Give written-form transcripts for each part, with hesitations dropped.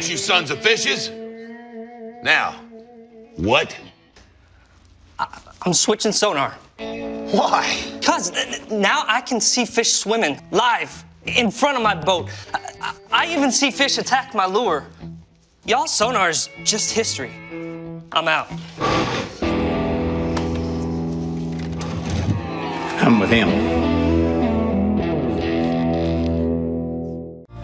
you sons of fishes. Now, what? I'm switching sonar. Why? Cause now I can see fish swimming live in front of my boat. I even see fish attack my lure. Y'all's sonar's just history. I'm out. I'm with him.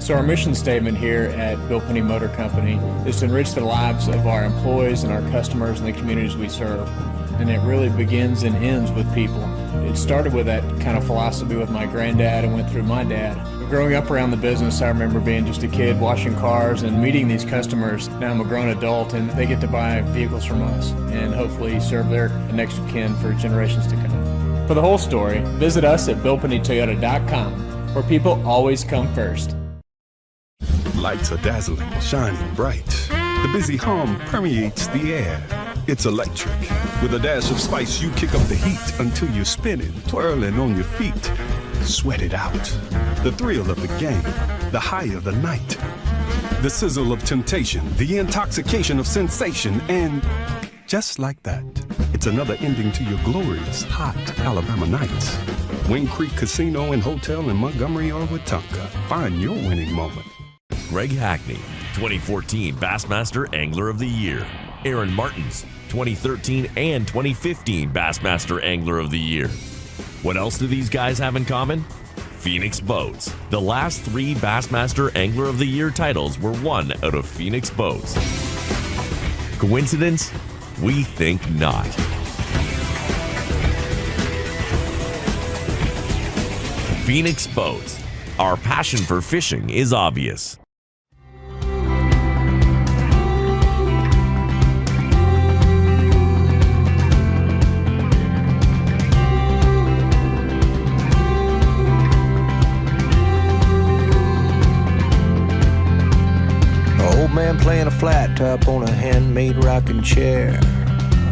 So our mission statement here at Bill Penny Motor Company is to enrich the lives of our employees and our customers and the communities we serve. And it really begins and ends with people. It started with that kind of philosophy with my granddad and went through my dad. Growing up around the business, I remember being just a kid washing cars and meeting these customers. Now I'm a grown adult and they get to buy vehicles from us and hopefully serve their next of kin for generations to come. For the whole story, visit us at BillPennyToyota.com, where people always come first. Lights are dazzling, shining bright. The busy hum permeates the air. It's electric. With a dash of spice, you kick up the heat until you're spinning, twirling on your feet. Sweat it out. The thrill of the game, the high of the night. The sizzle of temptation, the intoxication of sensation, and just like that, it's another ending to your glorious, hot Alabama nights. Wing Creek Casino and Hotel in Montgomery or Wetumpka. Find your winning moment. Greg Hackney, 2014 Bassmaster Angler of the Year. Aaron Martins, 2013 and 2015 Bassmaster Angler of the Year. What else do these guys have in common? Phoenix Boats. The last 3 Bassmaster Angler of the Year titles were won out of Phoenix Boats. Coincidence? We think not. Phoenix Boats. Our passion for fishing is obvious. Man playing a flat top on a handmade rocking chair.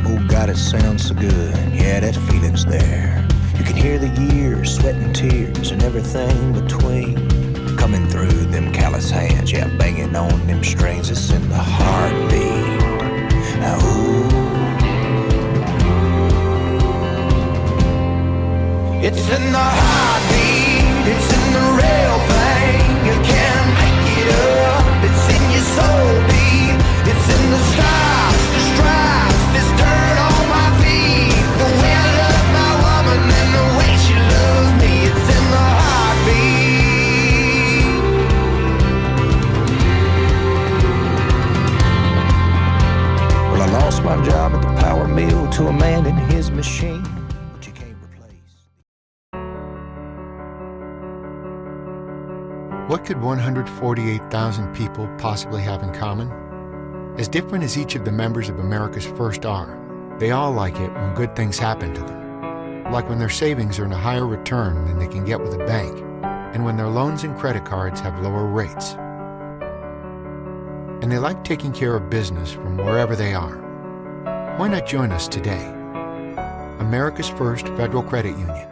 Oh God, it sounds so good, yeah, that feeling's there. You can hear the years, sweat and tears and everything between coming through them callous hands, yeah, banging on them strings. It's in the heartbeat. Ooh. It's in the heartbeat, it's in the real thing. You can't make it up. It's in your soul deep. It's in the stars, the stripes, this dirt on my feet. The way I love my woman and the way she loves me. It's in the heartbeat. Well, I lost my job at the power mill to a man in his machine. What could 148,000 people possibly have in common? As different as each of the members of America's First are, they all like it when good things happen to them. Like when their savings earn a higher return than they can get with a bank, and when their loans and credit cards have lower rates. And they like taking care of business from wherever they are. Why not join us today? America's First Federal Credit Union.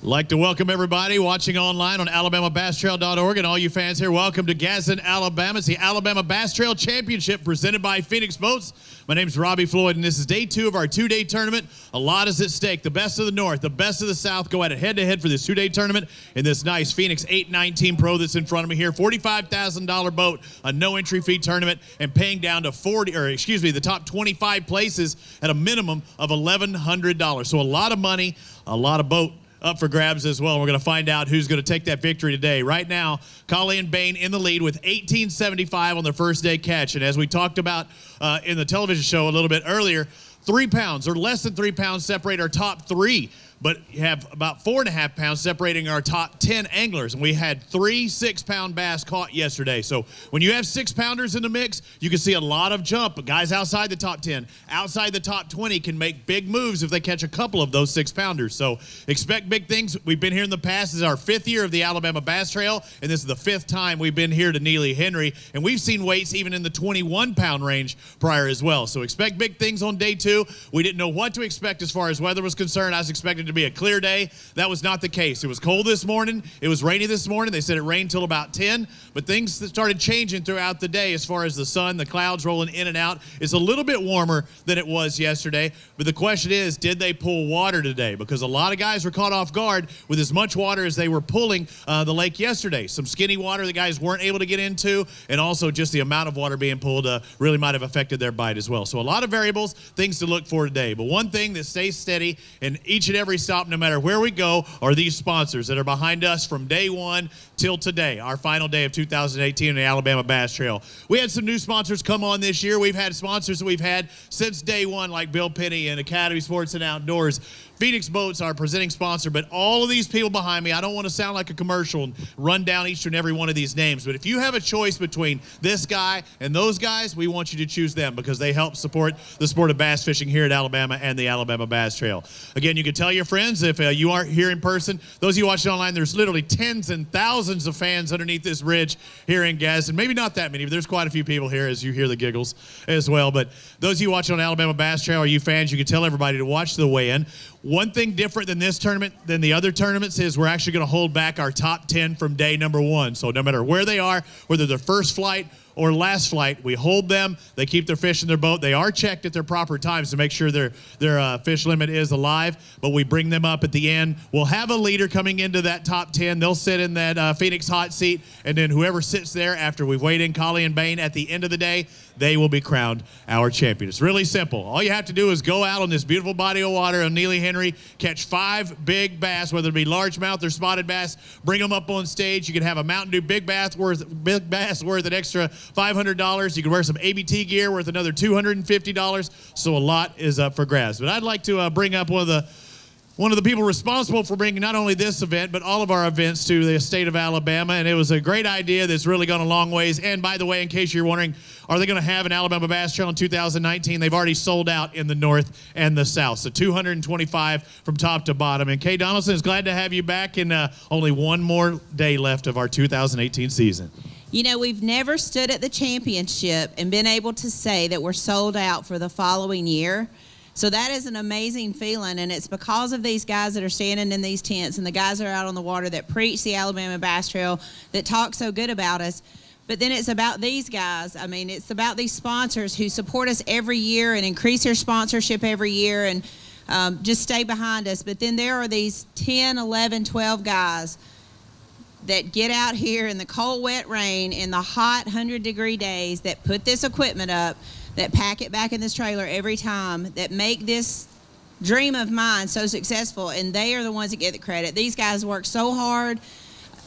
Like to welcome everybody watching online on alabamabasstrail.org, and all you fans here, welcome to Gadsden, Alabama. It's the Alabama Bass Trail Championship presented by Phoenix Boats. My name's Robbie Floyd, and this is day 2 of our 2-day tournament. A lot is at stake. The best of the North, the best of the South go at it head-to-head for this 2-day tournament in this nice Phoenix 819 Pro that's in front of me here. $45,000 boat, a no-entry fee tournament, and paying down to the top 25 places at a minimum of $1,100. So a lot of money, a lot of boat up for grabs as well. We're going to find out who's going to take that victory today. Right now, Colleen Bain in the lead with 1875 on their first day catch. And as we talked about in the television show a little bit earlier, 3 pounds or less than 3 pounds separate our top 3. But you have about 4.5 pounds separating our top 10 anglers. And we had 3 6-pound bass caught yesterday. So when you have 6-pounders in the mix, you can see a lot of jump. But guys outside the top 10, outside the top 20 can make big moves if they catch a couple of those 6-pounders. So expect big things. We've been here in the past. This is our 5th year of the Alabama Bass Trail. And this is the 5th time we've been here to Neely Henry. And we've seen weights even in the 21-pound range prior as well. So expect big things on day 2. We didn't know what to expect as far as weather was concerned. I was expecting to be a clear day. That was not the case. It was cold this morning. It was rainy this morning. They said it rained till about 10, but things started changing throughout the day as far as the sun, the clouds rolling in and out. It's a little bit warmer than it was yesterday, but the question is, did they pull water today? Because a lot of guys were caught off guard with as much water as they were pulling the lake yesterday. Some skinny water the guys weren't able to get into, and also just the amount of water being pulled really might have affected their bite as well. So a lot of variables, things to look for today. But one thing that stays steady in each and every stop, no matter where we go, are these sponsors that are behind us from day 1 till today, our final day of 2018 in the Alabama Bass Trail. We had some new sponsors come on this year. We've had sponsors that we've had since day 1, like Bill Penny and Academy Sports and Outdoors. Phoenix Boats, our presenting sponsor, but all of these people behind me, I don't want to sound like a commercial and run down each and every one of these names, but if you have a choice between this guy and those guys, we want you to choose them because they help support the sport of bass fishing here at Alabama and the Alabama Bass Trail. Again, you can tell your friends if you aren't here in person. Those of you watching online, there's literally tens and thousands of fans underneath this bridge here in Gadsden. Maybe not that many, but there's quite a few people here as you hear the giggles as well. But those of you watching on Alabama Bass Trail, are you fans? You can tell everybody to watch the weigh-in. One thing different than this tournament than the other tournaments is we're actually going to hold back our top 10 from day number 1. So no matter where they are, whether they're first flight or last flight, we hold them. They keep their fish in their boat. They are checked at their proper times to make sure their fish limit is alive, but we bring them up at the end. We'll have a leader coming into that top 10. They'll sit in that Phoenix hot seat, and then whoever sits there after we've weighed in Collie and Bain at the end of the day, they will be crowned our champion. It's really simple. All you have to do is go out on this beautiful body of water on Neely Henry, catch 5 big bass, whether it be largemouth or spotted bass, bring them up on stage. You can have a Mountain Dew big bass worth an extra $500. You can wear some ABT gear worth another $250. So a lot is up for grabs. But I'd like to bring up one of the people responsible for bringing not only this event, but all of our events to the state of Alabama. And it was a great idea that's really gone a long ways. And by the way, in case you're wondering, are they going to have an Alabama Bass Trail in 2019? They've already sold out in the North and the South. So 225 from top to bottom. And Kay Donaldson is glad to have you back, and only one more day left of our 2018 season. You know, we've never stood at the championship and been able to say that we're sold out for the following year. So that is an amazing feeling, and it's because of these guys that are standing in these tents and the guys that are out on the water that preach the Alabama Bass Trail, that talk so good about us. But then it's about these guys. I mean, it's about these sponsors who support us every year and increase their sponsorship every year and just stay behind us. But then there are these 10, 11, 12 guys that get out here in the cold, wet rain, in the hot 100-degree days, that put this equipment up, that pack it back in this trailer every time, that make this dream of mine so successful, and they are the ones that get the credit. These guys work so hard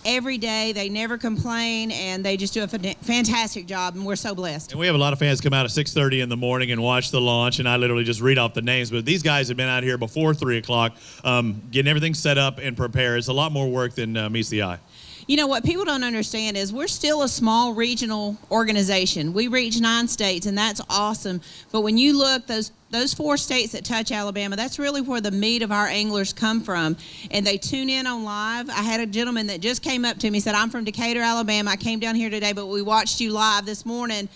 every day. They never complain, and they just do a fantastic job, and we're so blessed. And we have a lot of fans come out at 6:30 in the morning and watch the launch, and I literally just read off the names. But these guys have been out here before 3 o'clock getting everything set up and prepared. It's a lot more work than meets the eye. You know, what people don't understand is we're still a small regional organization. We reach 9 states, and that's awesome. But when you look, those 4 states that touch Alabama, that's really where the meat of our anglers come from. And they tune in on live. I had a gentleman that just came up to me and said, I'm from Decatur, Alabama. I came down here today, but we watched you live this morning.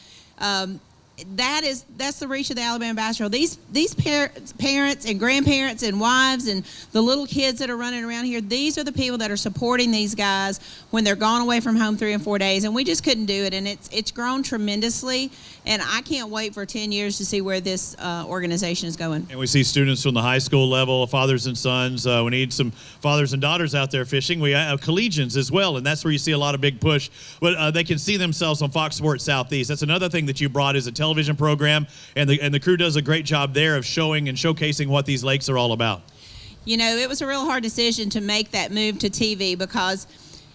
that's the reach of the Alabama Bass Trail. These parents and grandparents and wives and the little kids that are running around here, these are the people that are supporting these guys when they're gone away from home 3 and 4 days, and we just couldn't do it. And it's grown tremendously, and I can't wait for 10 years to see where this organization is going. And we see students from the high school level, fathers and sons. We need some fathers and daughters out there fishing. We have collegians as well, and that's where you see a lot of big push. But they can see themselves on Fox Sports Southeast. That's another thing that you brought is a television program, and the crew does a great job there of showing and showcasing what these lakes are all about. You know, it was a real hard decision to make that move to TV because,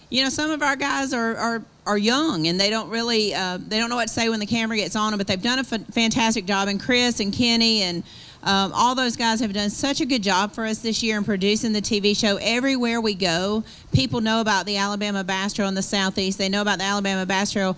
you know, some of our guys are young and they don't really they don't know what to say when the camera gets on them, but they've done a fantastic job. And Chris and Kenny and all those guys have done such a good job for us this year in producing the TV show. Everywhere we go, people know about the Alabama Bass Trail in the Southeast. They know about the Alabama Bass Trail.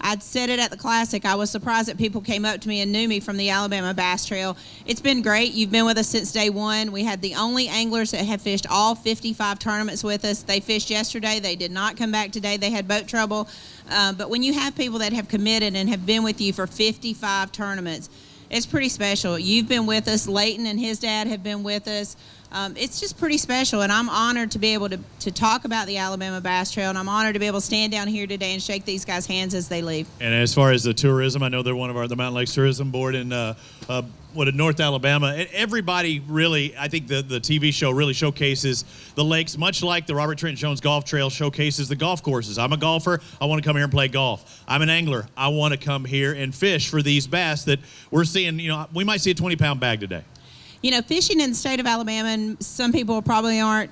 I'd said it at the Classic. I was surprised that people came up to me and knew me from the Alabama Bass Trail. It's been great. You've been with us since day one. We had the only anglers that have fished all 55 tournaments with us. They fished yesterday. They did not come back today. They had boat trouble. But when you have people that have committed and have been with you for 55 tournaments, it's pretty special. You've been with us. Leighton and his dad have been with us. It's just pretty special, and I'm honored to be able to talk about the Alabama Bass Trail, and I'm honored to be able to stand down here today and shake these guys' hands as they leave. And as far as the tourism, I know they're one of the Mountain Lakes Tourism Board in North Alabama. And everybody really, I think the TV show really showcases the lakes, much like the Robert Trent Jones Golf Trail showcases the golf courses. I'm a golfer. I want to come here and play golf. I'm an angler. I want to come here and fish for these bass that we're seeing. You know, we might see a 20-pound bag today. You know, fishing in the state of Alabama, and some people probably aren't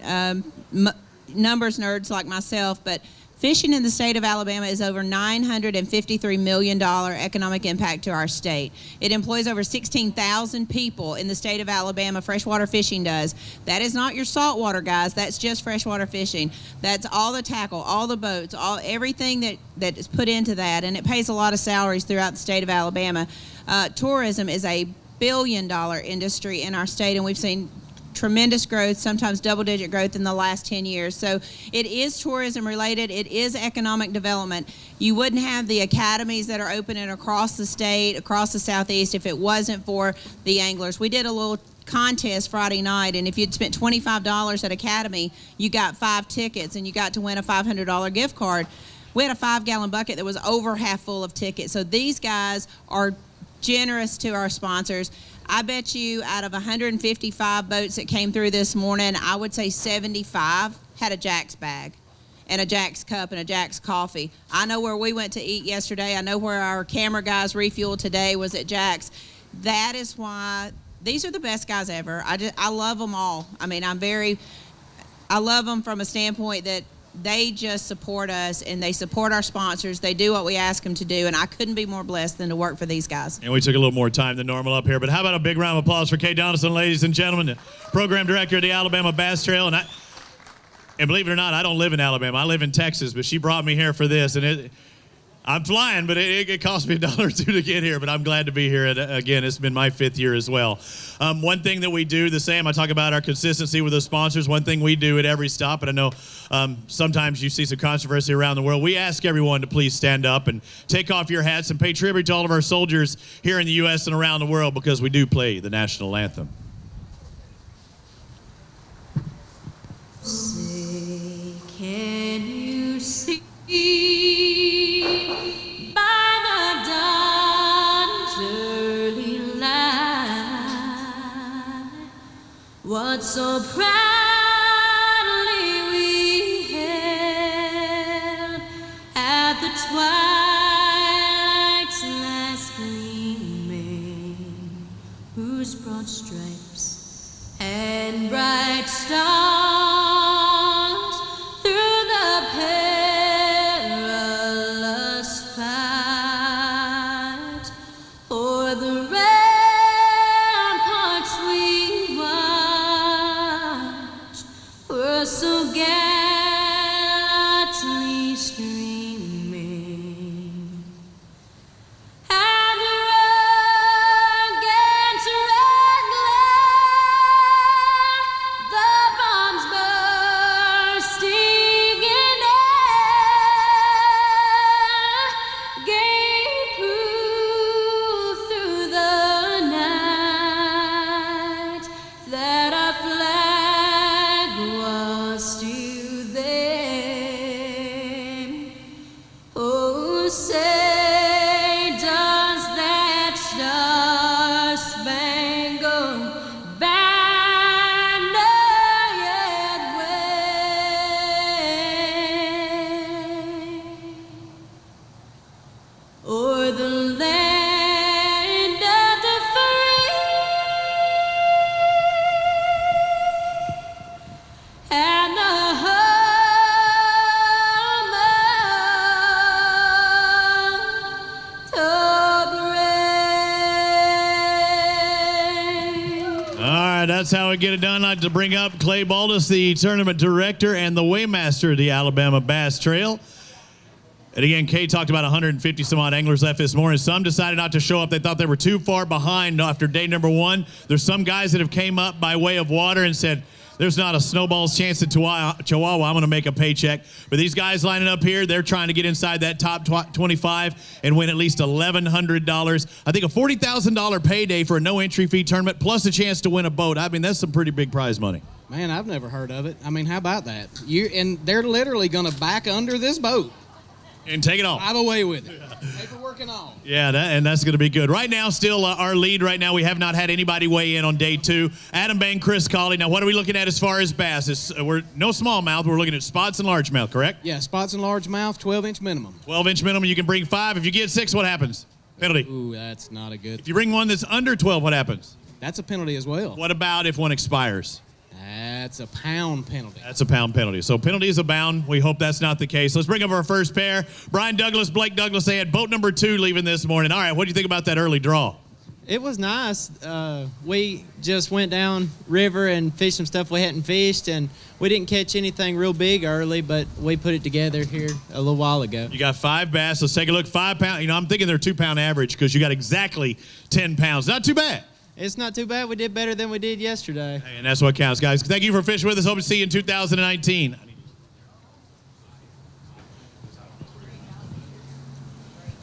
numbers nerds like myself, but fishing in the state of Alabama is over $953 million economic impact to our state. It employs over 16,000 people in the state of Alabama. Freshwater fishing does. That is not your saltwater, guys. That's just freshwater fishing. That's all the tackle, all the boats, everything that is put into that, and it pays a lot of salaries throughout the state of Alabama. Tourism is a billion-dollar industry in our state, and we've seen tremendous growth, sometimes double-digit growth in the last 10 years. So it is tourism related. It is economic development. You wouldn't have the academies that are opening across the state, across the Southeast, if it wasn't for the anglers. We did a little contest Friday night, and if you'd spent $25 at Academy, you got 5 tickets, and you got to win a $500 gift card. We had a 5-gallon bucket that was over half full of tickets. So these guys are generous to our sponsors. I bet you out of 155 boats that came through this morning, I would say 75 had a Jack's bag and a Jack's cup and a Jack's coffee. I know where we went to eat yesterday. I know where our camera guys refueled today was at Jack's. That is why these are the best guys ever. I love them all. I mean, I love them from a standpoint that they just support us, and they support our sponsors. They do what we ask them to do, and I couldn't be more blessed than to work for these guys. And we took a little more time than normal up here, but how about a big round of applause for Kay Donaldson, ladies and gentlemen, the program director of the Alabama Bass Trail. And believe it or not, I don't live in Alabama. I live in Texas, but she brought me here for this, and I'm flying, but it cost me $1 or $2 to get here, but I'm glad to be here. And again, it's been my 5th year as well. One thing that we do the same, I talk about our consistency with the sponsors. One thing we do at every stop, and I know sometimes you see some controversy around the world, we ask everyone to please stand up and take off your hats and pay tribute to all of our soldiers here in the U.S. and around the world, because we do play the national anthem. Say, can you see by the dawn's early light what so proudly we held at the twilight's last gleaming, whose broad stripes and bright stars that's how we get it done. I'd like to bring up Clay Baldus, the tournament director and the weighmaster of the Alabama Bass Trail. And again, Kay talked about 150 some odd anglers left this morning. Some decided not to show up. They thought they were too far behind after day number one. There's some guys that have came up by way of water and said, there's not a snowball's chance at Chihuahua. I'm going to make a paycheck. But these guys lining up here, they're trying to get inside that top 25 and win at least $1,100. I think a $40,000 payday for a no-entry fee tournament plus a chance to win a boat. I mean, that's some pretty big prize money. Man, I've never heard of it. I mean, how about that? And they're literally going to back under this boat. And take it off. Drive away with it. Paperwork and all. Yeah, and that's going to be good. Right now, still our lead right now, we have not had anybody weigh in on day two. Adam Bang, Chris Colley. Now, what are we looking at as far as bass? We're no smallmouth. We're looking at spots and largemouth, correct? Yeah, spots and largemouth, 12-inch minimum. 12-inch minimum. You can bring 5. If you get 6, what happens? Penalty. Ooh, that's not a good. If you bring one that's under 12, what happens? That's a penalty as well. What about if one expires? That's a pound penalty. That's a pound penalty. So penalties abound. We hope that's not the case. Let's bring up our first pair. Brian Douglas, Blake Douglas. They had boat number 2 leaving this morning. All right, what do you think about that early draw? It was nice. We just went down river and fished some stuff we hadn't fished, and we didn't catch anything real big early, but we put it together here a little while ago. You got 5 bass. Let's take a look. 5 pound. You know, I'm thinking they're 2 pound average because you got exactly 10 pounds. Not too bad. It's not too bad. We did better than we did yesterday. And that's what counts, guys. Thank you for fishing with us. Hope to see you in 2019.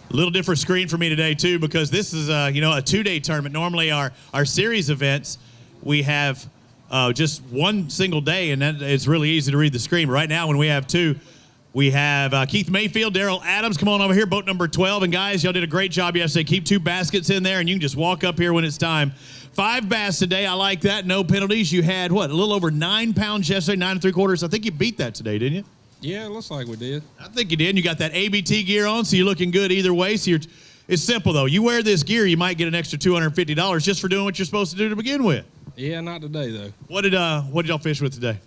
A little different screen for me today, too, because this is, a 2-day tournament. Normally, our series events, we have just one single day, and it's really easy to read the screen. But right now, when we have 2, we have Keith Mayfield, Daryl Adams. Come on over here, boat number 12. And, guys, y'all did a great job yesterday. Keep 2 baskets in there, and you can just walk up here when it's time. 5 bass today. I like that. No penalties. You had, a little over 9 pounds yesterday, 9 3/4. I think you beat that today, didn't you? Yeah, it looks like we did. I think you did. You got that ABT gear on, so you're looking good either way. So it's simple, though. You wear this gear, you might get an extra $250 just for doing what you're supposed to do to begin with. Yeah, not today, though. What did y'all fish with today?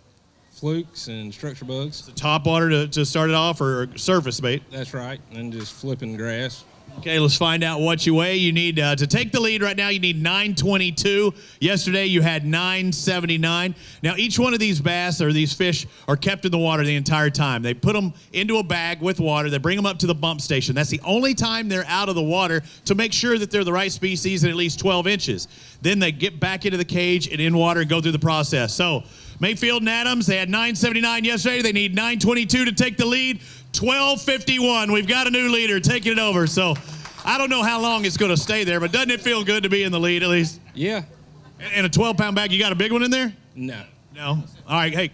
Flukes and structure bugs. The top water to start it off, or surface bait? That's right, and just flipping grass. Okay, let's find out what you weigh. You need, to take the lead right now, you need 922. Yesterday, you had 979. Now, each one of these bass or these fish are kept in the water the entire time. They put them into a bag with water. They bring them up to the bump station. That's the only time they're out of the water to make sure that they're the right species and at least 12 inches. Then they get back into the cage and in water and go through the process. So, Mayfield and Adams, they had 979 yesterday. They need 922 to take the lead. 12:51. We've got a new leader taking it over. So I don't know how long it's going to stay there, but doesn't it feel good to be in the lead at least? Yeah. And a 12-pound bag, you got a big one in there? No. No? All right, hey.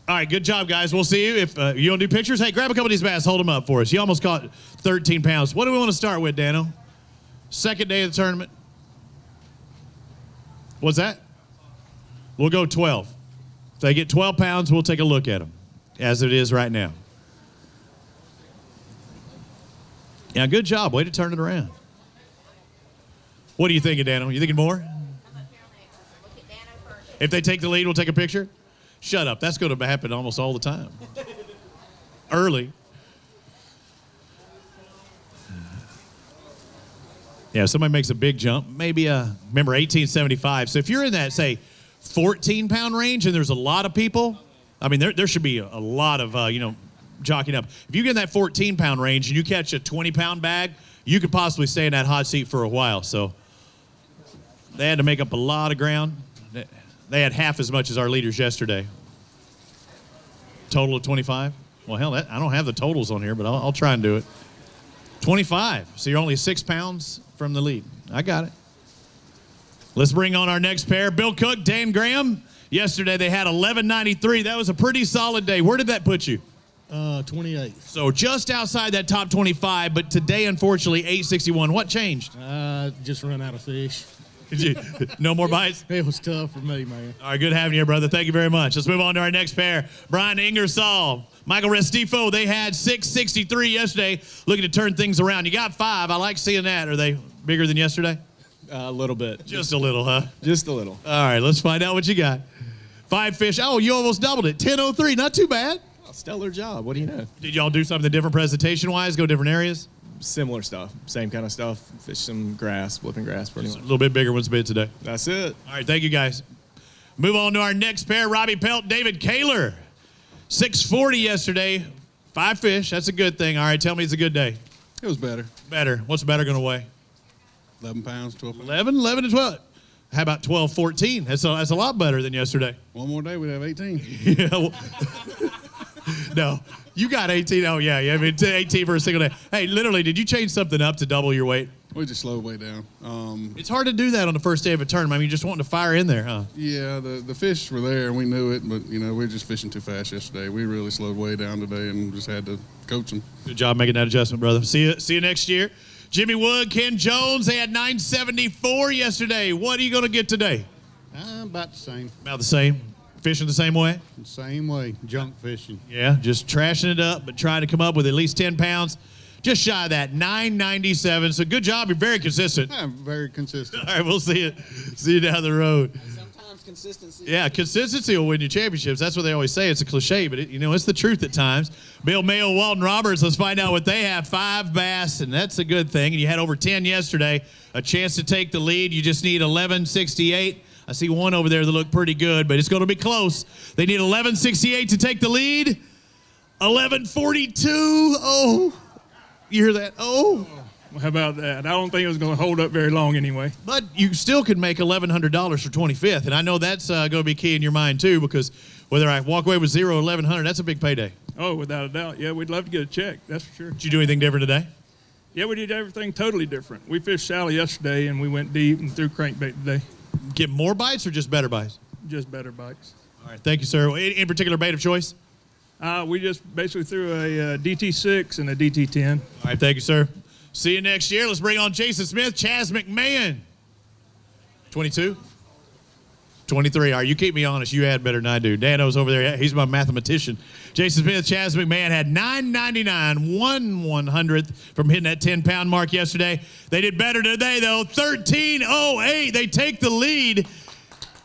All right, good job, guys. We'll see you. If you want to do pictures, hey, grab a couple of these bass. Hold them up for us. You almost caught 13 pounds. What do we want to start with, Dano? Second day of the tournament. What's that? We'll go 12. If they get 12 pounds, we'll take a look at them as it is right now. Yeah, good job. Way to turn it around. What are you thinking, Dano? You thinking more? If they take the lead, we'll take a picture? Shut up. That's going to happen almost all the time. Early. Yeah, if somebody makes a big jump, maybe, remember, 1875. So if you're in that, say, 14-pound range and there's a lot of people, I mean, there should be a lot of, jockeying up. If you get in that 14-pound range and you catch a 20-pound bag, you could possibly stay in that hot seat for a while. So they had to make up a lot of ground. They had half as much as our leaders yesterday. Total of 25? Well, hell, I don't have the totals on here, but I'll try and do it. 25. So you're only 6 pounds from the lead. I got it. Let's bring on our next pair. Bill Cook, Dan Graham. Yesterday they had 1193. That was a pretty solid day. Where did that put you? 28. So just outside that top 25, but today, unfortunately, 861. What changed? Just run out of fish. Did you? No more bites? It was tough for me, man. All right, good having you here, brother. Thank you very much. Let's move on to our next pair. Brian Ingersoll, Michael Restifo. They had 663 yesterday, looking to turn things around. You got 5. I like seeing that. Are they bigger than yesterday? A little bit. Just a little, huh? Just a little. All right, let's find out what you got. 5 fish. Oh, you almost doubled it. 1003. Not too bad. Stellar job. What do you know? Did y'all do something different presentation-wise? Go different areas? Similar stuff. Same kind of stuff. Fish some grass, flipping grass pretty much. A little bit bigger ones bit today. That's it. All right, thank you, guys. Move on to our next pair. Robbie Pelt, David Kaler. 640 yesterday. 5 fish. That's a good thing. All right, tell me it's a good day. It was better. Better. What's better going to weigh? 11 pounds, 12 pounds. 11 to 12. How about 12, 14? That's a lot better than yesterday. One more day, we'd have 18. Yeah. Well, no, you got 18. Oh, yeah. I mean, 18 for a single day. Hey, literally, did you change something up to double your weight? We just slowed way down. It's hard to do that on the first day of a tournament. I mean, you just wanting to fire in there, huh? Yeah, the fish were there, and we knew it, but, we were just fishing too fast yesterday. We really slowed way down today and just had to coach them. Good job making that adjustment, brother. See you next year. Jimmy Wood, Ken Jones, they had 974 yesterday. What are you going to get today? About the same. About the same. Fishing the same way? Same way. Junk fishing. Yeah, just trashing it up, but trying to come up with at least 10 pounds. Just shy of that, 997. So good job. You're very consistent. I'm very consistent. All right, we'll see you. See you down the road. Sometimes consistency. Yeah, consistency will win you championships. That's what they always say. It's a cliche, but it's the truth at times. Bill Mayo, Walton Roberts. Let's find out what they have. 5 bass, and that's a good thing. And you had over 10 yesterday. A chance to take the lead. You just need 1168. I see one over there that looked pretty good, but it's going to be close. They need 1168 to take the lead. 1142. Oh. You hear that? Oh. Well, how about that? I don't think it was going to hold up very long anyway. But you still could make $1,100 for 25th, and I know that's going to be key in your mind too, because whether I walk away with 0 or 1,100, that's a big payday. Oh, without a doubt. Yeah, we'd love to get a check. That's for sure. Did you do anything different today? Yeah, we did everything totally different. We fished shallow yesterday, and we went deep and threw crankbait today. Get more bites or just better bites? Just better bites. All right, thank you, sir. In particular bait of choice? We just basically threw a DT6 and a DT10. All right, thank you, sir. See you next year. Let's bring on Jason Smith, Chaz McMahon. 22? 23. All right, you keep me honest. You had better than I do. Dano's over there. He's my mathematician. Jason Smith, Chaz McMahon had 999, 1/100th from hitting that 10-pound mark yesterday. They did better today, though. 13:08. They take the lead.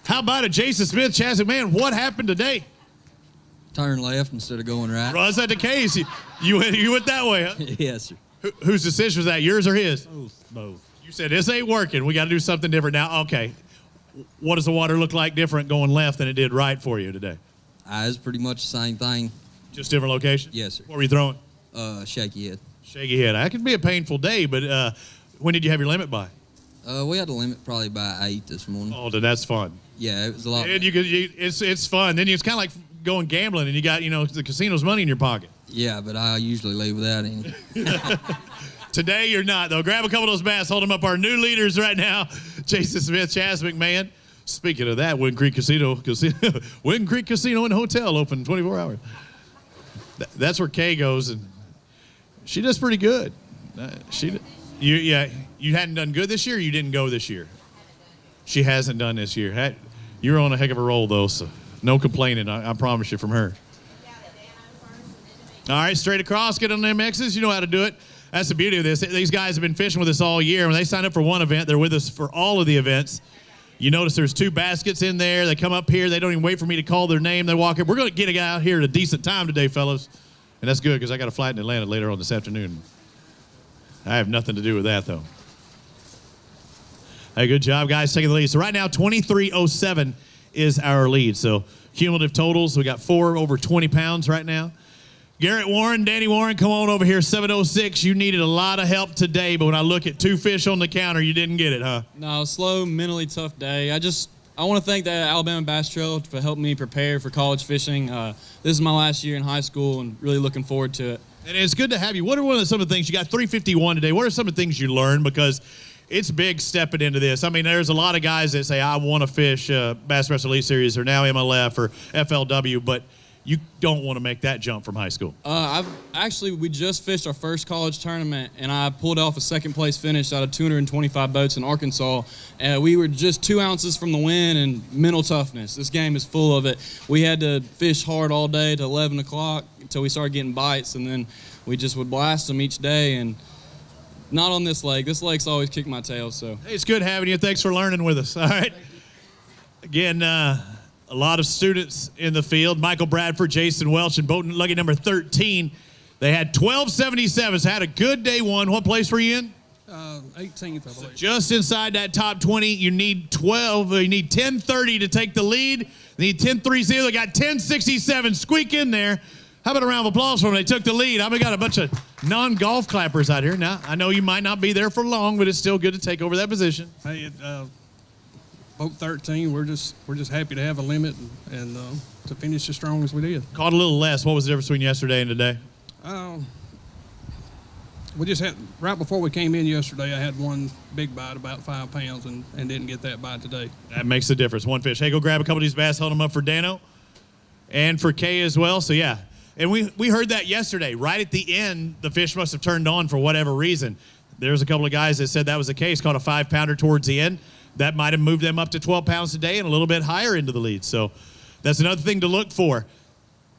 How about it, Jason Smith, Chaz McMahon? What happened today? Turn left instead of going right. Was that the case? You went that way, huh? Yes, sir. Whose decision was that, yours or his? Both. You said, this ain't working. We got to do something different now. Okay. What does the water look like different going left than it did right for you today? It's pretty much the same thing. Just different location? Yes, sir. What were you throwing? Shaky head. Shaky head. That could be a painful day, but when did you have your limit by? We had a limit probably by 8 this morning. Oh, then that's fun. Yeah, it was a lot. And it's fun. Then it's kind of like going gambling, and you got the casino's money in your pocket. Yeah, but I usually leave without any. Today you're not, though. Grab a couple of those bass, hold them up. Our new leaders right now, Jason Smith, Chaz McMahon. Speaking of that, Wind Creek Casino Wind Creek Casino and Hotel open 24 hours. That's where Kay goes, and she does pretty good. You hadn't done good this year, or you didn't go this year? She hasn't done this year. You're on a heck of a roll, though, so no complaining, I promise you, from her. All right, straight across, get on them X's. You know how to do it. That's the beauty of this. These guys have been fishing with us all year. When they sign up for one event, they're with us for all of the events. You notice there's 2 baskets in there. They come up here. They don't even wait for me to call their name. They walk in. We're going to get a guy out here at a decent time today, fellas. And that's good because I got a flight in Atlanta later on this afternoon. I have nothing to do with that, though. Hey, good job, guys, taking the lead. So right now, 23:07 is our lead. So cumulative totals, we got 4 over 20 pounds right now. Garrett Warren, Danny Warren, come on over here, 7:06. You needed a lot of help today, but when I look at 2 fish on the counter, you didn't get it, huh? No, slow, mentally tough day. I want to thank the Alabama Bass Trail for helping me prepare for college fishing. This is my last year in high school and really looking forward to it. And it's good to have you. What are some of the things, you got 351 today, what are some of the things you learned? Because it's big stepping into this. I mean, there's a lot of guys that say, I want to fish Bassmaster Elite Series or now MLF or FLW, but you don't want to make that jump from high school. We just fished our first college tournament, and I pulled off a second-place finish out of 225 boats in Arkansas. We were just 2 ounces from the win and mental toughness. This game is full of it. We had to fish hard all day to 11 o'clock until we started getting bites, and then we just would blast them each day. And not on this lake. This lake's always kicked my tail. So hey, it's good having you. Thanks for learning with us. All right. Again, a lot of students in the field. Michael Bradford, Jason Welch, and boat lucky number 13. They had 1277s. Had a good day one. What place were you in? 18th, I believe. Just inside that top 20, you need 12. You need 10:30 to take the lead. You need 10:30. They got 10:67. Squeak in there. How about a round of applause for them? They took the lead. We got a bunch of non-golf clappers out here. Now, I know you might not be there for long, but it's still good to take over that position. Hey, boat 13. We're just happy to have a limit and to finish as strong as we did. Caught a little less. What was the difference between yesterday and today? We just had, right before we came in yesterday, I had one big bite, about 5 pounds, and didn't get that bite today. That makes a difference. One fish. Hey, go grab a couple of these bass, hold them up for Dano and for Kay as well. So, yeah. And we heard that yesterday. Right at the end, the fish must have turned on for whatever reason. There's a couple of guys that said that was the case, caught a 5-pounder towards the end. That might have moved them up to 12 pounds today and a little bit higher into the lead. So that's another thing to look for.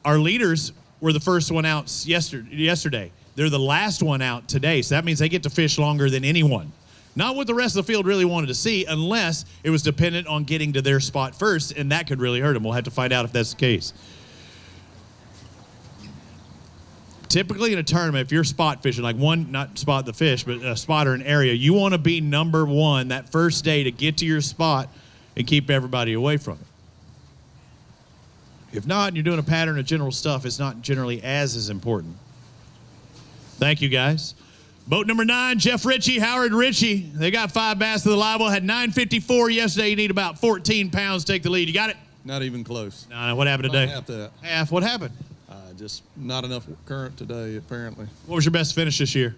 Our leaders were the first one out yesterday. They're the last one out today, so that means they get to fish longer than anyone. Not what the rest of the field really wanted to see, unless it was dependent on getting to their spot first, and that could really hurt them. We'll have to find out if that's the case. Typically in a tournament, if you're spot fishing, like not spot the fish, but a spot or an area, you want to be number one that first day to get to your spot and keep everybody away from it. If not, and you're doing a pattern of general stuff, it's not generally as important. Thank you, guys. Boat number 9, Jeff Ritchie, Howard Ritchie. They got 5 bass to the live well. Had 954 yesterday. You need about 14 pounds to take the lead. You got it? Not even close. No, what happened today? Half that. Half. What happened? Just not enough current today, apparently. What was your best finish this year?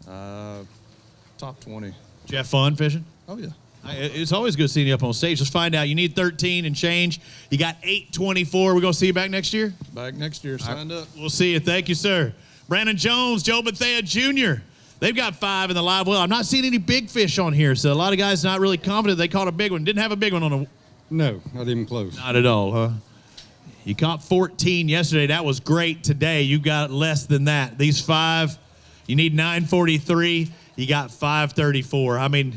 Top 20. Did you have fun fishing? Oh, yeah. It's always good seeing you up on stage. Let's find out. You need 13 and change. You got 824. We're going to see you back next year? Back next year. Signed up. We'll see you. Thank you, sir. Brandon Jones, Joe Bethea Jr. They've got 5 in the live well. I'm not seeing any big fish on here, so a lot of guys not really confident they caught a big one. Didn't have a big one on a... No, not even close. Not at all, huh? You caught 14 yesterday. That was great. Today, you got less than that. These 5, you need 943. You got 534. I mean,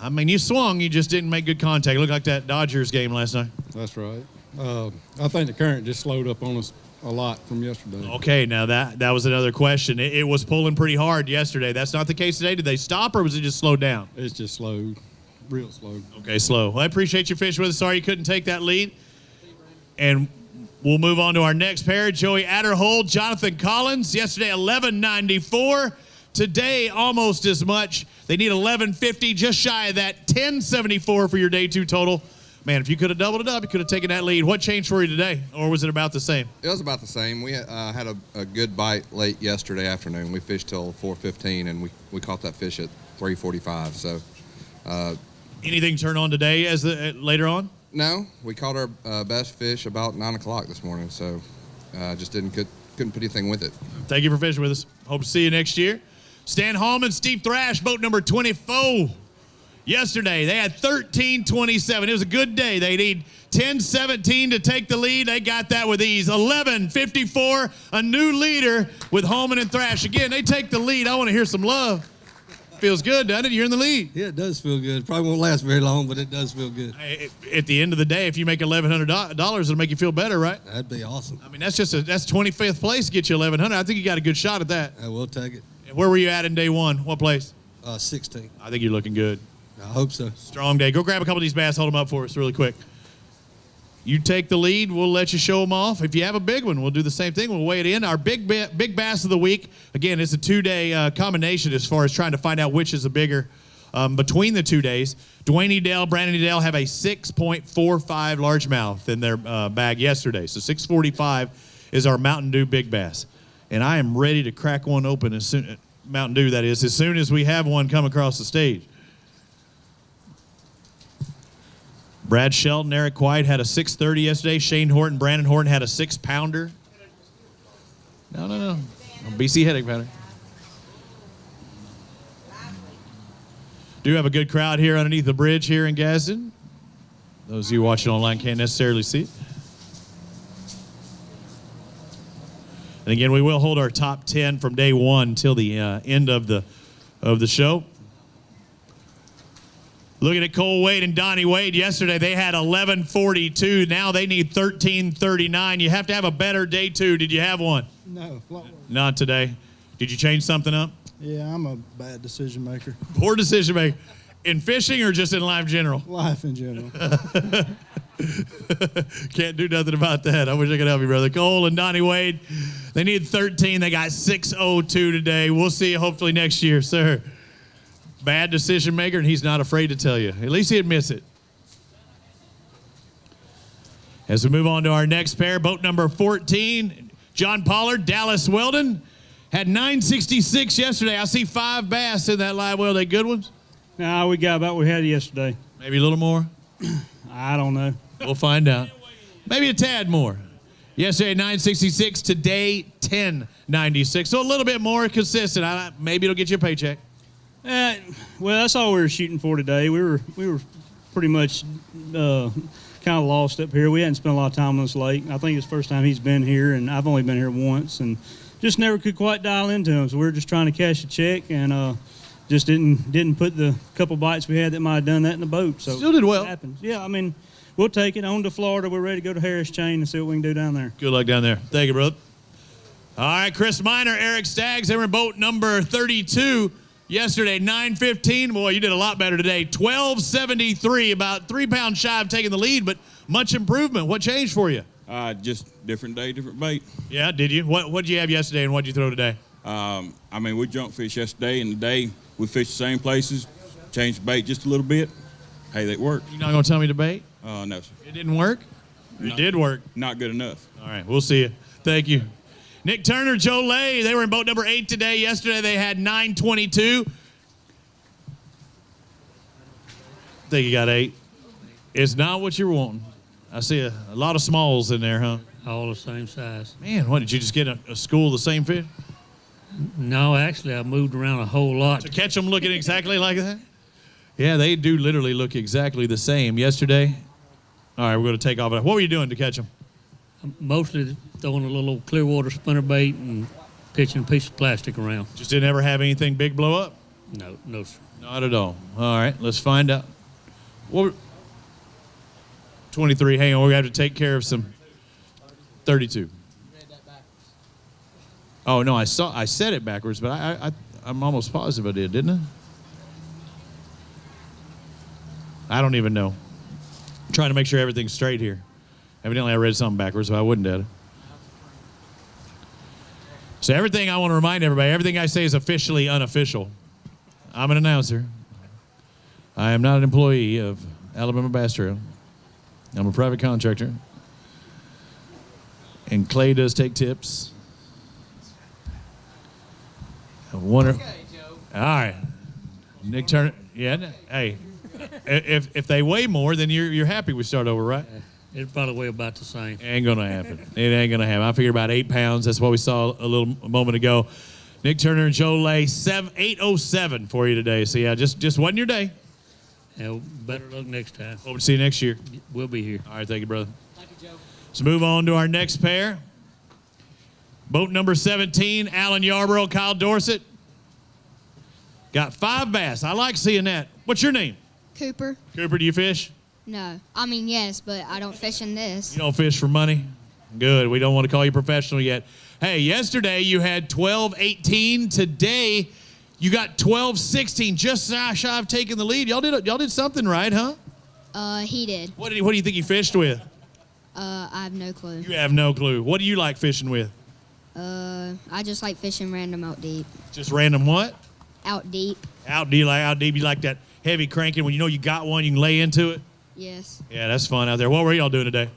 you swung. You just didn't make good contact. It looked like that Dodgers game last night. That's right. I think the current just slowed up on us a lot from yesterday. Okay, now that was another question. It was pulling pretty hard yesterday. That's not the case today. Did they stop, or was it just slowed down? It's just slowed, real slow. Okay, slow. Well, I appreciate you fishing with us. Sorry you couldn't take that lead. And we'll move on to our next pair. Joey Adderhold, Jonathan Collins. Yesterday, 1194. Today, almost as much. They need 1150, just shy of that. 1074 for your day 2 total. Man, if you could have doubled it up, you could have taken that lead. What changed for you today, or was it about the same? It was about the same. We had a good bite late yesterday afternoon. We fished till 4:15, and we caught that fish at 3:45. So, anything turn on today as later on? No, we caught our best fish about 9 o'clock this morning. So, just couldn't put anything with it. Thank you for fishing with us. Hope to see you next year. Stan Hallman, Steve Thrash, boat number 24. Yesterday, they had 1327. It was a good day. They need 1017 to take the lead. They got that with ease. 1154, a new leader with Holman and Thrash. Again, they take the lead. I want to hear some love. Feels good, doesn't it? You're in the lead. Yeah, it does feel good. Probably won't last very long, but it does feel good. At the end of the day, if you make $1,100, it'll make you feel better, right? That'd be awesome. I mean, that's 25th place to get you $1,100. I think you got a good shot at that. I will take it. Where were you at in day 1? What place? 16. I think you're looking good. I hope so. Strong day. Go grab a couple of these bass. Hold them up for us really quick. You take the lead. We'll let you show them off. If you have a big one, we'll do the same thing. We'll weigh it in. Our big bass of the week, again, it's a 2-day combination as far as trying to find out which is the bigger between the 2 days. Dwayne Edel, Brandon Edel have a 6.45 largemouth in their bag yesterday. So 645 is our Mountain Dew big bass. And I am ready to crack one open as soon, Mountain Dew that is, as soon as we have one come across the stage. Brad Shelton, Eric White had a 630 yesterday. Shane Horton, Brandon Horton had a 6-pounder. No. BC headache powder. Do have a good crowd here underneath the bridge here in Gadsden. Those of you watching online can't necessarily see it. And again, we will hold our top 10 from day 1 until the end of the show. Looking at Cole Wade and Donnie Wade yesterday, they had 1142. Now they need 1339. You have to have a better day 2. Did you have one? No. Not today. Did you change something up? Yeah, I'm a bad decision maker. Poor decision maker. In fishing or just in life general? Life in general. Can't do nothing about that. I wish I could help you, brother. Cole and Donnie Wade, they need 13. They got 602 today. We'll see you hopefully next year, sir. Bad decision maker, and he's not afraid to tell you. At least he admits it. As we move on to our next pair, boat number 14, John Pollard, Dallas Weldon, had 966 yesterday. I see 5 bass in that live well. They good ones? No, we got about what we had yesterday. Maybe a little more? I don't know. We'll find out. Maybe a tad more. Yesterday, 966. Today, 1096. So a little bit more consistent. Maybe it'll get you a paycheck. Well, that's all we were shooting for today. We were pretty much kind of lost up here. We hadn't spent a lot of time on this lake. I think it's the first time he's been here, and I've only been here once, and just never could quite dial into him. So we were just trying to cash a check, and just didn't put the couple bites we had that might have done that in the boat. So still did well. It happens. Yeah, I mean, we'll take it on to Florida. We're ready to go to Harris Chain and see what we can do down there. Good luck down there. Thank you, brother. All right, Chris Miner, Eric Staggs, they were in boat number 32 yesterday, 9:15. Boy, you did a lot better today. 12:73, about 3 pounds shy of taking the lead, but much improvement. What changed for you? Just different day, different bait. Yeah, did you? What did you have yesterday, and what did you throw today? I mean, we junk fished yesterday, and today we fished the same places, changed the bait just a little bit. Hey, that worked. You're not going to tell me to bait? No, sir. It didn't work? It did work. Not good enough. All right, we'll see you. Thank you. Nick Turner, Joe Lay, they were in boat number 8 today. Yesterday they had 922. I think you got 8. It's not what you were wanting. I see a lot of smalls in there, huh? All the same size. Man, what, did you just get a school of the same fish? No, actually, I moved around a whole lot. To catch them looking exactly like that? Yeah, they do literally look exactly the same. Yesterday, all right, we're going to take off. What were you doing to catch them? Mostly throwing a little clear water spinnerbait and pitching a piece of plastic around. Just didn't ever have anything big blow up? No, sir. Not at all. All right, let's find out. 23, hang on, we're going to have to take care of some 32. Oh, no, I said it backwards, but I'm almost positive I did, didn't I? I don't even know. I'm trying to make sure everything's straight here. Evidently, I read something backwards, but I wouldn't have. So everything I want to remind everybody, everything I say is officially unofficial. I'm an announcer. I am not an employee of Alabama Bass Trail. I'm a private contractor. And Clay does take tips. All right. Nick Turner. Yeah. Hey, if they weigh more, then you're happy we start over, right? It'll probably weigh about the same. Ain't gonna happen. It ain't gonna happen. I figured about 8 pounds. That's what we saw a moment ago. Nick Turner and Joe Lay, 807 for you today. So yeah, just wasn't your day. Yeah, better luck next time. Hope to see you next year. We'll be here. All right, thank you, brother. Thank you, Joe. Let's move on to our next pair. Boat number 17, Alan Yarborough, Kyle Dorsett. Got 5 bass. I like seeing that. What's your name? Cooper. Cooper, do you fish? No. I mean, yes, but I don't fish in this. You don't fish for money? Good. We don't want to call you professional yet. Hey, yesterday you had 12-18. Today you got 12-16. Just shy of taking the lead. Y'all did something right, huh? He did. What do you think you fished with? I have no clue. You have no clue. What do you like fishing with? I just like fishing random out deep. Just random what? Out deep. Out deep. You like that heavy cranking when you know you got one, you can lay into it? Yes. Yeah, that's fun out there. What were y'all doing today?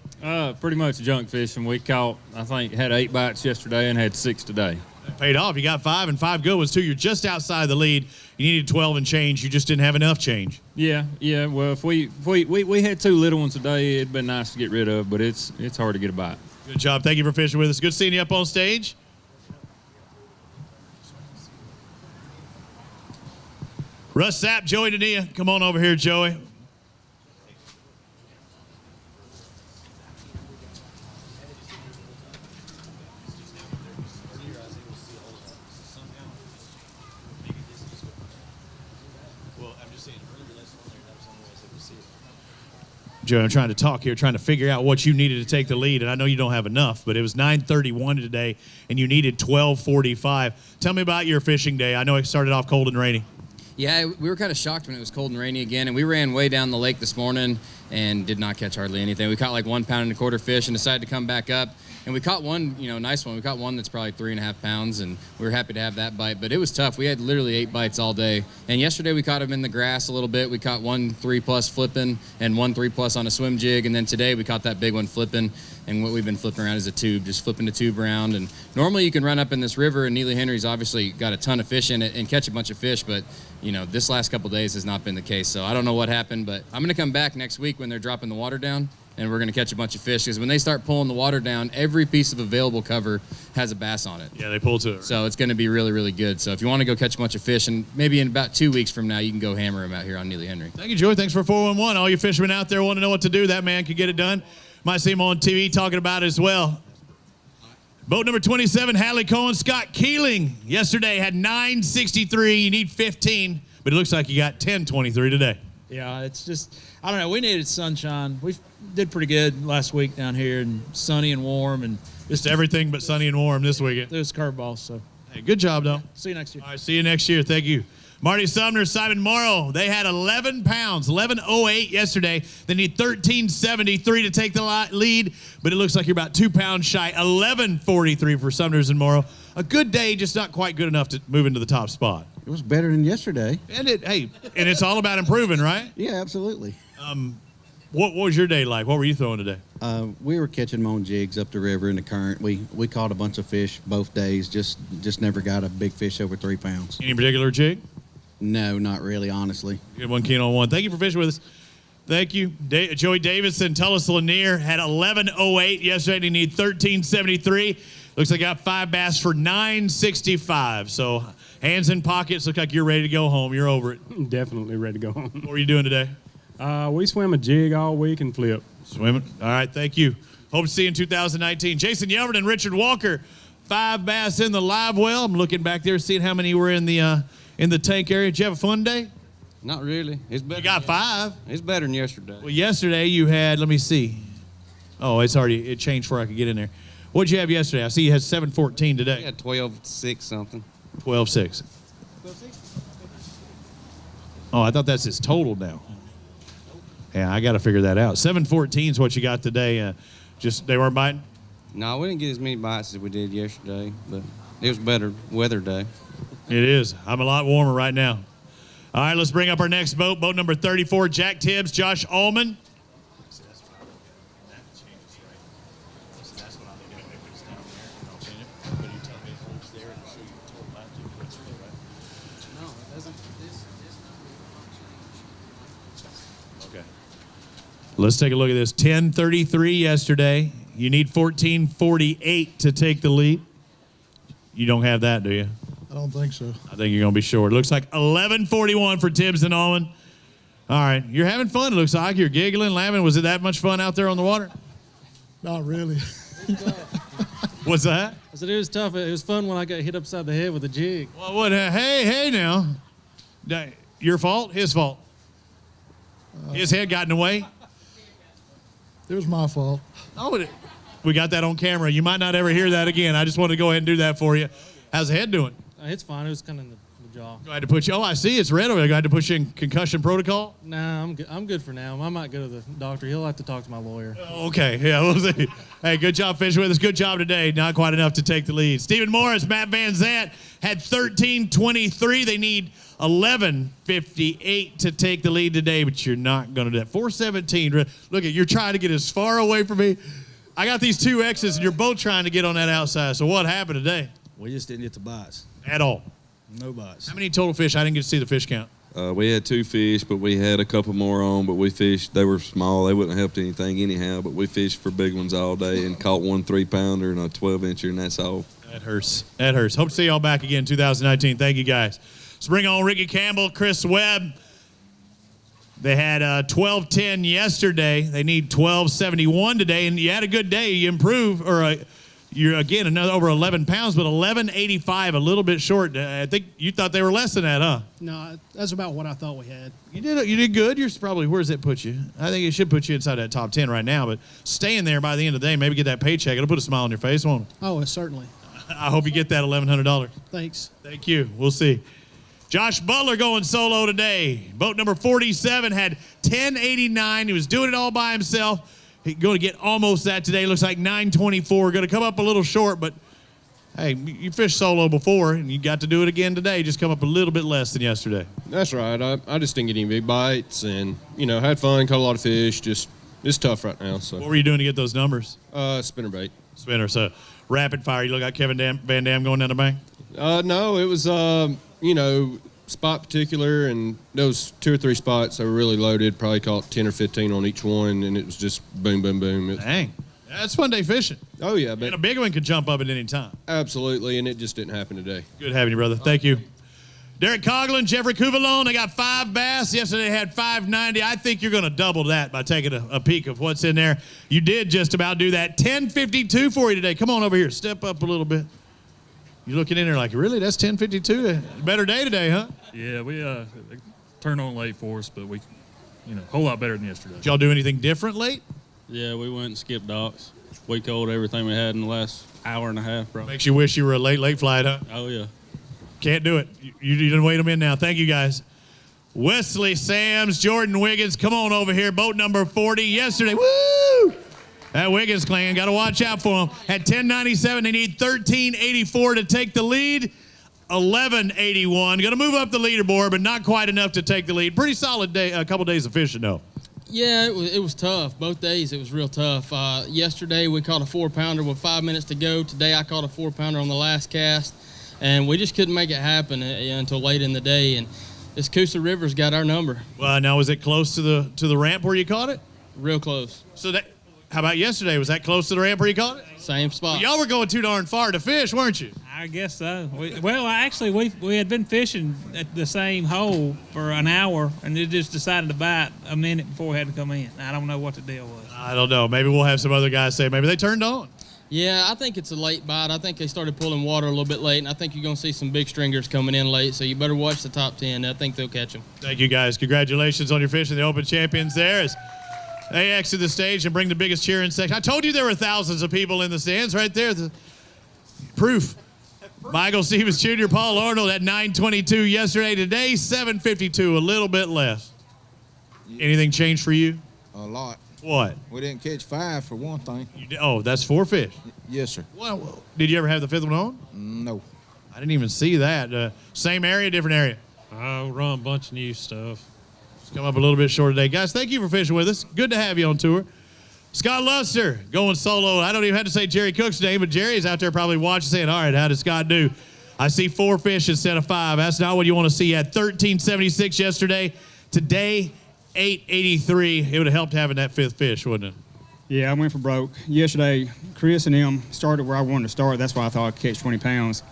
Pretty much junk fishing. We caught, I think, had 8 bites yesterday and had 6 today. That paid off. You got 5 and 5 good ones too. You're just outside the lead. You needed 12 and change. You just didn't have enough change. Yeah. Well, if we had 2 little ones today, it'd been nice to get rid of, but it's hard to get a bite. Good job. Thank you for fishing with us. Good seeing you up on stage. Russ Sapp, Joey Dania. Come on over here, Joey. Joe, I'm trying to talk here, trying to figure out what you needed to take the lead, and I know you don't have enough, but it was 9:31 today, and you needed 12:45. Tell me about your fishing day. I know it started off cold and rainy. Yeah, we were kind of shocked when it was cold and rainy again, and we ran way down the lake this morning and did not catch hardly anything. We caught like 1 pound and a quarter fish and decided to come back up. And we caught one, nice one. We caught one that's probably 3.5 pounds, and we were happy to have that bite. But it was tough. We had literally 8 bites all day. And yesterday we caught them in the grass a little bit. We caught 1 3+ flipping and 1 3+ on a swim jig. And then today we caught that big one flipping. And what we've been flipping around is a tube, just flipping the tube around. And normally you can run up in this river, and Neely Henry's obviously got a ton of fish in it and catch a bunch of fish. But, this last couple days has not been the case. So I don't know what happened, but I'm going to come back next week when they're dropping the water down, and we're going to catch a bunch of fish, because when they start pulling the water down, every piece of available cover has a bass on it. Yeah, they pull to it. So it's going to be really, really good. So if you want to go catch a bunch of fish, and maybe in about 2 weeks from now, you can go hammer them out here on Neely Henry. Thank you, Joey. Thanks for 411. All you fishermen out there want to know what to do. That man can get it done. Might see him on TV talking about it as well. Boat number 27, Hadley Cohen, Scott Keeling. Yesterday had 963. You need 15, but it looks like you got 1023 today. Yeah, it's just, I don't know. We needed sunshine. We did pretty good last week down here, and sunny and warm, and just everything but sunny and warm this weekend. It was curveballs, so. Hey, good job, though. See you next year. All right, see you next year. Thank you. Marty Sumner, Simon Morrow, they had 11 pounds, 11.08 yesterday. They need 13.73 to take the lead, but it looks like you're about 2 pounds shy. 11.43 for Sumners and Morrow. A good day, just not quite good enough to move into the top spot. It was better than yesterday. And it's all about improving, right? Yeah, absolutely. What was your day like? What were you throwing today? We were catching them on jigs up the river in the current. We caught a bunch of fish both days. Just never got a big fish over 3 pounds. Any particular jig? No, not really, honestly. Good one, Keen on one. Thank you for fishing with us. Thank you. Joey Davidson, Tullis Lanier had 11.08 yesterday. They need 13.73. Looks like I got 5 bass for 9.65. So hands in pockets. Look like you're ready to go home. You're over it. Definitely ready to go home. What are you doing today? We swim a jig all week and flip. Swimming. All right, thank you. Hope to see you in 2019. Jason Yelverton and Richard Walker, 5 bass in the live well. I'm looking back there, seeing how many were in the tank area. Did you have a fun day? Not really. It's better. You got 5. It's better than yesterday. Well, yesterday you had, let me see. Oh, it changed before I could get in there. What'd you have yesterday? I see you had 714 today. Yeah, 12.6 something. 12.6. Oh, I thought that's his total now. Yeah, I got to figure that out. 714 is what you got today. Just they weren't biting? No, we didn't get as many bites as we did yesterday, but it was better weather day. It is. I'm a lot warmer right now. All right, let's bring up our next boat. Boat number 34, Jack Tibbs, Josh Allman. Okay. Let's take a look at this. 10:33 yesterday. You need 14:48 to take the lead. You don't have that, do you? I don't think so. I think you're going to be short. It looks like 11:41 for Tibbs and Allman. All right. You're having fun, it looks like. You're giggling, laughing. Was it that much fun out there on the water? Not really. What's that? I said it was tough. It was fun when I got hit upside the head with a jig. Well, what? Hey now. Your fault? His fault? His head got in the way? It was my fault. Oh, we got that on camera. You might not ever hear that again. I just wanted to go ahead and do that for you. How's the head doing? It's fine. It was kind of in the jaw. I had to put you. Oh, I see. It's red over there. I had to put you in concussion protocol. Nah, I'm good for now. I might go to the doctor. He'll have to talk to my lawyer. Okay. Yeah, we'll see. Hey, good job fishing with us. Good job today. Not quite enough to take the lead. Stephen Morris, Matt Van Zant had 13:23. They need 11:58 to take the lead today, but you're not going to do that. 4:17. Look, you're trying to get as far away from me. I got these 2 X's, and you're both trying to get on that outside. So what happened today? We just didn't get the bites. At all? No bites. How many total fish? I didn't get to see the fish count. We had 2 fish, but we had a couple more on, but we fished. They were small. They wouldn't have helped anything anyhow, but we fished for big ones all day and caught 1 3-pounder and a 12-incher, and that's all. That hurts. That hurts. Hope to see y'all back again in 2019. Thank you, guys. Let's bring on Ricky Campbell, Chris Webb. They had 12:10 yesterday. They need 12:71 today, and you had a good day. You improved, or You're, again, another over 11 pounds, but 1185, a little bit short. I think you thought they were less than that, huh? No, that's about what I thought we had. You did good. You're probably, where does that put you? I think it should put you inside that top 10 right now, but staying there by the end of the day, maybe get that paycheck. It'll put a smile on your face, won't it? Oh, certainly. I hope you get that $1,100. Thanks. Thank you. We'll see. Josh Butler going solo today. Boat number 47 had 1089. He was doing it all by himself. He's going to get almost that today. Looks like 924. Going to come up a little short, but hey, you fished solo before, and you got to do it again today. Just come up a little bit less than yesterday. That's right. I just didn't get any big bites, and had fun, caught a lot of fish. Just it's tough right now. So what were you doing to get those numbers? Spinnerbait. Spinner. So rapid fire. You look like Kevin Van Dam going down the bank. No, it was spot particular, and those 2 or 3 spots that were really loaded. Probably caught 10 or 15 on each one, and it was just boom, boom, boom. Dang. That's fun day fishing. Oh, yeah. But and a big one could jump up at any time. Absolutely, and it just didn't happen today. Good having you, brother. Thank you. Derek Coughlin, Jeffrey Cuvalone, they got 5 bass. Yesterday had 590. I think you're going to double that by taking a peek of what's in there. You did just about do that. 1052 for you today. Come on over here. Step up a little bit. You're looking in there like, really? That's 1052? Better day today, huh? Yeah, we turned on late for us, but we, a whole lot better than yesterday. Did y'all do anything different late? Yeah, we went and skipped docks. We caught everything we had in the last hour and a half, probably. Makes you wish you were a late flight, huh? Oh, yeah. Can't do it. You didn't wait them in now. Thank you, guys. Wesley Sams, Jordan Wiggins, come on over here. Boat number 40 yesterday. Woo! That Wiggins clan, got to watch out for them. At 1097, they need 1384 to take the lead. 1181. Going to move up the leaderboard, but not quite enough to take the lead. Pretty solid day, a couple days of fishing, though. Yeah, it was tough. Both days it was real tough. Yesterday we caught a 4-pounder with 5 minutes to go. Today I caught a 4-pounder on the last cast, and we just couldn't make it happen until late in the day. And this Coosa River's got our number. Well, now was it close to the ramp where you caught it? Real close. So that. How about yesterday? Was that close to the ramp where you caught it? Same spot. Well, y'all were going too darn far to fish, weren't you? I guess so. We had been fishing at the same hole for an hour, and it just decided to bite a minute before we had to come in. I don't know what the deal was. I don't know. Maybe we'll have some other guys say maybe they turned on. Yeah, I think it's a late bite. I think they started pulling water a little bit late, and I think you're going to see some big stringers coming in late, so you better watch the top 10. I think they'll catch them. Thank you, guys. Congratulations on your fishing. The Open Champions there as they exit the stage and bring the biggest cheering section. I told you there were thousands of people in the stands right there. The proof. Michael Stevens Jr., Paul Arnold at 922 yesterday. Today, 752, a little bit less. Anything changed for you? A lot. What? We didn't catch 5 for one thing. Oh, that's 4 fish? Yes, sir. Well, did you ever have the 5th one on? No. I didn't even see that. Same area, different area? I'll run a bunch of new stuff. Come up a little bit short today. Guys, thank you for fishing with us. Good to have you on tour. Scott Luster going solo. I don't even have to say Jerry Cook's name, but Jerry's out there probably watching saying, all right, how did Scott do? I see 4 fish instead of 5. That's not what you want to see. At 1376 yesterday. Today, 883. It would have helped having that 5th fish, wouldn't it? Yeah, I went for broke. Yesterday, Chris and them started where I wanted to start. That's why I thought I'd catch 20 pounds.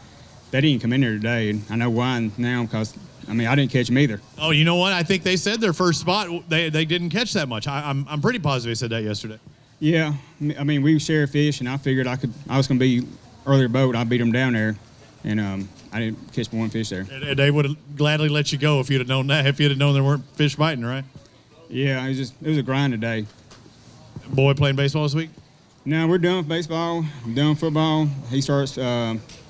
They didn't come in there today. And I know why now because, I didn't catch them either. Oh, you know what? I think they said their first spot, they didn't catch that much. I'm pretty positive they said that yesterday. Yeah. We shared fish, and I figured I was going to be earlier boat. I beat them down there, and I didn't catch one fish there. And they would have gladly let you go if you'd have known that, if you'd have known there weren't fish biting, right? Yeah, it was a grind today. Boy playing baseball this week? No, we're done with baseball. I'm done with football. He starts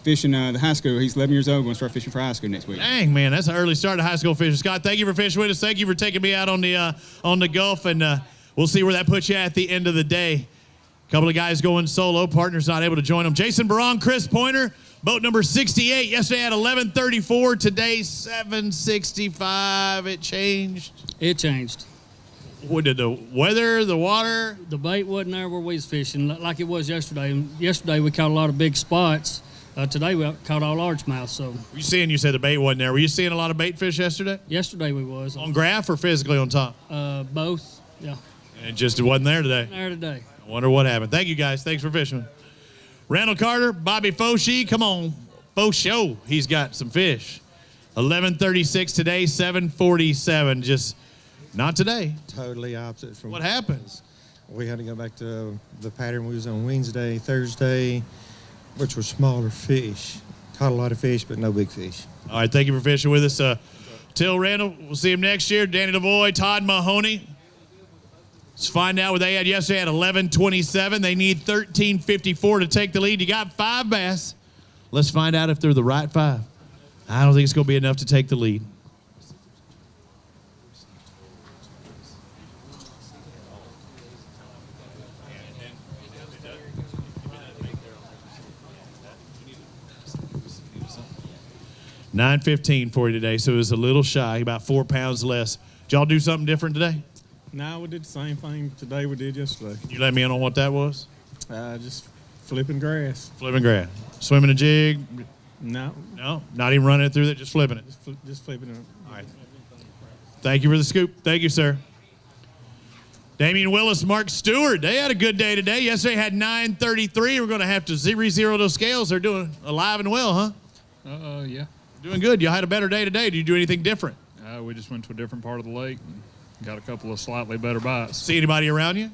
fishing the high school. He's 11 years old. Going to start fishing for high school next week. Dang, man, that's an early start to high school fishing. Scott, thank you for fishing with us. Thank you for taking me out on the Gulf, and we'll see where that puts you at the end of the day. A couple of guys going solo. Partners not able to join them. Jason Barong, Chris Pointer, boat number 68. Yesterday at 11:34. Today 7:65. It changed. It changed. What did the weather, the water? The bait wasn't there where we was fishing like it was yesterday. Yesterday we caught a lot of big spots. Today we caught all largemouth. So Were you seeing? You said the bait wasn't there. Were you seeing a lot of bait fish yesterday? Yesterday we was on graph or physically on top. Both. Yeah. And it just wasn't there today. There today. I wonder what happened. Thank you guys. Thanks for fishing. Randall Carter, Bobby Foshee, come on, Fosho. He's got some fish. 11:36 today, 7:47. Just. Not today. Totally opposite from what happened. We had to go back to the pattern we was on Wednesday, Thursday. which were smaller fish. Caught a lot of fish, but no big fish. All right, thank you for fishing with us. Till Randall, we'll see him next year. Danny Lavoy, Todd Mahoney. Let's find out what they had yesterday at 11:27. They need 13:54 to take the lead. You got 5 bass. Let's find out if they're the right 5. I don't think it's going to be enough to take the lead. $9.15 for you today, so it was a little shy, about 4 pounds less. Did y'all do something different today? No, we did the same thing today we did yesterday. You let me in on what that was? Just flipping grass. Flipping grass. Swimming a jig? No. No? Not even running it through there, just flipping it? Just flipping it. All right. Thank you for the scoop. Thank you, sir. Damian Willis, Mark Stewart, they had a good day today. Yesterday had 933. We're going to have to re-zero those scales. They're doing alive and well, huh? Yeah. Doing good. You had a better day today. Did you do anything different? We just went to a different part of the lake and got a couple of slightly better bites. See anybody around you?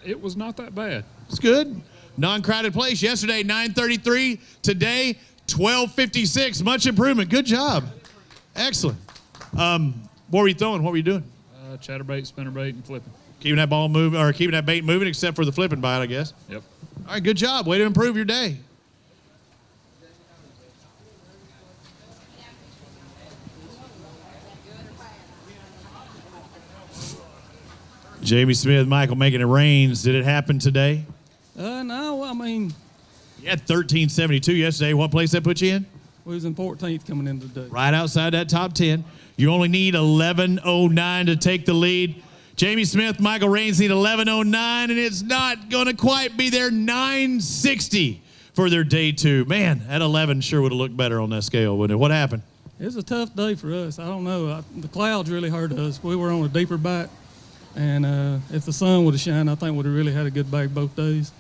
It was not that bad. It's good. Non-crowded place. Yesterday, 933. Today, 1256. Much improvement. Good job. Excellent. What were you throwing? What were you doing? Chatterbait, spinnerbait, and flipping. Keeping that ball moving, or keeping that bait moving, except for the flipping bite, I guess. Yep. All right, good job. Way to improve your day. Jamie Smith, Michael, making it rains. Did it happen today? No, I mean, You had 1372 yesterday. What place that put you in? we was in 14th coming into the day. Right outside that top 10. You only need 1109 to take the lead. Jamie Smith, Michael Raines need 1109, and it's not going to quite be there. 960 for their day 2. Man, that 11 sure would have looked better on that scale, wouldn't it? What happened? It was a tough day for us. I don't know. The clouds really hurt us. We were on a deeper bite, and if the sun would have shined, I think we'd have really had a good bag both days.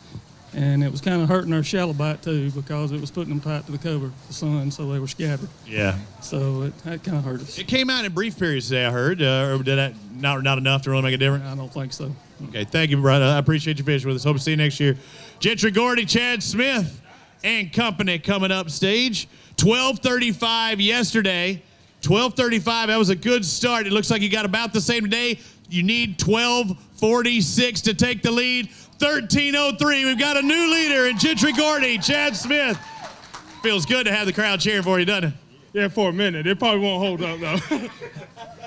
And it was kind of hurting our shallow bite, too, because it was putting them tight to the cover, the sun, so they were scattered. Yeah. So that kind of hurt us. It came out in brief periods today, I heard. Or did that not enough to really make a difference? I don't think so. Okay, thank you, brother. I appreciate you fishing with us. Hope to see you next year. Gentry Gordy, Chad Smith, and company coming up stage. 12:35 yesterday. 12:35, that was a good start. It looks like you got about the same today. You need 12:46 to take the lead. 13:03, we've got a new leader in Gentry Gordy, Chad Smith. Feels good to have the crowd cheering for you, doesn't it? Yeah, for a minute. It probably won't hold up, though.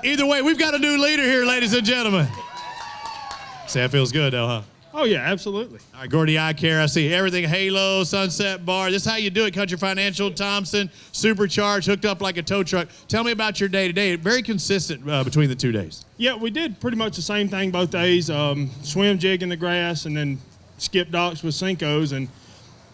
Either way, we've got a new leader here, ladies and gentlemen. See, that feels good, though, huh? Oh, yeah, absolutely. All right, Gordy Eye Care, I see everything. Halo, Sunset Bar. This is how you do it. Country Financial, Thompson, Supercharged, hooked up like a tow truck. Tell me about your day-to-day. Very consistent between the 2 days. Yeah, we did pretty much the same thing both days. Swim jig in the grass and then skip docks with Cincos. And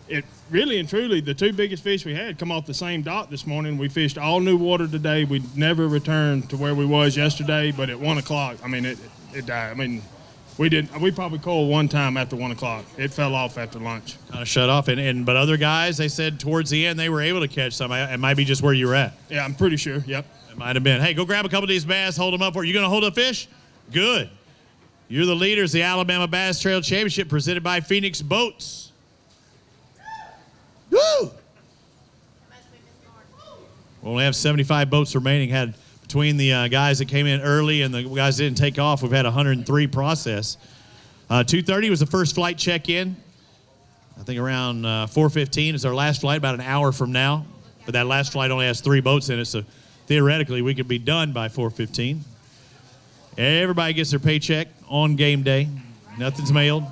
it really and truly, the 2 biggest fish we had come off the same dock this morning. We fished all new water today. We never returned to where we was yesterday, but at 1 o'clock, I mean, it died. I mean, we probably called one time after 1 o'clock. It fell off after lunch. Kind of shut off. But other guys, they said towards the end they were able to catch some. It might be just where you were at. Yeah, I'm pretty sure. Yep. It might have been. Hey, go grab a couple of these bass, hold them up for you. You going to hold a fish? Good. You're the leaders. The Alabama Bass Trail Championship presented by Phoenix Boats. Woo! We only have 75 boats remaining. Had between the guys that came in early and the guys that didn't take off, we've had 103 process. 2:30 was the first flight check-in. I think around 4:15 is our last flight, about an hour from now. But that last flight only has 3 boats in it, so theoretically we could be done by 4:15. Everybody gets their paycheck on game day. Nothing's mailed.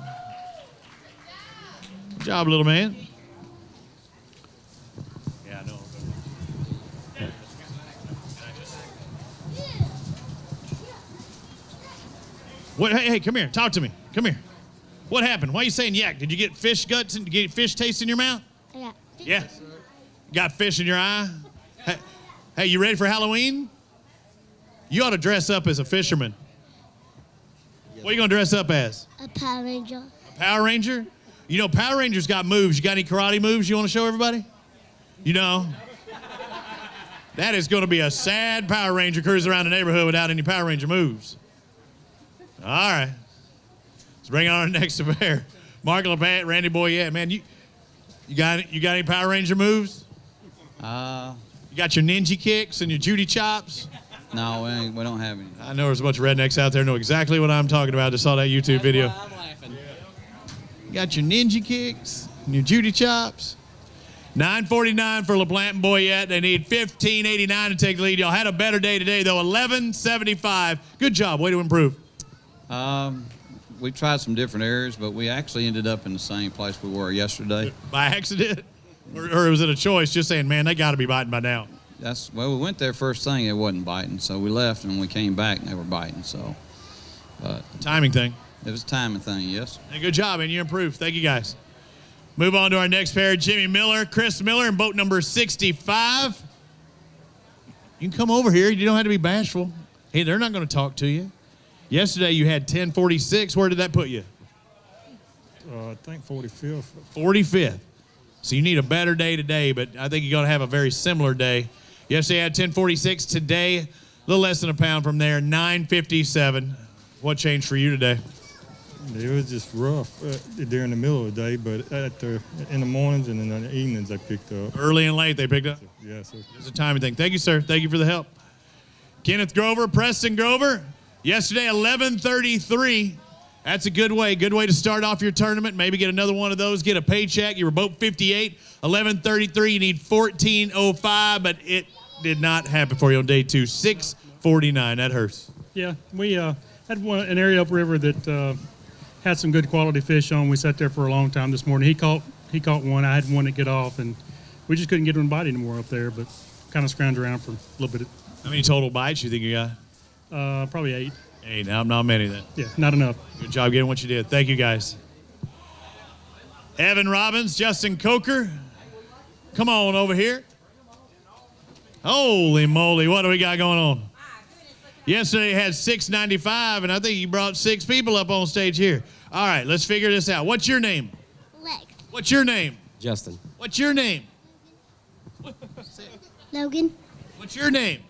Good job, little man. Yeah, I know. What? Hey, come here. Talk to me. Come here. What happened? Why are you saying yak? Did you get fish guts and get fish taste in your mouth? Yeah. Yeah. Got fish in your eye? Hey, you ready for Halloween? You ought to dress up as a fisherman. What are you going to dress up as? A Power Ranger. A Power Ranger? You know, Power Rangers got moves. You got any karate moves you want to show everybody? You know? That is going to be a sad Power Ranger cruising around the neighborhood without any Power Ranger moves. All right. Let's bring on our next affair. Mark LePat, Randy Boyette. Man, You got any Power Ranger moves? You got your ninja kicks and your Judy chops? No, we don't have any. I know there's a bunch of rednecks out there who know exactly what I'm talking about. I just saw that YouTube video. I'm laughing. You got your ninja kicks and your Judy chops. 9:49 for LaPlante and Boyette. They need 15:89 to take the lead. Y'all had a better day today, though. 11:75. Good job. Way to improve. We tried some different areas, but we actually ended up in the same place we were yesterday. By accident? Or was it a choice just saying, man, they got to be biting by now? Well, we went there first thing, it wasn't biting. So we left and we came back and they were biting. So, timing thing. It was a timing thing, yes. Hey, good job, and you improved. Thank you, guys. Move on to our next pair, Jimmy Miller, Chris Miller, in boat number 65. You can come over here. You don't have to be bashful. Hey, they're not going to talk to you. Yesterday you had 1046. Where did that put you? I think 45th. 45th. So you need a better day today, but I think you're going to have a very similar day. Yesterday you had 1046. Today, a little less than a pound from there, 957. What changed for you today? It was just rough during the middle of the day, but in the mornings and in the evenings, I picked up. Early and late, they picked up? Yes, sir. It's a timing thing. Thank you, sir. Thank you for the help. Kenneth Grover, Preston Grover. Yesterday, 11:33. That's a good way to start off your tournament. Maybe get another one of those, get a paycheck. You were boat 58, 11:33. You need 14:05, but it did not happen for you on day 2. 6:49. That hurts. Yeah, we had an area upriver that had some good quality fish on. We sat there for a long time this morning. He caught one. I had one to get off, and we just couldn't get him to bite anymore up there, but kind of scrounged around for a little bit. How many total bites you think you got? Probably 8. 8. Not many then. Yeah, not enough. Good job getting what you did. Thank you, guys. Evan Robbins, Justin Coker. Come on over here. Holy moly, what do we got going on? Yesterday had 695, and I think you brought 6 people up on stage here. All right, let's figure this out. What's your name? Lex. What's your name? Justin. What's your name? Logan. What's your name?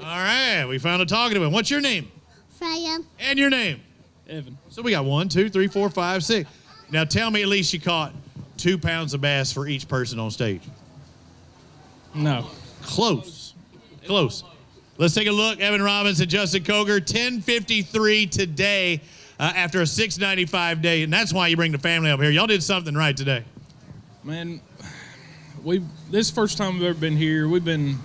All right, we found a talkative one. What's your name? Freya. And your name? Evan. So we got 1, 2, 3, 4, 5, 6. Now tell me at least you caught 2 pounds of bass for each person on stage. No. Close. Let's take a look. Evan Robbins and Justin Coger, 10:53 today after a 695 day, and that's why you bring the family up here. Y'all did something right today. Man, this is the first time we've ever been here. We've been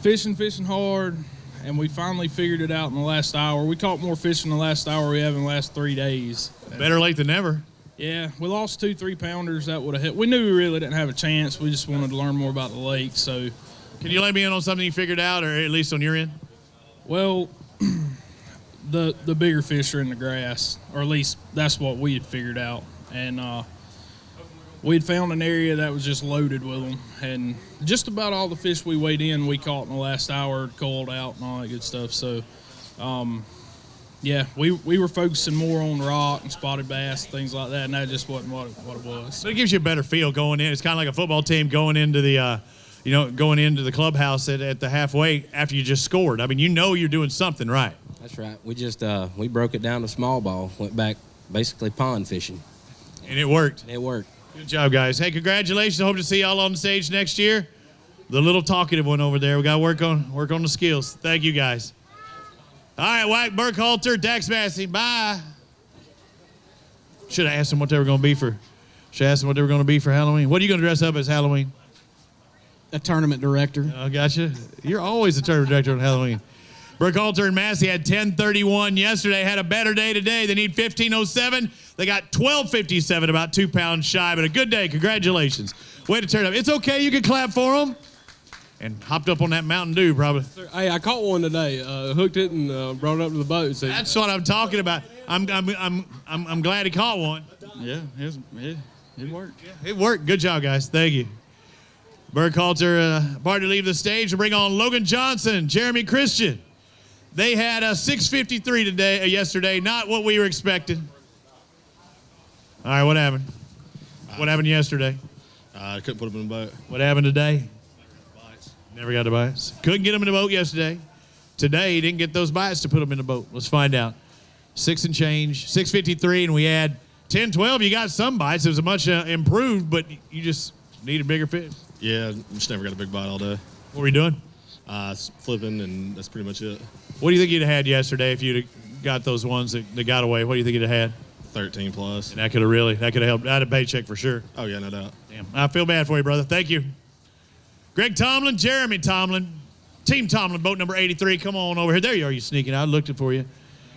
fishing hard, and we finally figured it out in the last hour. We caught more fish in the last hour we have in the last 3 days. Better late than never. Yeah, we lost 2 3-pounders. That would have hit. We knew we really didn't have a chance. We just wanted to learn more about the lake. So, can you let me in on something you figured out, or at least on your end? Well, the bigger fish are in the grass, or at least that's what we had figured out. And we had found an area that was just loaded with them, and just about all the fish we weighed in we caught in the last hour coiled out and all that good stuff. So, yeah, we were focusing more on rock and spotted bass, things like that, and that just wasn't what it was. But it gives you a better feel going in. It's kind of like a football team going into the, going into the clubhouse at the halfway after you just scored. I mean, you're doing something right. That's right. We just we broke it down to small ball, went back basically pond fishing. And it worked. It worked. Good job, guys. Hey, congratulations. I hope to see y'all on the stage next year. The little talkative one over there. We got to work on the skills. Thank you, guys. All right, White, Burkhalter, Dax Massey, bye. Should have asked them what they were going to be for Halloween. What are you going to dress up as Halloween? A tournament director. Oh, gotcha. You're always a tournament director on Halloween. Burkhalter and Massey had 10:31 yesterday, had a better day today. They need 15:07. They got 12:57, about 2 pounds shy, but a good day. Congratulations. Way to turn up. It's okay. You can clap for them. And hopped up on that Mountain Dew, probably. Hey, I caught one today. Hooked it and brought it up to the boat. So. That's what I'm talking about. I'm glad he caught one. Yeah, it worked. It worked. Good job, guys. Thank you. Burkhalter, party to leave the stage to bring on Logan Johnson, Jeremy Christian. They had a 6:53 yesterday. Not what we were expecting. All right, what happened? What happened yesterday? I couldn't put them in the boat. What happened today? Never got the bites. Couldn't get them in the boat yesterday. Today, he didn't get those bites to put them in the boat. Let's find out. 6 and change, 6:53, and we add 10, 12, you got some bites. It was a much improved, but you just need a bigger fish. Yeah, just never got a big bite all day. What were you doing? Flipping, and that's pretty much it. What do you think you'd have had yesterday if you'd have got those ones that got away? What do you think you'd have had? 13 plus. And that could have helped. I had a paycheck for sure. Oh, yeah, no doubt. Damn. I feel bad for you, brother. Thank you. Greg Tomlin, Jeremy Tomlin, Team Tomlin, boat number 83. Come on over here. There you are. You sneaking out. I looked it for you.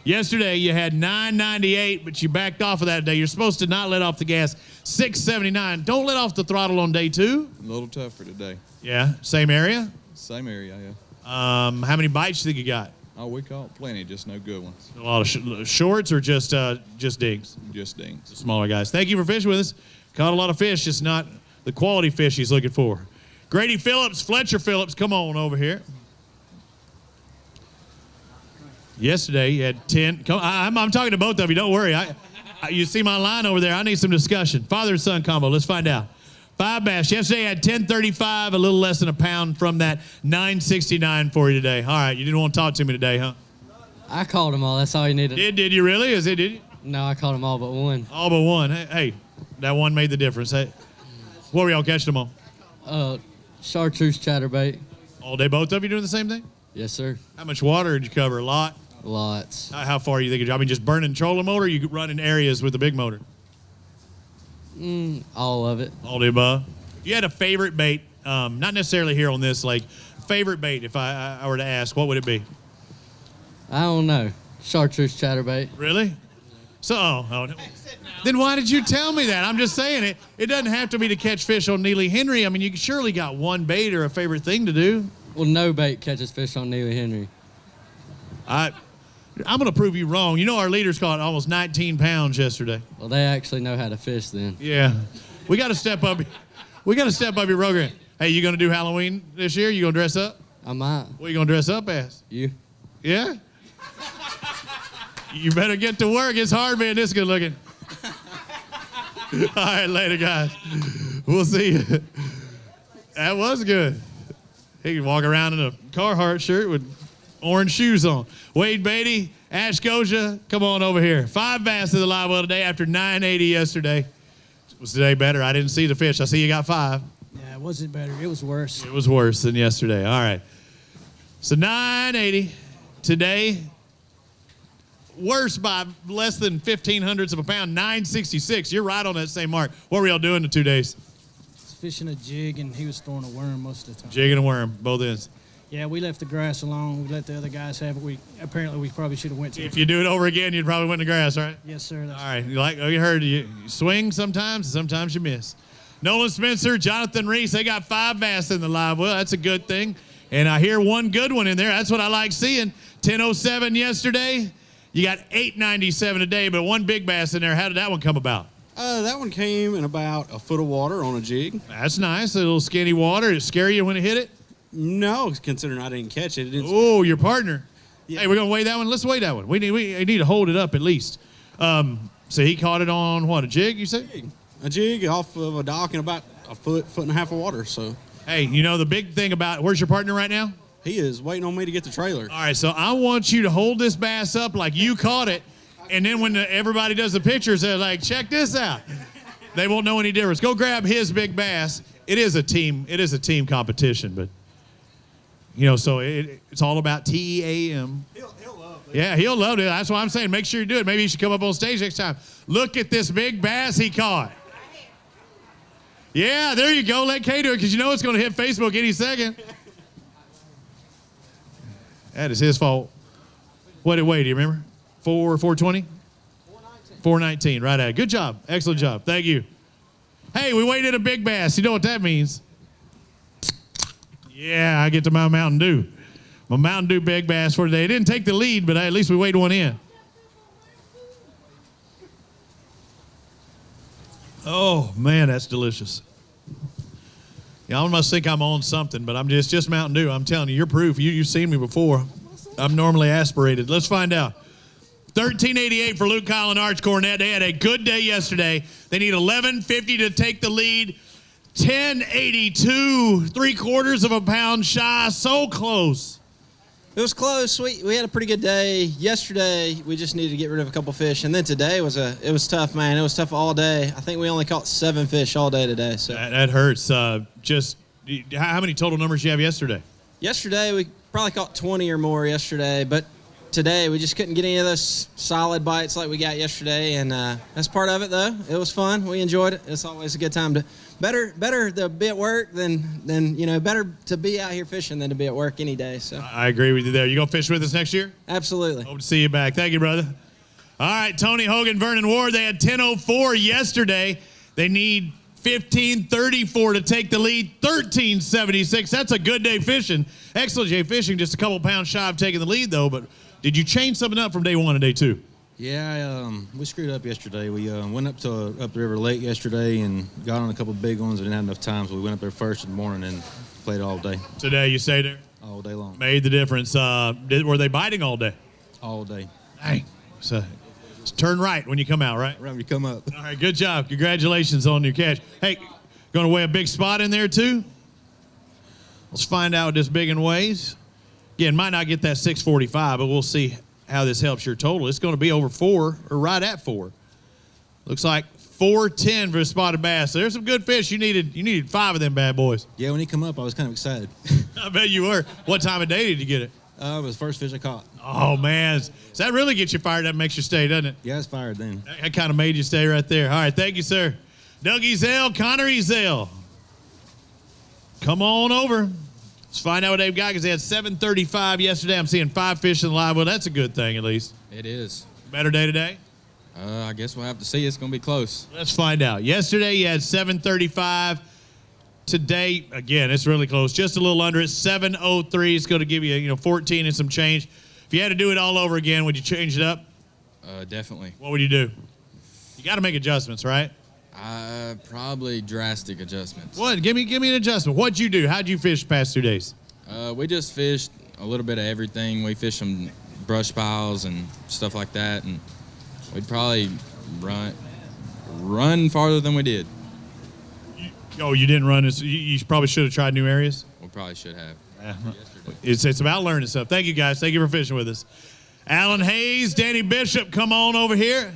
Yesterday, you had 998, but you backed off of that day. You're supposed to not let off the gas. 679. Don't let off the throttle on day 2. A little tougher today. Yeah. Same area? Same area, yeah. How many bites do you think you got? Oh, we caught plenty, just no good ones. A lot of shorts or just dings? Just dings. The smaller guys. Thank you for fishing with us. Caught a lot of fish, just not the quality fish he's looking for. Grady Phillips, Fletcher Phillips, come on over here. Yesterday, you had 10. I'm talking to both of you. Don't worry. You see my line over there. I need some discussion. Father and son combo. Let's find out. 5 bass. Yesterday, you had 1035, a little less than a pound from that 969 for you today. All right. You didn't want to talk to me today, huh? I called them all. That's all you needed. Did you really? Did you? No, I called them all but one. All but one. Hey, that one made the difference. Hey, what were y'all catching them on? Chartreuse chatterbait. All day, both of you doing the same thing? Yes, sir. How much water did you cover? A lot? Lots. How far are you thinking? I mean, just burning trolling motor, or you run in areas with the big motor? All of it. All the above. You had a favorite bait, not necessarily here on this, like favorite bait. If I were to ask, what would it be? I don't know. Chartreuse chatterbait. Really? So, then why did you tell me that? I'm just saying it. It doesn't have to be to catch fish on Neely Henry. I mean, you surely got one bait or a favorite thing to do. Well, no bait catches fish on Neely Henry. I'm going to prove you wrong. You know our leaders caught almost 19 pounds yesterday. Well, they actually know how to fish then. Yeah. We got to step up. We got to step up your program. Hey, you going to do Halloween this year? You going to dress up? I might. What are you going to dress up as? You. Yeah? You better get to work. It's hard being this good looking. All right, later, guys. We'll see you. That was good. He can walk around in a Carhartt shirt with orange shoes on. Wade Beatty, Ash Goja, come on over here. 5 bass to the live well today after 980 yesterday. Was today better? I didn't see the fish. I see you got 5. Yeah, it wasn't better. It was worse. It was worse than yesterday. All right. So 980 today. Worse by less than 0.15 of a pound, 966. You're right on that same mark. What were y'all doing the 2 days? Fishing a jig, and he was throwing a worm most of the time. Jig and a worm, both ends. Yeah, we left the grass alone. We let the other guys have it. Apparently we probably should have went to. If you do it over again, you'd probably win the grass, right? Yes, sir. All right. You heard you swing sometimes, and sometimes you miss. Nolan Spencer, Jonathan Reese, they got 5 bass in the live well. That's a good thing. And I hear one good one in there. That's what I like seeing. 10:07 yesterday. You got 8.97 today, but one big bass in there. How did that one come about? That one came in about a foot of water on a jig. That's nice. A little skinny water. Did it scare you when it hit it? No, considering I didn't catch it. Oh, your partner. Yeah. Hey, we're going to weigh that one. Let's weigh that one. We need to hold it up at least. So he caught it on what, a jig, you said? A jig off of a dock in about a foot and a half of water. So. Hey, you know the big thing about, where's your partner right now? He is waiting on me to get the trailer. All right, so I want you to hold this bass up like you caught it, and then when everybody does the pictures, they're like, check this out. They won't know any difference. Go grab his big bass. It is a team competition, but, you know, so it's all about TEAM. He'll love it. Yeah, he'll love it. That's why I'm saying make sure you do it. Maybe you should come up on stage next time. Look at this big bass he caught. Yeah, there you go. Let Kay do it because you know it's going to hit Facebook any second. That is his fault. What did it weigh? Do you remember? 420? 419. Right at it. Good job. Excellent job. Thank you. Hey, we weighed in a big bass. You know what that means? Yeah, I get to my Mountain Dew. My Mountain Dew big bass for today. It didn't take the lead, but at least we weighed one in. Oh, man, that's delicious. Y'all must think I'm on something, but I'm just Mountain Dew. I'm telling you, you're proof. You've seen me before. I'm normally aspirated. Let's find out. 1388 for Luke Kyle and Arch Cornett. They had a good day yesterday. They need 1150 to take the lead. 1082, 3/4 of a pound shy. So close. It was close. We had a pretty good day. Yesterday, we just needed to get rid of a couple fish, and then today it was tough, man. It was tough all day. I think we only caught 7 fish all day today. So That hurts. How many total numbers you have yesterday? yesterday we probably caught 20 or more yesterday, but today we just couldn't get any of those solid bites like we got yesterday, and that's part of it though. It was fun. We enjoyed it. It's always a good time to better to be at work than better to be out here fishing than to be at work any day. So I agree with you there. You gonna fish with us next year? Absolutely. Hope to see you back. Thank you, brother. All right, Tony Hogan, Vernon Ward. They had 10:04 yesterday. They need 15:34 to take the lead. 13:76. That's a good day fishing. Excellent day fishing. Just a couple pounds shy of taking the lead though. But did you change something up from day 1 to day 2? Yeah, we screwed up yesterday. We went up the river late yesterday and got on a couple big ones. We didn't have enough time, so we went up there first in the morning and played all day. Today you stayed there? All day long. Made the difference. Were they biting all day? All day. Dang. So turn right when you come out, right? Right when you come up. All right, good job. Congratulations on your catch. Hey, going to weigh a big spot in there too? Let's find out what this big one weighs. Again, might not get that 645, but we'll see how this helps your total. It's going to be over 4 or right at 4. Looks like 410 for a spotted bass. So there's some good fish. You needed 5 of them bad boys. Yeah, when he come up, I was kind of excited. I bet you were. What time of day did you get it? It was the first fish I caught. Oh, man. So that really gets you fired up, makes you stay, doesn't it? Yeah, it's fired then. That kind of made you stay right there. All right, thank you, sir. Doug Ezell, Connor Ezell. Come on over. Let's find out what they've got because they had 735 yesterday. I'm seeing 5 fish in the live well. That's a good thing, at least. It is. Better day today? I guess we'll have to see. It's going to be close. Let's find out. Yesterday, you had 735. Today, again, it's really close. Just a little under it. 703 is going to give you, 14 and some change. If you had to do it all over again, would you change it up? Definitely. What would you do? You got to make adjustments, right? Probably drastic adjustments. What? Give me an adjustment. What'd you do? How'd you fish the past 2 days? We just fished a little bit of everything. We fished some brush piles and stuff like that, and we'd probably run farther than we did. You didn't run as you probably should have tried new areas. We probably should have. It's about learning stuff. Thank you guys. Thank you for fishing with us. Alan Hayes, Danny Bishop, come on over here.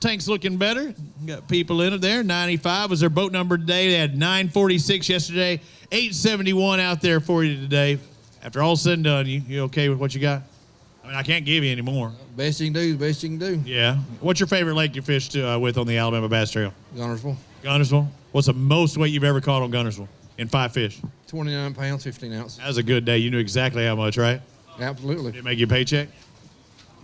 Tank's looking better. Got people in it there. 95 was their boat number today. They had 946 yesterday. 871 out there for you today. After all said and done, you okay with what you got? I mean, I can't give you any more. Best you can do is best you can do. Yeah. What's your favorite lake you fished with on the Alabama Bass Trail? Gunnersville. Gunnersville? What's the most weight you've ever caught on Gunnersville in 5 fish? 29 pounds, 15 ounces. That was a good day. You knew exactly how much, right? Absolutely. Did it make you a paycheck?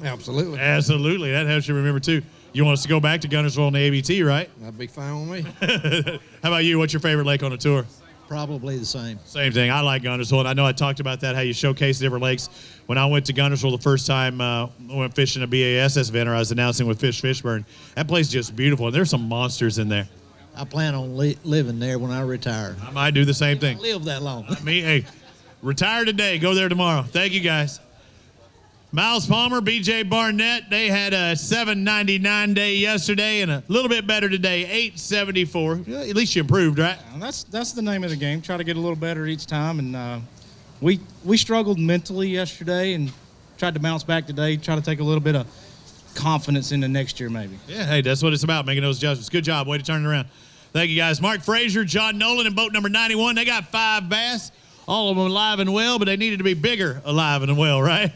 Absolutely. Absolutely. That helps you remember, too. You want us to go back to Gunnersville on the ABT, right? That'd be fine with me. How about you? What's your favorite lake on the tour? Probably the same. Same thing. I like Gunnersville, and I know I talked about that, how you showcase the different lakes. When I went to Gunnersville the first time I went fishing a BASS event, or I was announcing with Fish Fishburne, that place is just beautiful, and there's some monsters in there. I plan on living there when I retire. I might do the same thing. Live that long. Hey, retire today. Go there tomorrow. Thank you, guys. Miles Palmer, BJ Barnett, they had a 799 day yesterday and a little bit better today, 874. At least you improved, right? That's the name of the game. Try to get a little better each time, and we struggled mentally yesterday and tried to bounce back today. Try to take a little bit of confidence into next year, maybe. Yeah, hey, that's what it's about, making those adjustments. Good job. Way to turn it around. Thank you, guys. Mark Frazier, John Nolan in boat number 91. They got 5 bass, all of them alive and well, but they needed to be bigger alive and well, right?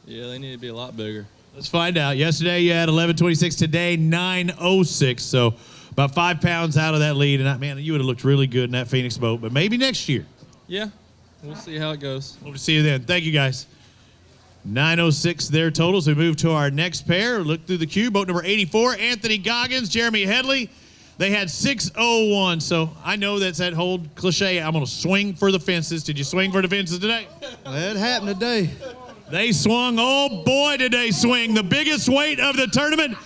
Yeah, they need to be a lot bigger. Let's find out. Yesterday you had 1126. Today 906. So about 5 pounds out of that lead. And man, you would have looked really good in that Phoenix boat. But maybe next year. Yeah, we'll see how it goes. We'll see you then. Thank you, guys. 906 their totals. We move to our next pair. Look through the queue. Boat number 84, Anthony Goggins, Jeremy Headley. They had 601. So I know that's that whole cliche. I'm going to swing for the fences. Did you swing for the fences today? That happened today. They swung. Oh, boy, did they swing. The biggest weight of the tournament.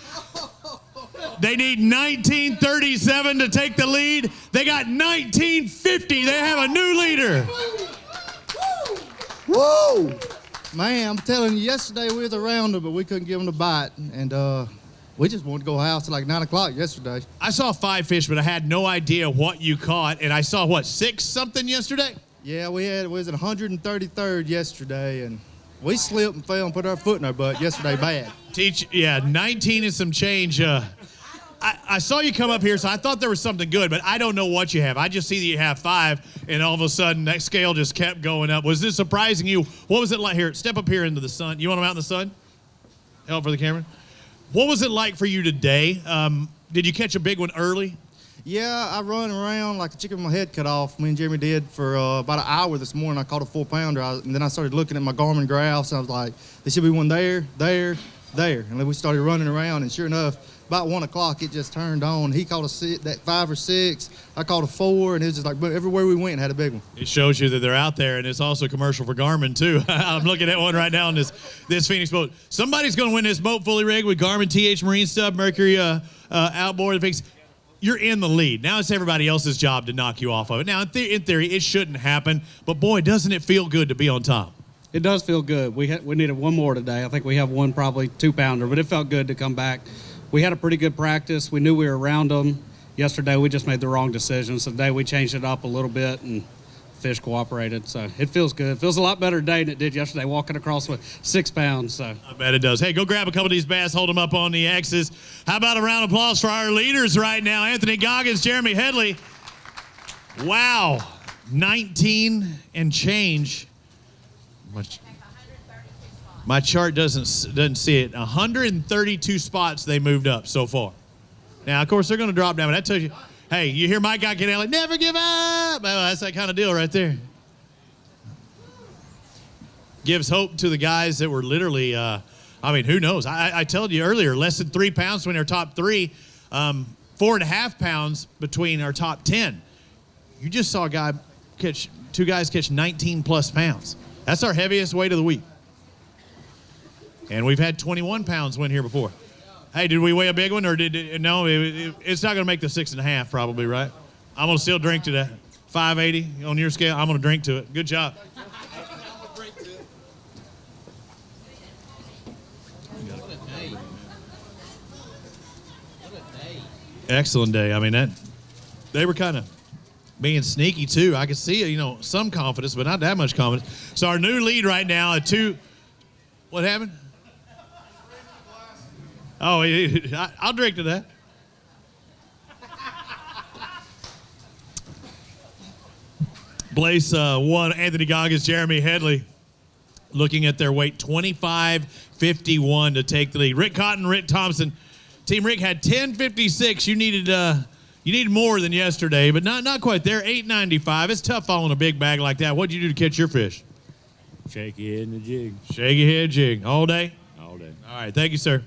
They need 1937 to take the lead. They got 1950. They have a new leader. Whoa! Man, I'm telling you, yesterday we was around them, but we couldn't give them the bite. And we just wanted to go house till like 9 o'clock yesterday. I saw 5 fish, but I had no idea what you caught. And I saw, 6 something yesterday? Yeah, we was at 133rd yesterday, and we slipped and fell and put our foot in our butt yesterday bad. 19 and some change. I saw you come up here, so I thought there was something good, but I don't know what you have. I just see that you have 5, and all of a sudden that scale just kept going up. Was this surprising you? What was it like? Here, step up here into the sun. You want them out in the sun? Help for the camera. What was it like for you today? Did you catch a big one early? Yeah, I run around like a chicken with my head cut off. Me and Jeremy did for about an hour this morning. I caught a 4-pounder, and then I started looking at my Garmin graphs, and I was like, there should be one there, there, there. And then we started running around, and sure enough, about 1 o'clock, it just turned on. He caught that 5 or 6. I caught a 4, and it was just like everywhere we went had a big one. It shows you that they're out there, and it's also a commercial for Garmin, too. I'm looking at one right now on this Phoenix boat. Somebody's going to win this boat fully rigged with Garmin TH Marine Sub, Mercury outboard things. You're in the lead. Now it's everybody else's job to knock you off of it. Now, in theory, it shouldn't happen, but boy, doesn't it feel good to be on top. It does feel good. We needed one more today. I think we have one probably 2-pounder, but it felt good to come back. We had a pretty good practice. We knew we were around them. Yesterday, we just made the wrong decision. So today, we changed it up a little bit, and fish cooperated. So it feels good. It feels a lot better today than it did yesterday, walking across with 6 pounds. So I bet it does. Hey, go grab a couple of these bass, hold them up on the X's. How about a round of applause for our leaders right now? Anthony Goggins, Jeremy Headley. Wow, 19 and change. My chart doesn't see it. 132 spots they moved up so far. Now, of course, they're going to drop down, but that tells you, hey, you hear my guy get out like, never give up. Well, that's that kind of deal right there. Gives hope to the guys that were literally, who knows? I told you earlier, less than 3 pounds between our top 3, 4.5 pounds between our top 10. You just saw two guys catch 19 plus pounds. That's our heaviest weight of the week. And we've had 21 pounds win here before. Hey, did we weigh a big one, or no? It's not going to make the 6.5 probably, right? I'm going to still drink to that. 580 on your scale. I'm going to drink to it. Good job. Excellent day. I mean, they were kind of being sneaky too. I could see, some confidence, but not that much confidence. So our new lead right now at 2. What happened? Oh, I'll drink to that. Blaze 1, Anthony Goggins, Jeremy Headley, looking at their weight, 25.51 to take the lead. Rick Cotton, Rick Thompson. Team Rick had 10.56. You needed more than yesterday, but not quite there. 8.95. It's tough following a big bag like that. What'd you do to catch your fish? Shaky head and a jig. Shaky head jig. All day? All day. All right. Thank you, sir.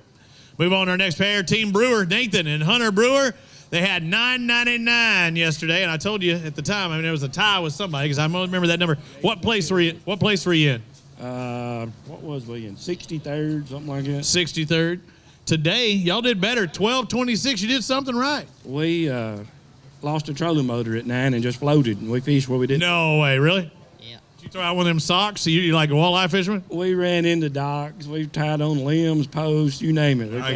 Move on to our next pair. Team Brewer, Nathan and Hunter Brewer. They had 9.99 yesterday, and I told you at the time, there was a tie with somebody because I remember that number. What place were you in? What was we in? 63rd, something like that. 63rd. Today, y'all did better. 12.26. You did something right. We lost a trolling motor at 9 and just floated, and we fished where we didn't. No way, really? Yeah. Did you throw out one of them socks? So you like a walleye fisherman? We ran into docks. We tied on limbs, posts, you name it. I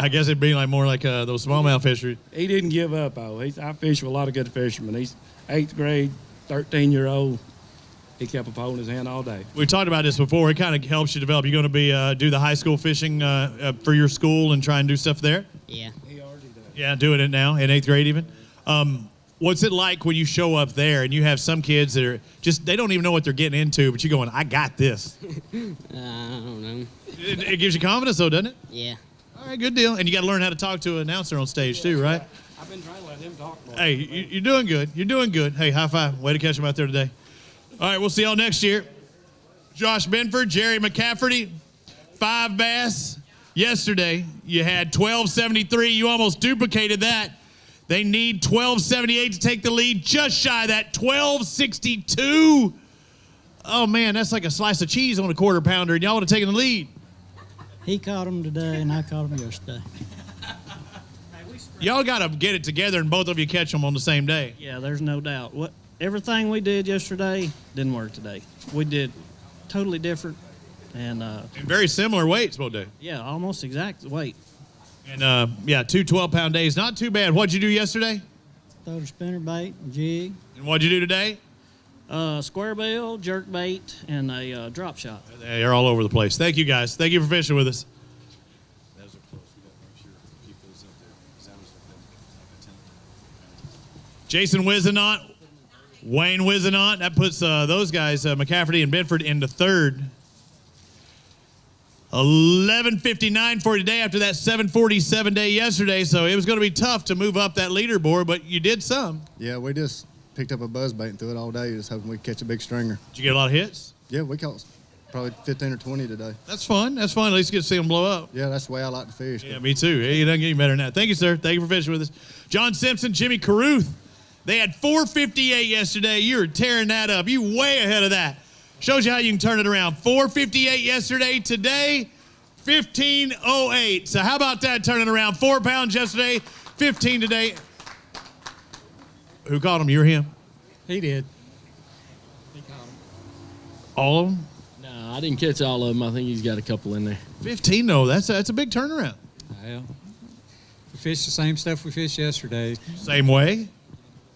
guess it'd be like more like those smallmouth fisheries. He didn't give up, though. I fished with a lot of good fishermen. He's 8th grade, 13-year-old. He kept a pole in his hand all day. We talked about this before. It kind of helps you develop. You're going to be do the high school fishing for your school and try and do stuff there? Yeah. He already does. Yeah, doing it now in 8th grade even. What's it like when you show up there and you have some kids that are just, they don't even know what they're getting into, but you're going, I got this. I don't know. It gives you confidence though, doesn't it? Yeah. All right, good deal. And you got to learn how to talk to an announcer on stage too, right? I've been trying to let him talk more. Hey, you're doing good. You're doing good. Hey, high five. Way to catch them out there today. All right, we'll see y'all next year. Josh Benford, Jerry McCafferty, 5 bass. Yesterday, you had 12.73. You almost duplicated that. They need 12.78 to take the lead. Just shy of that, 12.62. Oh, man, that's like a slice of cheese on a quarter pounder, and y'all would have taken the lead. He caught them today, and I caught them yesterday. Y'all got to get it together, and both of you catch them on the same day. Yeah, there's no doubt. Everything we did yesterday didn't work today. We did totally different. And very similar weights both days. Yeah, almost exact weight. And, 2 12-pound days. Not too bad. What'd you do yesterday? Throw the spinnerbait, jig. And what'd you do today? Square bill, jerk bait, and a drop shot. They're all over the place. Thank you, guys. Thank you for fishing with us. Jason Wizenot, Wayne Wizenot. That puts those guys, McCafferty and Bedford, into third. 11:59 for today after that 7:47 day yesterday. So it was going to be tough to move up that leaderboard, but you did some. Yeah, we just picked up a buzzbait and threw it all day, just hoping we'd catch a big stringer. Did you get a lot of hits? Yeah, we caught probably 15 or 20 today. That's fun. That's fun. At least you get to see them blow up. Yeah, that's the way I like to fish. Yeah, me too. It doesn't get any better than that. Thank you, sir. Thank you for fishing with us. John Simpson, Jimmy Caruth. They had 458 yesterday. You're tearing that up. You way ahead of that. Shows you how you can turn it around. 458 yesterday. Today, 1508. So how about that turning around? 4 pounds yesterday, 15 today. Who caught him? You or him? He did. All of them? No, I didn't catch all of them. I think he's got a couple in there. 15 though. That's a big turnaround. Well, we fished the same stuff we fished yesterday. Same way?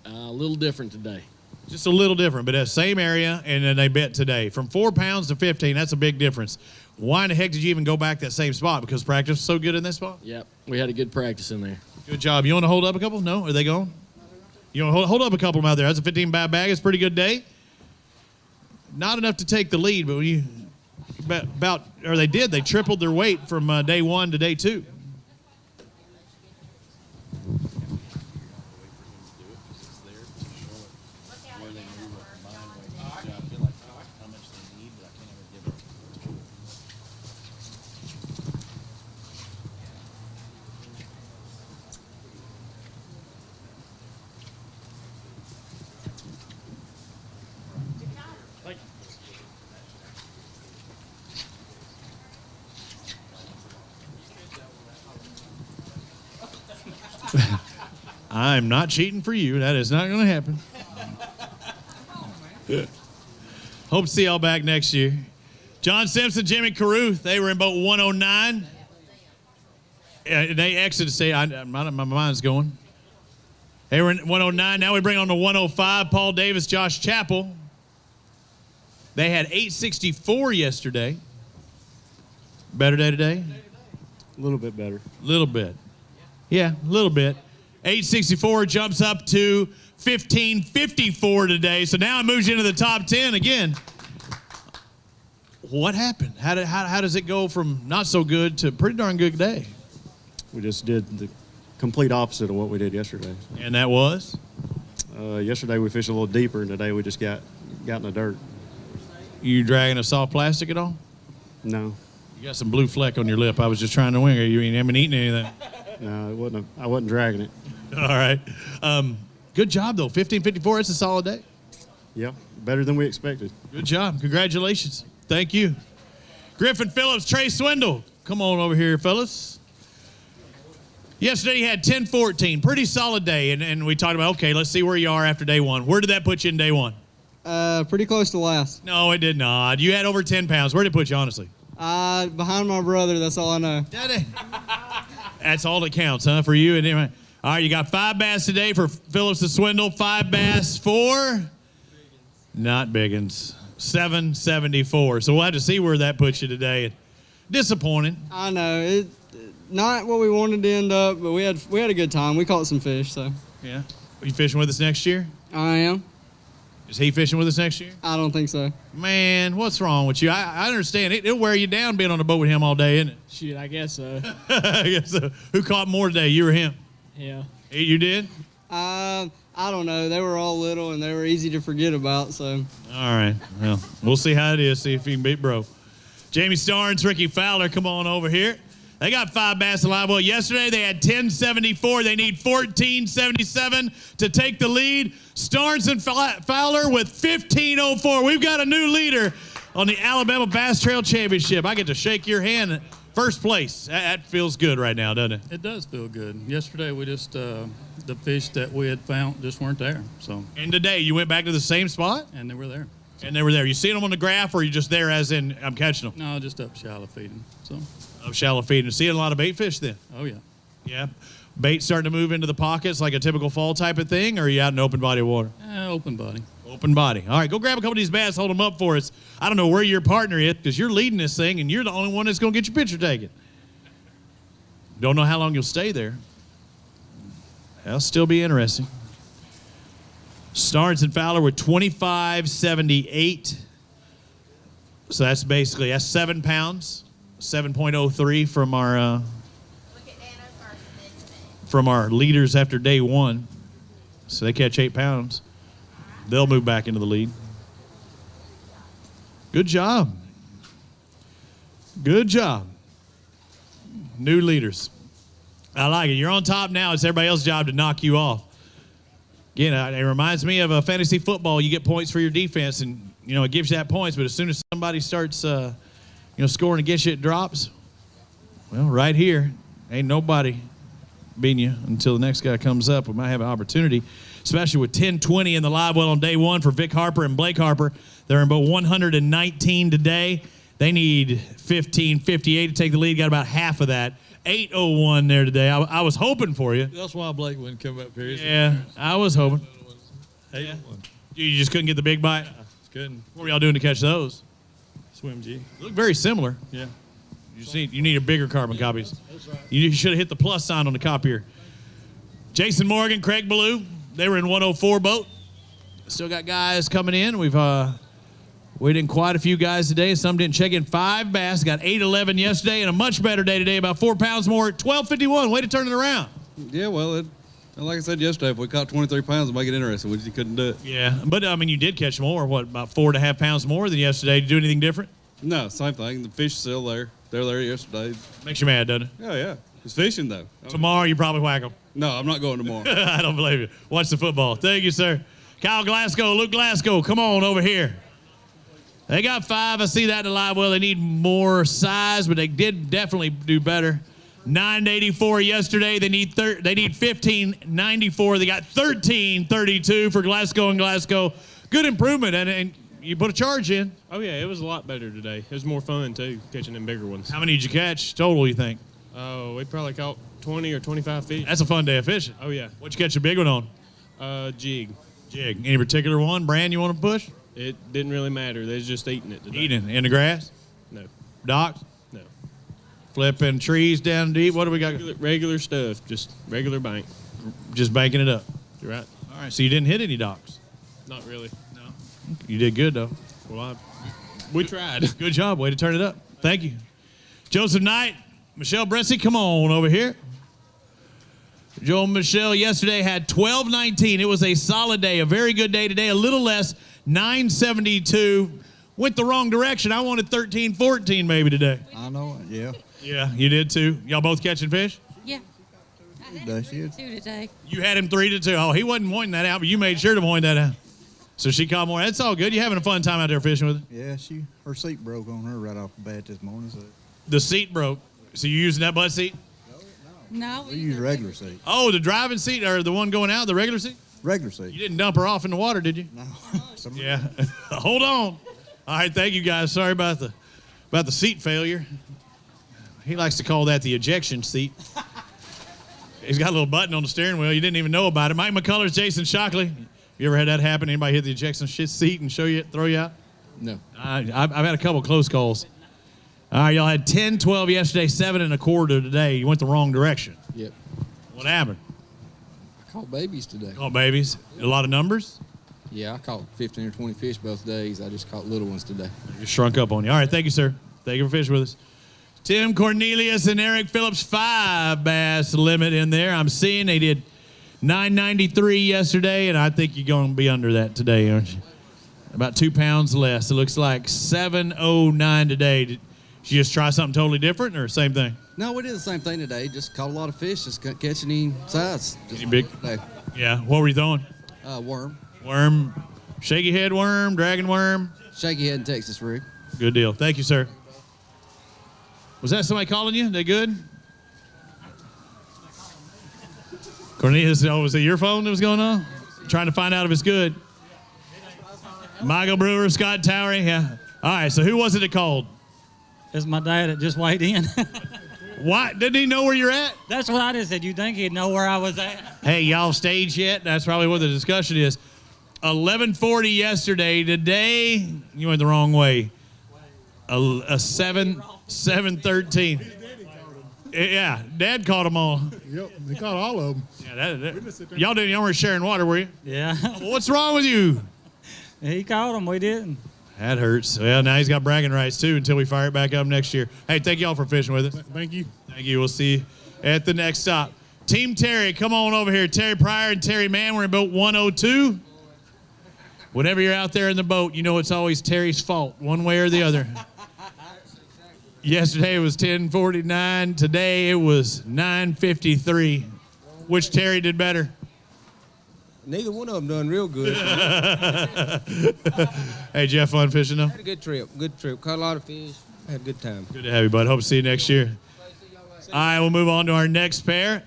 A little different today. Just a little different, but that same area, and then they bet today. From 4 pounds to 15, that's a big difference. Why in the heck did you even go back that same spot? Because practice was so good in that spot? Yep, we had a good practice in there. Good job. You want to hold up a couple? No? Are they gone? You want to hold up a couple of them out there? That's a 15-pound bag. It's a pretty good day. Not enough to take the lead, but when you they tripled their weight from day 1 to day 2. I'm not cheating for you. That is not going to happen. Hope to see y'all back next year. John Simpson, Jimmy Caruth, they were in boat 109. They exited state. My mind's going. They were in 109. Now we bring on the 105, Paul Davis, Josh Chappell. They had 864 yesterday. Better day today? A little bit better. Little bit. Yeah, a little bit. 864 jumps up to 1554 today. So now it moves you into the top 10 again. What happened? How does it go from not so good to pretty darn good day? We just did the complete opposite of what we did yesterday. And that was? Yesterday we fished a little deeper, and today we just got in the dirt. You dragging a soft plastic at all? No. You got some blue fleck on your lip. I was just trying to wing her. You haven't eaten anything. No, it wasn't. I wasn't dragging it. All right. Good job, though. 1554, it's a solid day. Yeah, better than we expected. Good job. Congratulations. Thank you. Griffin Phillips, Trey Swindle. Come on over here, fellas. Yesterday you had 10-14. Pretty solid day. And we talked about, okay, let's see where you are after day 1. Where did that put you in day 1? Pretty close to last. No, it did not. You had over 10 pounds. Where did it put you, honestly? Behind my brother, that's all I know. That's all that counts, huh, for you? And anyway, all right, you got 5 bass today for Phillips and Swindle. 5 bass for not Biggins. 774. So we'll have to see where that puts you today. Disappointing. I know it. Not what we wanted to end up, but we had a good time. We caught some fish, so. Yeah. Are you fishing with us next year? I am. Is he fishing with us next year? I don't think so. Man, what's wrong with you? I understand. It'll wear you down being on the boat with him all day, isn't it? Shoot, I guess so. I guess so. Who caught more today, you or him? Yeah. You did? I don't know. They were all little, and they were easy to forget about, so. All right. Well, we'll see how it is. See if he can beat bro. Jamie Starnes, Ricky Fowler, come on over here. They got 5 bass in live well. Yesterday they had 1074. They need 1477 to take the lead. Starnes and Fowler with 1504. We've got a new leader on the Alabama Bass Trail Championship. I get to shake your hand. First place. That feels good right now, doesn't it? It does feel good. Yesterday we just the fish that we had found just weren't there. So. And today you went back to the same spot? And they were there. And they were there. You seen them on the graph, or are you just there as in I'm catching them? No, just up shallow feeding. So. Up shallow feeding. Seeing a lot of bait fish then? Oh yeah. Yeah. Bait starting to move into the pockets like a typical fall type of thing, or are you out in open body water? Open body. Open body. All right, go grab a couple of these bass, hold them up for us. I don't know where your partner is because you're leading this thing and you're the only one that's going to get your picture taken. Don't know how long you'll stay there. That'll still be interesting. Starnes and Fowler with 25.78. So that's 7 pounds, 7.03 from our leaders after day one. So they catch 8 pounds. They'll move back into the lead. Good job. Good job. New leaders. I like it. You're on top now. It's everybody else's job to knock you off. Again, it reminds me of a fantasy football. You get points for your defense, and it gives you that points. But as soon as somebody starts, scoring against you, it drops. Well, right here, ain't nobody beating you until the next guy comes up. We might have an opportunity, especially with 10-20 in the live well on day one for Vic Harper and Blake Harper. They're in about 119 today. They need 15-58 to take the lead. Got about half of that. 8:01 there today. I was hoping for you. That's why Blake wouldn't come up here. Yeah, I was hoping. 8-1. You just couldn't get the big bite? Couldn't. What were y'all doing to catch those? Swim jig. Look very similar. Yeah. You need a bigger carbon copies. You should have hit the plus sign on the copier. Jason Morgan, Craig Ballou, they were in 104 boat. Still got guys coming in. We've weighed in quite a few guys today. Some didn't check in. 5 bass. Got 8.11 yesterday and a much better day today. About 4 pounds more at 12.51. Way to turn it around. Yeah, well, like I said yesterday, if we caught 23 pounds and make it interesting, we just couldn't do it. Yeah, but you did catch more. What, about 4.5 pounds more than yesterday? Did you do anything different? No, same thing. The fish is still there. They're there yesterday. Makes you mad, doesn't it? Yeah. It's fishing, though. Tomorrow, you probably whack them. No, I'm not going tomorrow. I don't believe you. Watch the football. Thank you, sir. Kyle Glasgow, Luke Glasgow, come on over here. They got 5. I see that in the live well. They need more size, but they did definitely do better. 9.84 yesterday. They need 15.94. They got 13.32 for Glasgow and Glasgow. Good improvement, and you put a charge in. Oh, yeah, it was a lot better today. It was more fun, too, catching them bigger ones. How many did you catch total, you think? Oh, we probably caught 20 or 25 fish. That's a fun day of fishing. Oh, yeah. What'd you catch a big one on? Jig. Jig. Any particular one, brand you want to push? It didn't really matter. They was just eating it today. Eating in the grass? No. Docks? No. Flipping trees down deep? What do we got? Regular stuff, just regular bank. Just banking it up? You're right. All right, so you didn't hit any docks? Not really. No. You did good, though. Well, we tried. Good job. Way to turn it up. Thank you. Joseph Knight, Michelle Bressy, come on over here. Joe and Michelle yesterday had 12.19. It was a solid day, a very good day today, a little less, 9.72. Went the wrong direction. I wanted 13.14 maybe today. I know it, yeah. Yeah, you did too. Y'all both catching fish? Yeah. Does she? 2 today. You had him 3-2. Oh, he wasn't pointing that out, but you made sure to point that out. So she caught more. That's all good. You having a fun time out there fishing with her? Yeah, her seat broke on her right off the bat this morning. So. The seat broke. So you using that butt seat? No. We use regular seat. Oh, the driving seat or the one going out, the regular seat? Regular seat. You didn't dump her off in the water, did you? No. Yeah. Hold on. All right, thank you guys. Sorry about the seat failure. He likes to call that the ejection seat. He's got a little button on the steering wheel. You didn't even know about it. Mike McCullers, Jason Shockley. You ever had that happen? Anybody hit the ejection seat and throw you out? No. I've had a couple close calls. All right, y'all had 10-12 yesterday, 7.25 today. You went the wrong direction. Yep. What happened? I caught babies today. Caught babies? A lot of numbers? Yeah, I caught 15 or 20 fish both days. I just caught little ones today. Just shrunk up on you. All right, thank you, sir. Thank you for fishing with us. Tim Cornelius and Eric Phillips, 5 bass limit in there. I'm seeing they did 9.93 yesterday, and I think you're going to be under that today, aren't you? About 2 pounds less. It looks like 7.09 today. Did you just try something totally different or same thing? No, we did the same thing today. Just caught a lot of fish. Just couldn't catch any size. Any big? Yeah. What were you throwing? Worm. Worm. Shaky head worm, dragon worm. Shaky head and Texas rig. Good deal. Thank you, sir. Was that somebody calling you? They good? Cornelius, was it your phone that was going on? Trying to find out if it's good. Michael Brewer, Scott Towery, yeah. All right, so who was it that called? It's my dad that just weighed in. Why? Didn't he know where you're at? That's what I just said. You think he'd know where I was at? Hey, y'all staged yet? That's probably what the discussion is. 1140 yesterday. Today, you went the wrong way. A 713. Yeah, Dad caught them all. Yep, they caught all of them. Yeah, y'all weren't sharing water, were you? Yeah. Well, what's wrong with you? He caught them. We didn't. That hurts. Well, now he's got bragging rights, too, until we fire it back up next year. Hey, thank y'all for fishing with us. Thank you. Thank you. We'll see you at the next stop. Team Terry, come on over here. Terry Pryor and Terry Mann, we're in boat 102. Whenever you're out there in the boat, you know it's always Terry's fault, one way or the other. Yesterday it was 10:49. Today it was 9:53. Which Terry did better? Neither one of them done real good. Hey, did you have fun fishing though? Had a good trip. Good trip. Caught a lot of fish. Had a good time. Good to have you, bud. Hope to see you next year. All right, we'll move on to our next pair.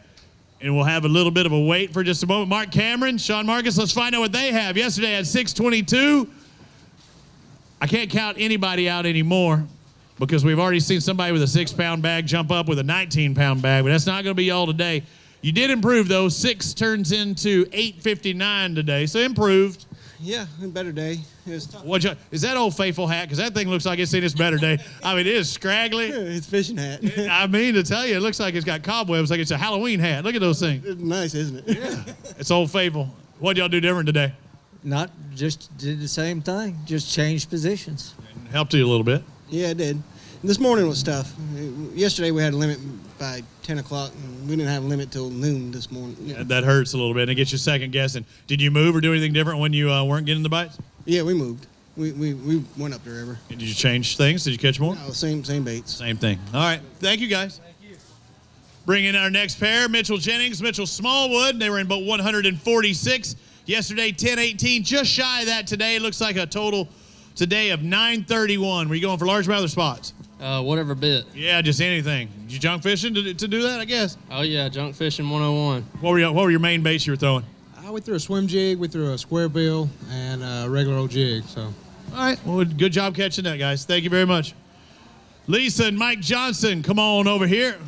And we'll have a little bit of a wait for just a moment. Mark Cameron, Sean Marcus, let's find out what they have. Yesterday at 622. I can't count anybody out anymore because we've already seen somebody with a 6-pound bag jump up with a 19-pound bag, but that's not going to be y'all today. You did improve, though. 6 turns into 859 today, so improved. Yeah, a better day. It was tough. Is that Old Faithful hat? Because that thing looks like it's seen its better day. I mean, it is scraggly. It's a fishing hat. I mean to tell you, it looks like it's got cobwebs, like it's a Halloween hat. Look at those things. It's nice, isn't it? Yeah. It's Old Faithful. What y'all do different today? Not just did the same thing, just changed positions. Helped you a little bit. Yeah, it did. This morning was tough. Yesterday we had a limit by 10 o'clock, and we didn't have a limit till noon this morning. Yeah, that hurts a little bit, and it gets you second guessing. Did you move or do anything different when you weren't getting the bites? Yeah, we moved. We went up the river. Did you change things? Did you catch more? No, same baits. Same thing. All right. Thank you, guys. Thank you. Bring in our next pair, Mitchell Jennings, Mitchell Smallwood. They were in boat 146. Yesterday, 1018. Just shy of that today. Looks like a total today of 931. Were you going for largemouth or spots? Whatever bit. Yeah, just anything. Did you junk fishing to do that, I guess? Oh, yeah, junk fishing 101. What were your main baits you were throwing? We threw a swim jig, we threw a square bill, and a regular old jig. So, all right. Well, good job catching that, guys. Thank you very much. Lisa and Mike Johnson, come on over here.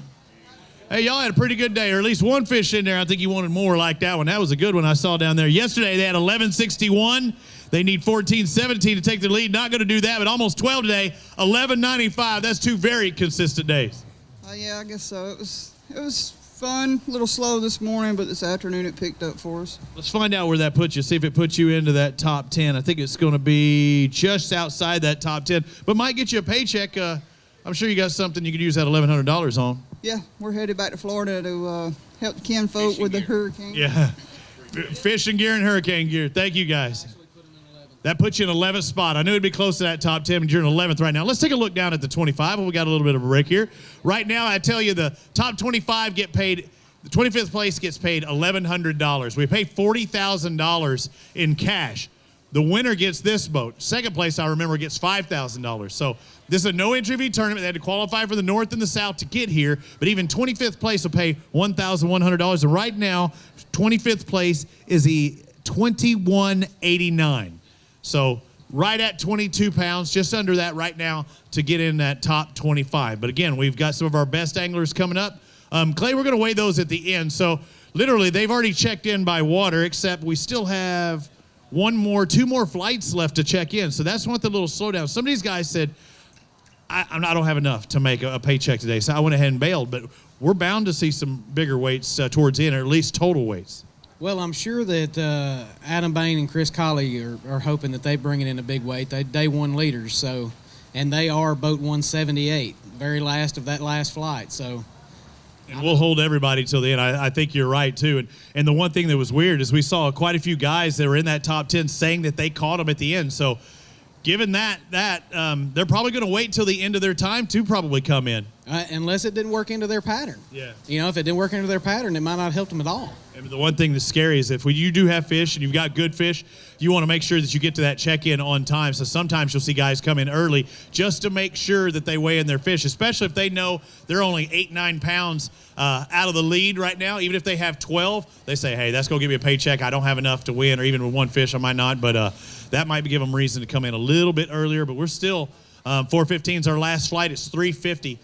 Hey, y'all had a pretty good day, or at least one fish in there. I think you wanted more like that one. That was a good one I saw down there. Yesterday, they had 1161. They need 14-17 to take the lead. Not going to do that, but almost 12 today. 11.95. That's 2 very consistent days. Yeah, I guess so. It was fun. A little slow this morning, but this afternoon it picked up for us. Let's find out where that puts you. See if it puts you into that top 10. I think it's going to be just outside that top 10, but might get you a paycheck. I'm sure you got something you could use that $1,100 on. Yeah, we're headed back to Florida to help the kinfolk with the hurricane. Yeah, fishing gear and hurricane gear. Thank you, guys. That puts you in 11th spot. I knew it'd be close to that top 10, but you're in 11th right now. Let's take a look down at the 25. We got a little bit of a break here. Right now, I tell you, the top 25 get paid. The 25th place gets paid $1,100. We pay $40,000 in cash. The winner gets this boat. Second place, I remember, gets $5,000. So this is a no-entry fee tournament. They had to qualify for the North and the South to get here, but even 25th place will pay $1,100. And right now, 25th place is $21.89. So right at 22 pounds, just under that right now to get in that top 25. But again, we've got some of our best anglers coming up. Clay, we're going to weigh those at the end. So literally, they've already checked in by water, except we still have two more flights left to check in. So that's what the little slowdown. Some of these guys said, I don't have enough to make a paycheck today, so I went ahead and bailed. But we're bound to see some bigger weights towards the end, or at least total weights. well, I'm sure that Adam Bain and Chris Colley are hoping that they bring it in a big weight. They day one leaders, so, and they are boat 178, very last of that last flight. So. And we'll hold everybody till the end. I think you're right, too. And the one thing that was weird is we saw quite a few guys that were in that top 10 saying that they caught them at the end. So given that they're probably going to wait till the end of their time to probably come in. Unless it didn't work into their pattern. Yeah. You know, if it didn't work into their pattern, it might not have helped them at all. And the one thing that's scary is if you do have fish and you've got good fish, you want to make sure that you get to that check-in on time. So sometimes you'll see guys come in early just to make sure that they weigh in their fish, especially if they know they're only 8-9 pounds out of the lead right now. Even if they have 12, they say, hey, that's going to give me a paycheck. I don't have enough to win, or even with one fish I might not. But that might give them reason to come in a little bit earlier. But we're still 4:15 is our last flight. It's 3:50.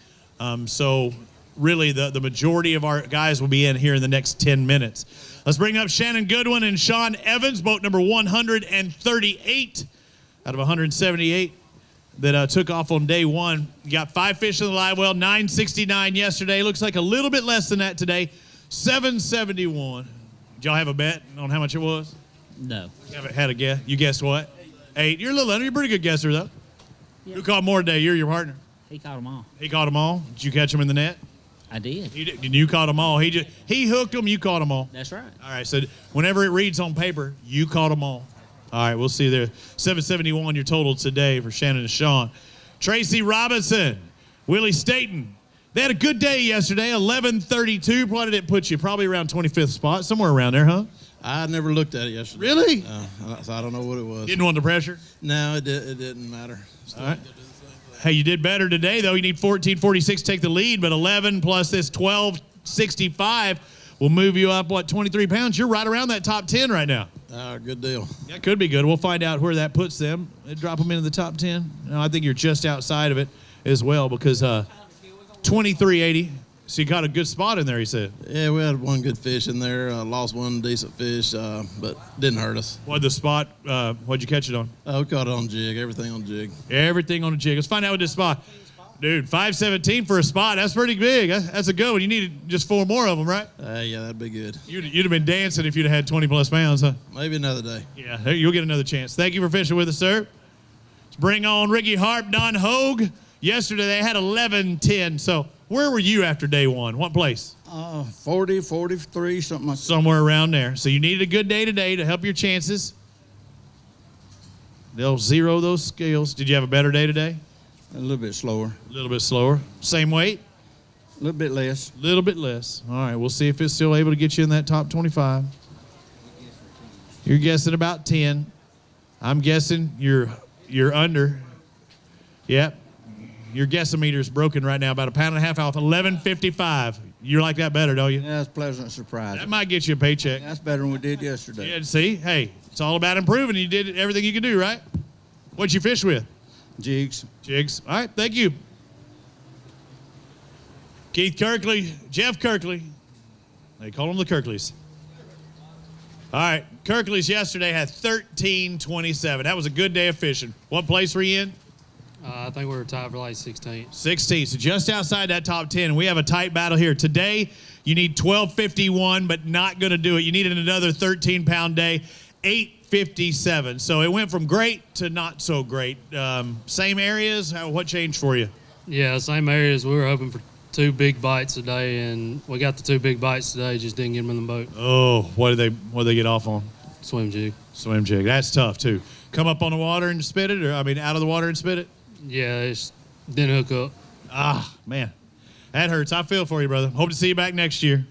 So really the majority of our guys will be in here in the next 10 minutes. Let's bring up Shannon Goodwin and Sean Evans, boat number 138 out of 178 that took off on day one. You got 5 fish in the live well, 969 yesterday. Looks like a little bit less than that today, 771. Did y'all have a bet on how much it was? No. You haven't had a guess? You guessed what? 8. You're a little under. You're a pretty good guesser, though. Yeah. Who caught more today? You're your partner. He caught them all. He caught them all. Did you catch them in the net? I did. You caught them all. He hooked them. You caught them all. That's right. All right. So whenever it reads on paper, you caught them all. All right. We'll see you there. 771 your total today for Shannon and Sean. Tracy Robinson, Willie Staten. They had a good day yesterday. 11:32. What did it put you? Probably around 25th spot, somewhere around there, huh? I never looked at it yesterday. Really? So I don't know what it was. Didn't want the pressure? No, it didn't matter. All right. Hey, you did better today, though. You need 1446 to take the lead, but 11 plus this 1265 will move you up, 23 pounds? You're right around that top 10 right now. Good deal. That could be good. We'll find out where that puts them. Drop them into the top 10. No, I think you're just outside of it as well because 2380. So you got a good spot in there, he said. Yeah, we had one good fish in there. Lost one decent fish, but didn't hurt us. What the spot? What'd you catch it on? We caught it on jig. Everything on jig. Everything on a jig. Let's find out what this spot. Dude, 517 for a spot. That's pretty big. That's a good one. You needed just 4 more of them, right? Yeah, that'd be good. You'd have been dancing if you'd have had 20 plus pounds, huh? Maybe another day. Yeah, you'll get another chance. Thank you for fishing with us, sir. Let's bring on Ricky Harp, Don Hogue. Yesterday they had 11-10. So where were you after day one? What place? 40, 43, something like that. Somewhere around there. So you needed a good day today to help your chances. They'll zero those scales. Did you have a better day today? A little bit slower. A little bit slower. Same weight? A little bit less. A little bit less. All right, we'll see if it's still able to get you in that top 25. You're guessing about 10. I'm guessing you're under. Yep. Your guessometer's broken right now, about 1.5 pounds off, 11.55. You like that better, don't you? Yeah, it's a pleasant surprise. That might get you a paycheck. That's better than we did yesterday. Yeah, see? Hey, it's all about improving. You did everything you could do, right? What'd you fish with? Jigs. Jigs. All right, thank you. Keith Kirkley, Jeff Kirkley. They call them the Kirkleys. All right, Kirkley's yesterday had 13.27. That was a good day of fishing. What place were you in? I think we were tied for like 16. 16, so just outside that top 10. We have a tight battle here. Today, you need 12.51, but not going to do it. You needed another 13-pound day, 8.57. So it went from great to not so great. Same areas? What changed for you? Yeah, same areas. We were hoping for 2 big bites today, and we got the 2 big bites today, just didn't get them in the boat. Oh, what did they get off on? Swim jig. Swim jig. That's tough, too. Come up on the water and spit it, or, out of the water and spit it? Yeah, it didn't hook up. Ah, man. That hurts. I feel for you, brother. Hope to see you back next year.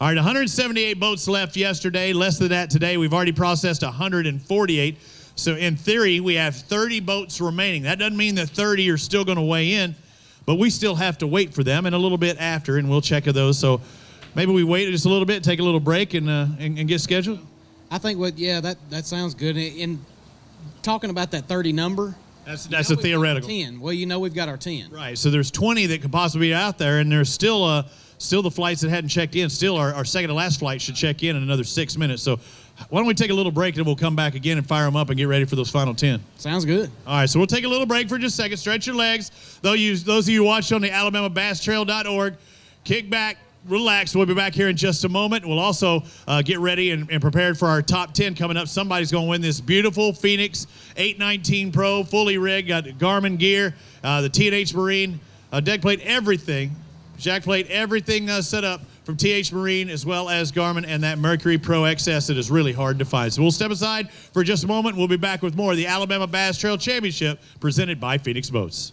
All right, 178 boats left yesterday. Less than that today. We've already processed 148. So in theory, we have 30 boats remaining. That doesn't mean that 30 are still going to weigh in, but we still have to wait for them and a little bit after, and we'll check those. So maybe we wait just a little bit, take a little break, and get scheduled. I think that sounds good. In talking about that 30 number, that's a theoretical. 10. Well, we've got our 10. Right. So there's 20 that could possibly be out there, and there's still the flights that hadn't checked in. Still, our second to last flight should check in another 6 minutes. So why don't we take a little break, and we'll come back again and fire them up and get ready for those final 10. Sounds good. All right. So we'll take a little break for just a second. Stretch your legs. Those of you watching on the AlabamaBassTrail.org, kick back. Relax. We'll be back here in just a moment. We'll also get ready and prepared for our top 10 coming up. Somebody's going to win this beautiful Phoenix 819 Pro, fully rigged, got Garmin gear, the T&H Marine, deck plate, everything, jack plate, everything set up from T&H Marine as well as Garmin and that Mercury Pro XS that is really hard to find. So we'll step aside for just a moment. We'll be back with more of the Alabama Bass Trail Championship presented by Phoenix Boats.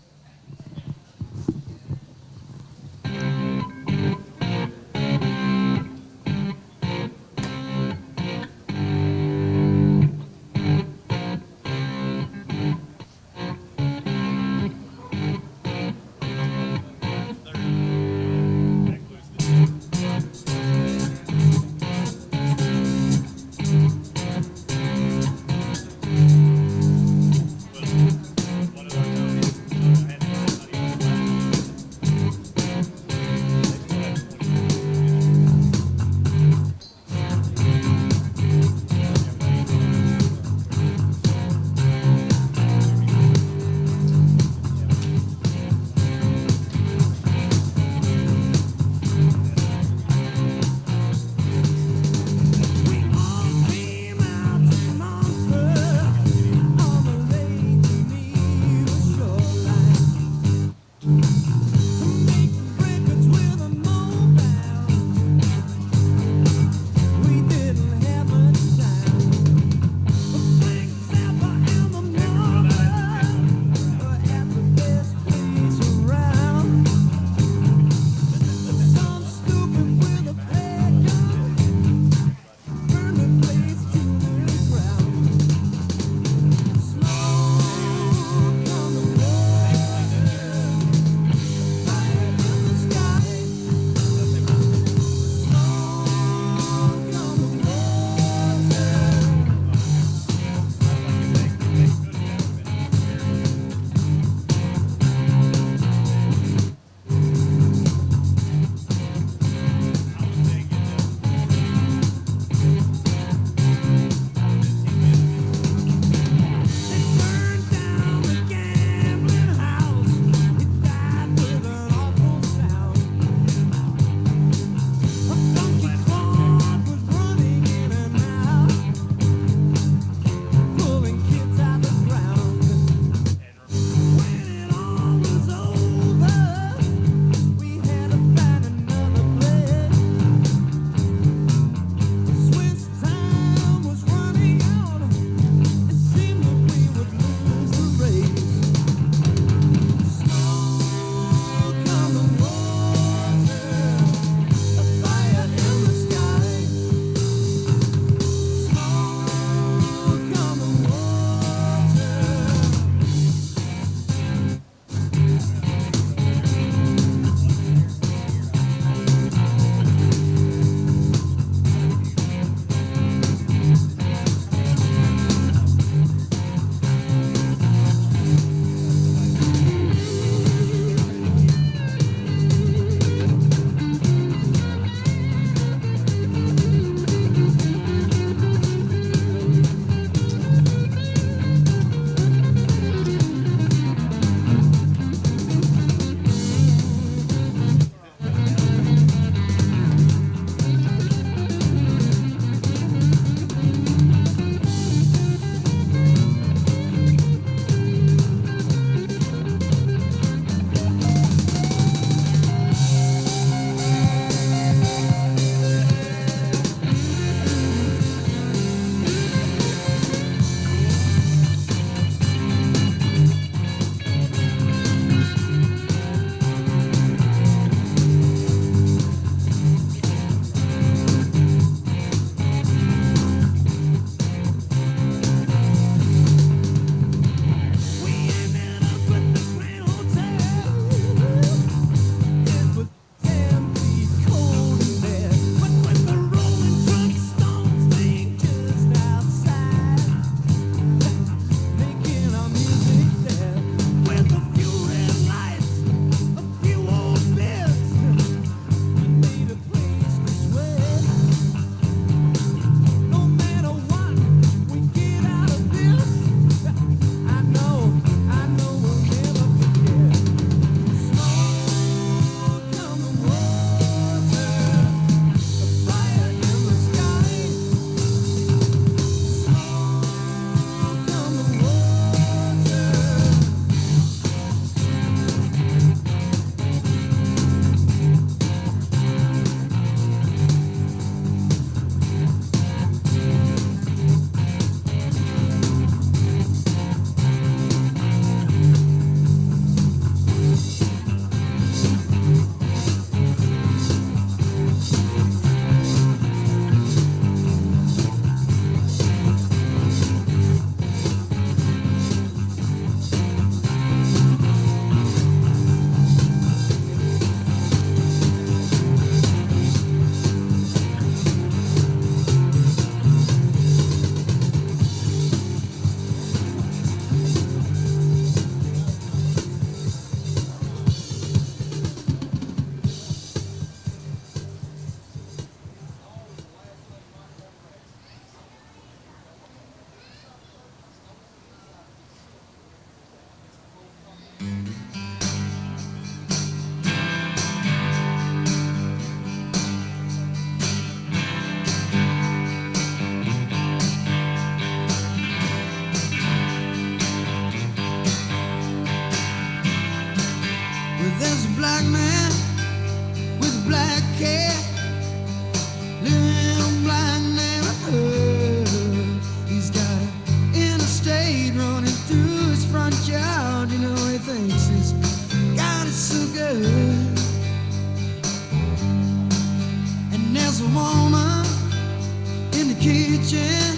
kitchen,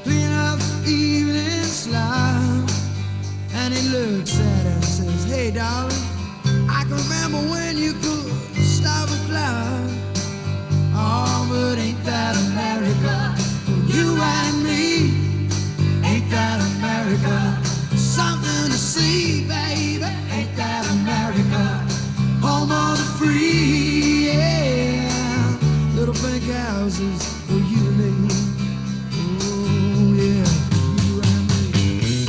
clean up the evening slime. And he looks at her and says, hey, darling, I can remember when you could stop a cloud. Oh, but ain't that America? For you and me, ain't that America? Something to see, baby, ain't that America? Home of the free, yeah. Little pink houses for you and me. Oh, yeah, for you and me.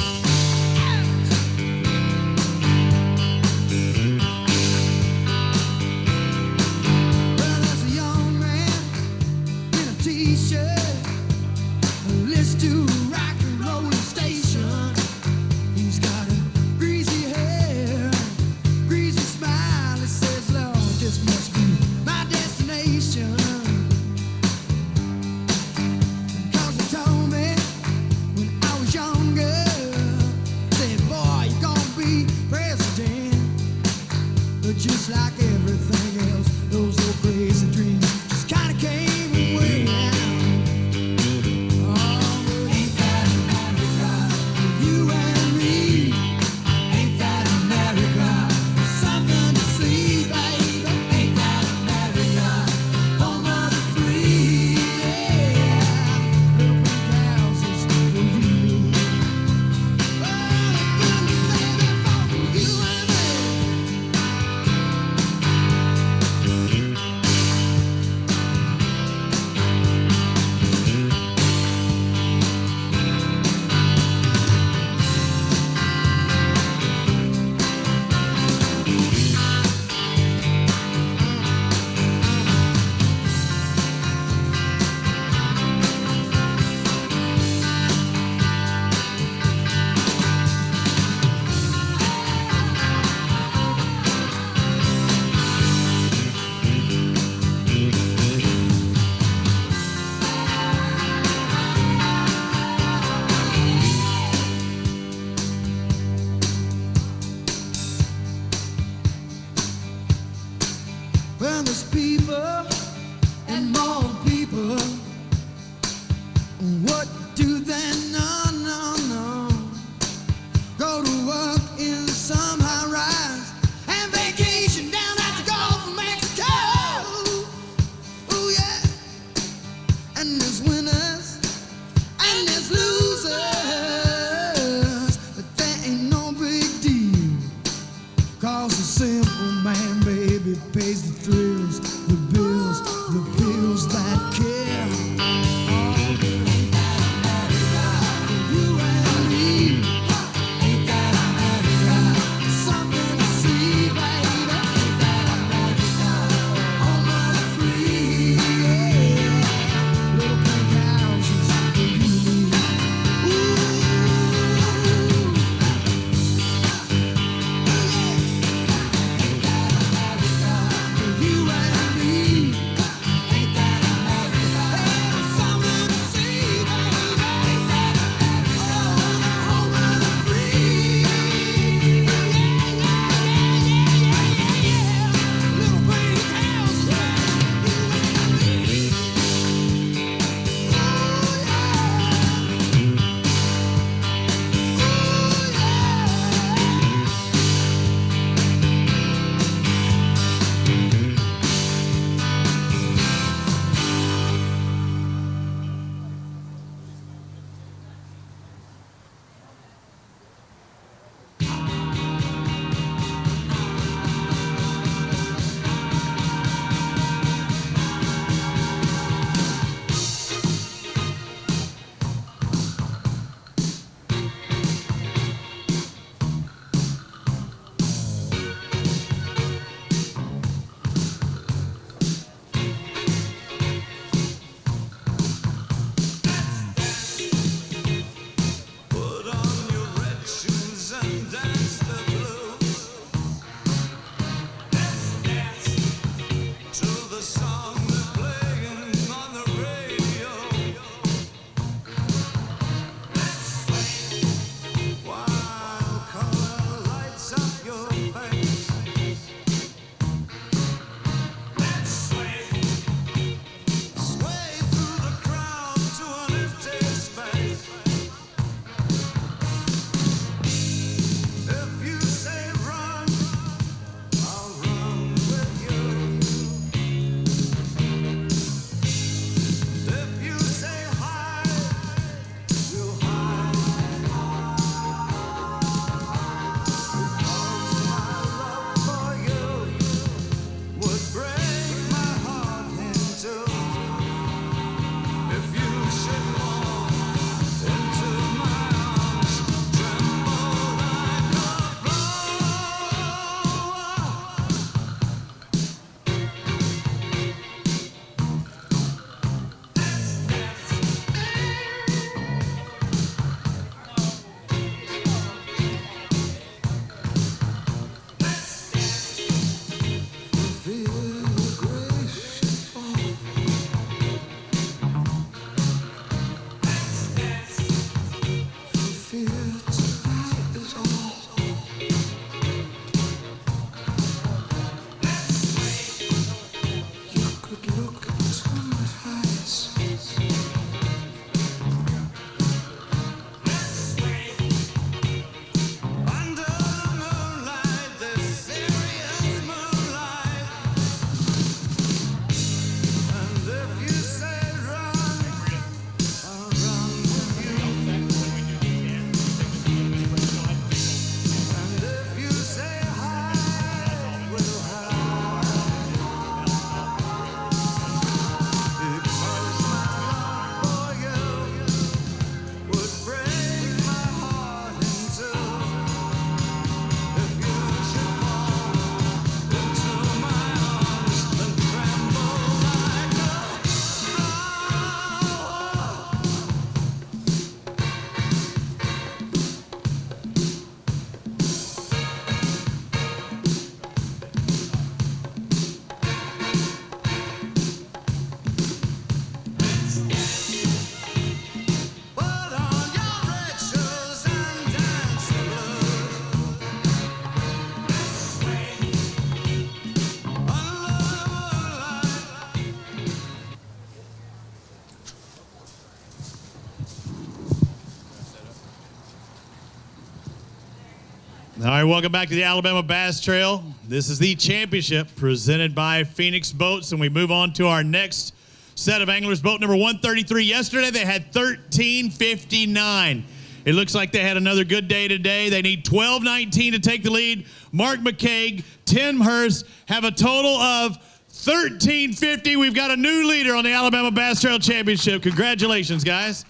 All right, welcome back to the Alabama Bass Trail. This is the championship presented by Phoenix Boats, and we move on to our next set of anglers. Boat number 133. Yesterday they had 13:59. It looks like they had another good day today. They need 12:19 to take the lead. Mark McCaig, Tim Hurst have a total of 13:50. We've got a new leader on the Alabama Bass Trail Championship. Congratulations, guys.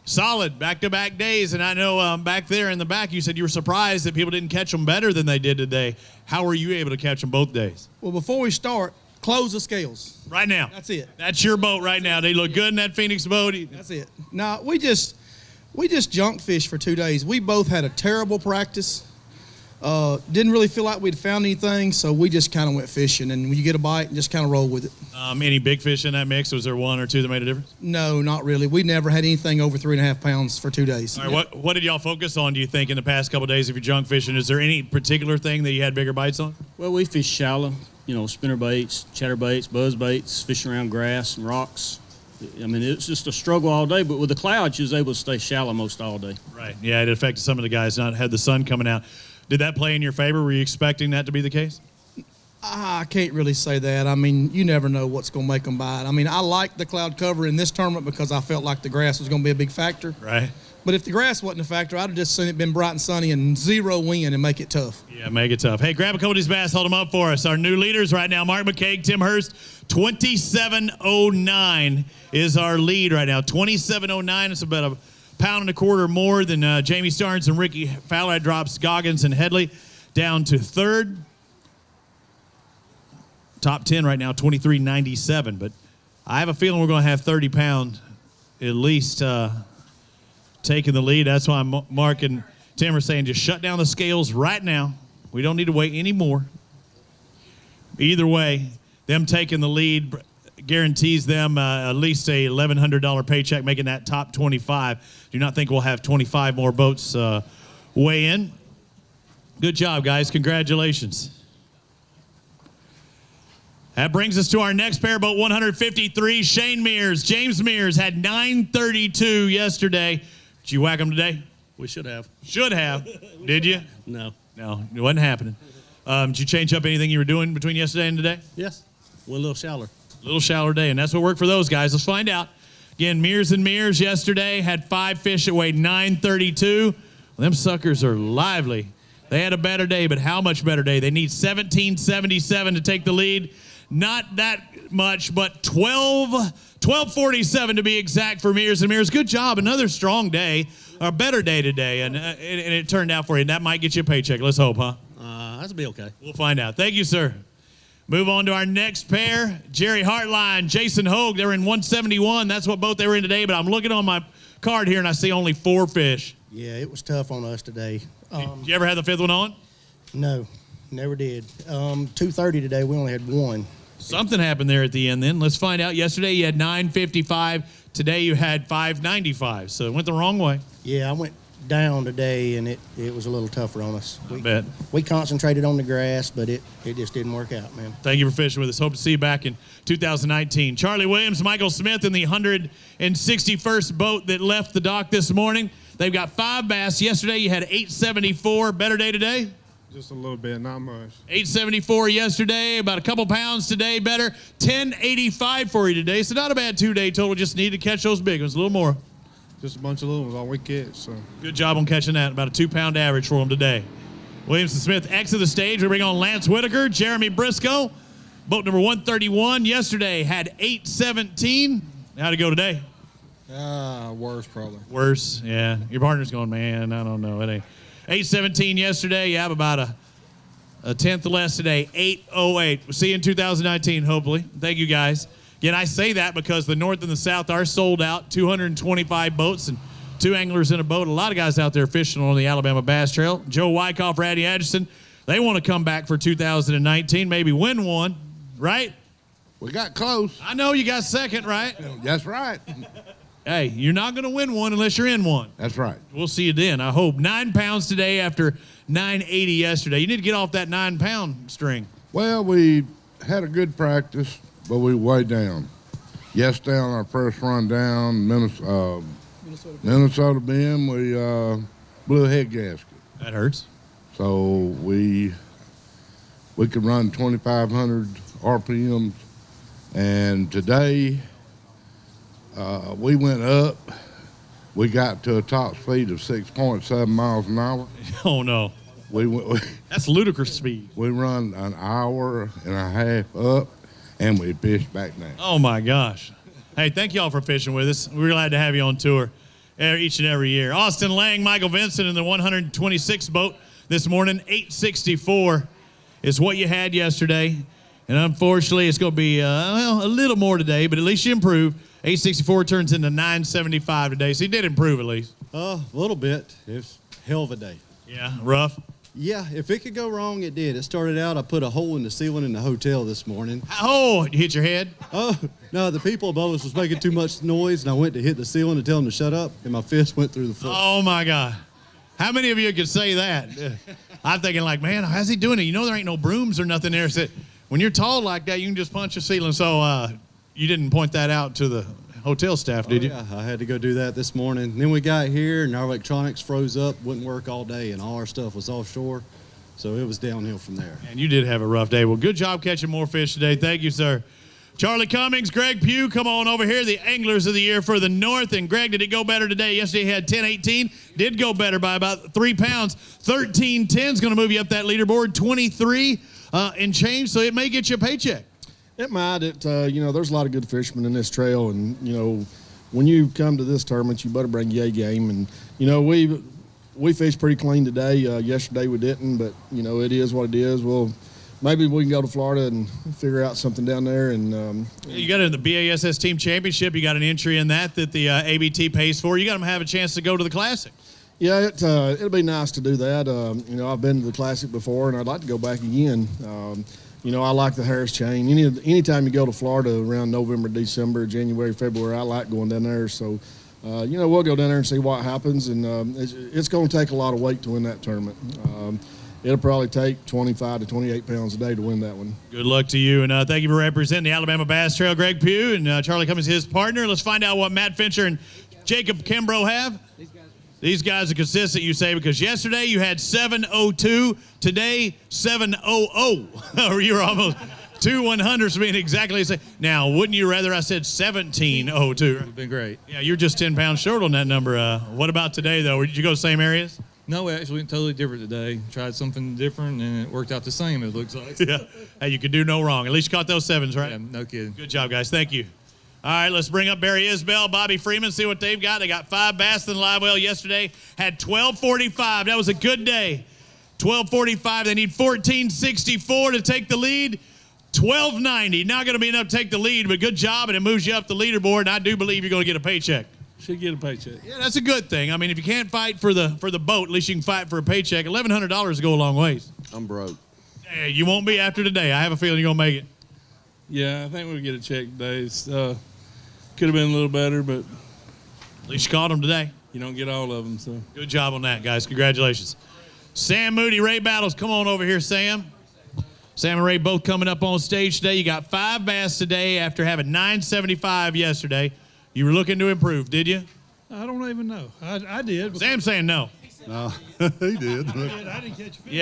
Solid back-to-back days, and I know back there in the back you said you were surprised that people didn't catch them better than they did today. How were you able to catch them both days? Well, before we start, close the scales. Right now. That's it. That's your boat right now. They look good in that Phoenix boat. That's it. Now, we just junk fished for 2 days. We both had a terrible practice. Didn't really feel like we'd found anything, so we just kind of went fishing. And when you get a bite, and just kind of roll with it. Any big fish in that mix? Was there one or two that made a difference? No, not really. We never had anything over 3.5 pounds for 2 days. All right, what did y'all focus on, do you think, in the past couple of days of your junk fishing? Is there any particular thing that you had bigger bites on? Well, we fish shallow, spinner baits, chatter baits, buzz baits, fishing around grass and rocks. I mean, it's just a struggle all day, but with the clouds, you was able to stay shallow most all day. Right. Yeah, it affected some of the guys not had the sun coming out. Did that play in your favor? Were you expecting that to be the case? I can't really say that. I mean, you never know what's going to make them bite. I mean, I liked the cloud cover in this tournament because I felt like the grass was going to be a big factor. Right. But if the grass wasn't a factor, I'd have just seen it been bright and sunny and 0 wind and make it tough. Yeah, make it tough. Hey, grab a couple of these bass, hold them up for us. Our new leaders right now, Mark McCaig, Tim Hurst, 27:09 is our lead right now. 27:09. It's about a pound and a quarter more than Jamie Starnes and Ricky Fowler. Drops Goggins and Headley down to third. Top 10 right now, 23.97. But I have a feeling we're going to have 30 pound at least taking the lead. That's why Mark and Tim are saying just shut down the scales right now. We don't need to wait anymore. Either way, them taking the lead guarantees them at least a $1,100 paycheck, making that top 25. Do not think we'll have 25 more boats weigh in. Good job, guys. Congratulations. That brings us to our next pair, boat 153, Shane Mears. James Mears had 932 yesterday. Did you whack them today? We should have. Should have. Did you? No. No, it wasn't happening. Did you change up anything you were doing between yesterday and today? Yes. Went a little shallower. A little shallower day, and that's what worked for those guys. Let's find out. Again, Mears and Mears yesterday had 5 fish that weighed 932. Well, them suckers are lively. They had a better day, but how much better day? They need 1777 to take the lead. Not that much, but 1247 to be exact for Mears and Mears. Good job. Another strong day, or a better day today, and it turned out for you. And that might get you a paycheck. Let's hope, huh? That'll be okay. We'll find out. Thank you, sir. Move on to our next pair. Jerry Hartline, Jason Hogue. They're in 171. That's what boat they were in today, but I'm looking on my card here, and I see only 4 fish. Yeah, it was tough on us today. Did you ever have the 5th one on? No, never did. 2:30 today, we only had 1. Something happened there at the end then. Let's find out. Yesterday you had 955. Today you had 595. So it went the wrong way. Yeah, I went down today, and it was a little tougher on us. I bet. We concentrated on the grass, but it just didn't work out, man. Thank you for fishing with us. Hope to see you back in 2019. Charlie Williams, Michael Smith in the 161st boat that left the dock this morning. They've got 5 bass. Yesterday you had 874. Better day today? Just a little bit, not much. 874 yesterday, about a couple pounds today better. 1085 for you today. So not a bad 2-day total. Just need to catch those big ones, a little more. Just a bunch of little ones all we catch. So. Good job on catching that. About a 2-pound average for them today. Williams and Smith exit the stage. We bring on Lance Whitaker, Jeremy Briscoe. Boat number 131 yesterday had 817. How'd it go today? Worse probably. Worse, yeah. Your partner's going, man, I don't know. It ain't. 817 yesterday. You have about a tenth less today. 808. We'll see you in 2019, hopefully. Thank you, guys. Again, I say that because the North and the South are sold out. 225 boats and 2 anglers in a boat. A lot of guys out there fishing on the Alabama Bass Trail. Joe Wyckoff, Ratty Atchison, they want to come back for 2019, maybe win one, right? We got close. I know you got second, right? That's right. Hey, you're not going to win one unless you're in one. That's right. We'll see you then, I hope. 9 pounds today after 980 yesterday. You need to get off that 9-pound string. Well, we had a good practice, but we way down. Yesterday on our first run down, Minnesota Bend, we blew a head gasket. That hurts. So we could run 2,500 RPMs. And today we went up. We got to a top speed of 6.7 miles an hour. Oh, no. That's ludicrous speed. We run an hour and a half up, and we fished back down. Oh, my gosh. Hey, thank y'all for fishing with us. We're glad to have you on tour each and every year. Austin Lang, Michael Vincent in the 126 boat this morning. 864 is what you had yesterday. And unfortunately, it's going to be a little more today, but at least you improved. 864 turns into 975 today, so you did improve at least. A little bit. It was a hell of a day. Yeah, rough? Yeah, if it could go wrong, it did. It started out, I put a hole in the ceiling in the hotel this morning. Oh, you hit your head? Oh, no, the people above us was making too much noise, and I went to hit the ceiling to tell them to shut up, and my fist went through the floor. Oh, my God. How many of you could say that? I'm thinking like, man, how's he doing it? You know there ain't no brooms or nothing there. So when you're tall like that, you can just punch a ceiling. So you didn't point that out to the hotel staff, did you? Yeah, I had to go do that this morning. Then we got here, and our electronics froze up, wouldn't work all day, and all our stuff was offshore. So it was downhill from there. And you did have a rough day. Well, good job catching more fish today. Thank you, sir. Charlie Cummings, Greg Pugh, come on over here, the Anglers of the Year for the North. And, Greg, did it go better today? Yesterday he had 10-18. Did go better by about 3 pounds. 13-10 is going to move you up that leaderboard. 23 and change, so it may get you a paycheck. It might. There's a lot of good fishermen in this trail. And, when you come to this tournament, you better bring your A game. And, we fished pretty clean today. Yesterday we didn't, but, it is what it is. Well, maybe we can go to Florida and figure out something down there. And you got in the BASS Team Championship. You got an entry in that the ABT pays for. You got to have a chance to go to the Classic. Yeah, it'll be nice to do that. I've been to the Classic before, and I'd like to go back again. I like the Harris Chain. Anytime you go to Florida around November, December, January, February, I like going down there. So, we'll go down there and see what happens. And it's going to take a lot of weight to win that tournament. It'll probably take 25 to 28 pounds a day to win that one. Good luck to you, and thank you for representing the Alabama Bass Trail. Greg Pugh and Charlie Cummings, his partner. Let's find out what Matt Fincher and Jacob Kimbrough have. These guys are consistent, you say, because yesterday you had 702, today 700. Or you were almost 2 100s being exactly the same. Now, wouldn't you rather I said 1702? It would have been great. Yeah, you're just 10 pounds short on that number. What about today, though? Did you go same areas? No, we actually went totally different today. Tried something different, and it worked out the same, it looks like. Yeah. Hey, you could do no wrong. At least you caught those sevens, right? Yeah, no kidding. Good job, guys. Thank you. All right, let's bring up Barry Isbell, Bobby Freeman, see what they've got. They got 5 bass in the live well yesterday. Had 12:45. That was a good day. 12:45. They need 14:64 to take the lead. 12:90. Not going to be enough to take the lead, but good job, and it moves you up the leaderboard, and I do believe you're going to get a paycheck. Should get a paycheck. Yeah, that's a good thing. I mean, if you can't fight for the boat, at least you can fight for a paycheck. $1,100 go a long ways. I'm broke. Hey, you won't be after today. I have a feeling you're going to make it. Yeah, I think we'll get a check today. It's, could have been a little better, but at least you caught them today. You don't get all of them, so. Good job on that, guys. Congratulations. Sam Moody, Ray Battles. Come on over here, Sam. Sam and Ray both coming up on stage today. You got 5 bass today after having 975 yesterday. You were looking to improve, did you? I don't even know. I did. Sam's saying no. No, he did. I didn't catch a fish.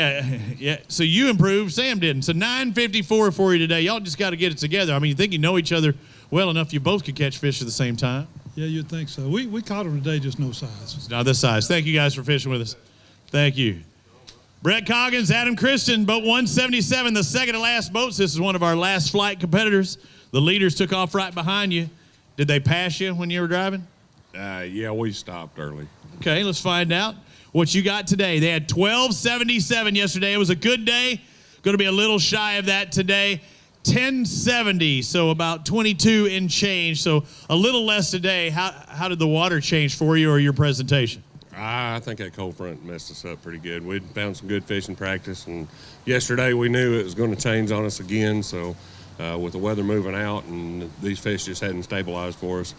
Yeah. So you improved. Sam didn't. So 954 for you today. Y'all just got to get it together. I mean, you think you know each other well enough you both could catch fish at the same time. Yeah, you'd think so. We caught them today, just no size. Not this size. Thank you guys for fishing with us. Thank you. Brett Coggins, Adam Christian, boat 177, the second to last boats. This is one of our last flight competitors. The leaders took off right behind you. Did they pass you when you were driving? Yeah, we stopped early. Okay, let's find out what you got today. They had 1277 yesterday. It was a good day. Going to be a little shy of that today. 1070, so about 22 and change. So a little less today. How did the water change for you or your presentation? I think that cold front messed us up pretty good. We'd found some good fishing practice, and yesterday we knew it was going to change on us again. So with the weather moving out, and these fish just hadn't stabilized for us.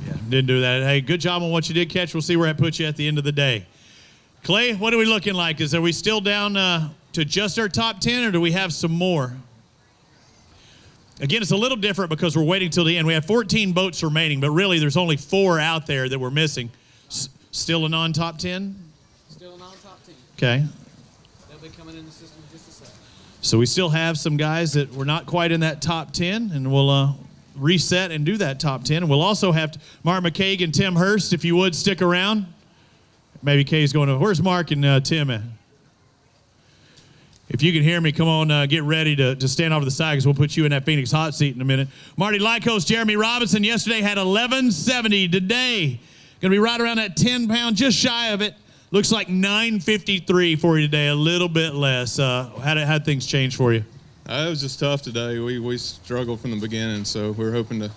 Yeah, didn't do that. Hey, good job on what you did catch. We'll see where that puts you at the end of the day. Clay, what are we looking like? Are we still down to just our top 10, or do we have some more? Again, it's a little different because we're waiting till the end. We have 14 boats remaining, but really there's only 4 out there that we're missing. Still a non-top 10? Still a non-top 10. Okay. They'll They'll be coming in the system in just a second. So we still have some guys that were not quite in that top 10, and we'll reset and do that top 10. And we'll also have Mark McCaig and Tim Hurst, if you would, stick around. Maybe Kay's going to, where's Mark and Tim at? If you can hear me, come on, get ready to stand off to the side because we'll put you in that Phoenix hot seat in a minute. Marty Lycos, Jeremy Robinson, yesterday had 1170. Today, going to be right around that 10-pound, just shy of it. Looks like 953 for you today, a little bit less. How'd things change for you? It was just tough today. We struggled from the beginning, so we were hoping to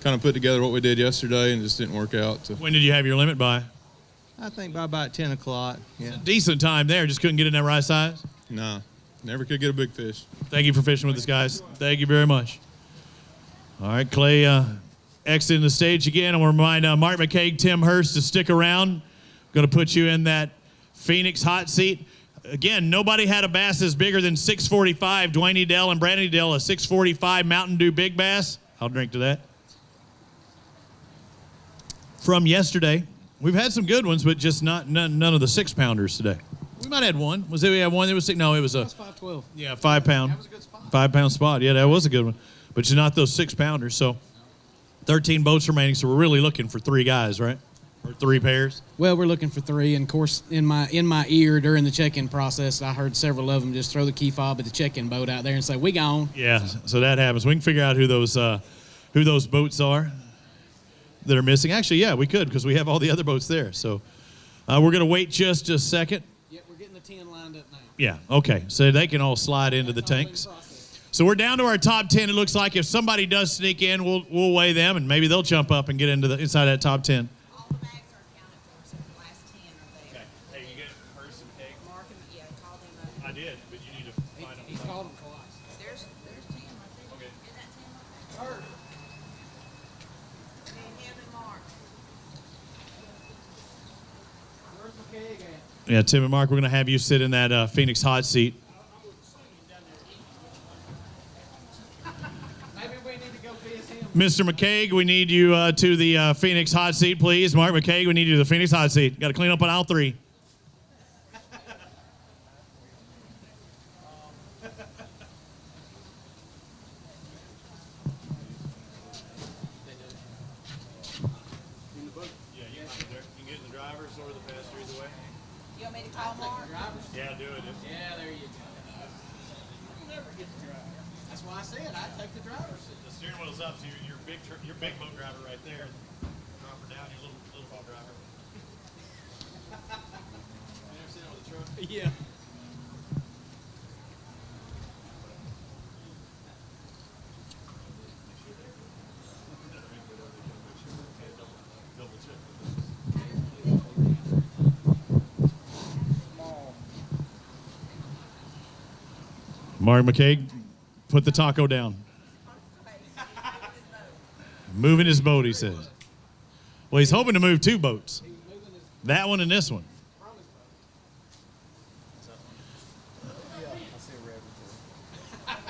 kind of put together what we did yesterday and just didn't work out. When did you have your limit by? I think by about 10 o'clock. Yeah. Decent time there, just couldn't get in that right size? No, never could get a big fish. Thank you for fishing with us, guys. Thank you very much. All right, Clay exiting the stage again. I want to remind Mark McCaig, Tim Hurst to stick around. Going to put you in that Phoenix hot seat. Again, nobody had a bass that's bigger than 645. Dwayne Edel and Brandon Edel, a 645 Mountain Dew Big Bass. I'll drink to that. From yesterday, we've had some good ones, but just none of the 6-pounders today. We might have had one. Was it we had one that was 6? No, it was a 512. Yeah, 5-pound. That was a good spot. 5-pound spot. Yeah, that was a good one. But just not those 6-pounders. So 13 boats remaining. So we're really looking for 3 guys, right? Or 3 pairs. Well, we're looking for 3, and of course, in my ear during the check-in process, I heard several of them just throw the key fob at the check-in boat out there and say, "We gone." Yeah, so that happens. We can figure out who those boats are that are missing. Actually, yeah, we could because we have all the other boats there. So we're going to wait just a second. Yep, we're getting the 10 lined up now. Yeah, okay. So they can all slide into the tanks. So we're down to our top 10. It looks like if somebody does sneak in, we'll weigh them, and maybe they'll jump up and get into inside that top 10. All the bags are accounted for, so the last 10 are there. Okay. Hey, you get Hurst and Cake? Mark and, yeah, call them up. I did, but you need to find them. He called them twice. There's 10 right there. Okay. Is that 10 right there? Okay, him and Mark. Where's McCaig at? Yeah, Tim and Mark, we're going to have you sit in that Phoenix hot seat. Maybe we need to go visit him. Mr. McCaig, we need you to the Phoenix hot seat, please. Mark McCaig, we need you to the Phoenix hot seat. Got to clean up on aisle 3. You want me to call Mark? Yeah, do it. Yeah, there you go. You'll never get the driver. That's why I said I'd take the driver's seat. The steering wheel's up, so you're big boat driver right there. Drop her down, your little boat driver. You ever seen that with a truck? Yeah. Mark McCaig, put the taco down. Moving his boat, he says. Well, he's hoping to move 2 boats. That one and this one.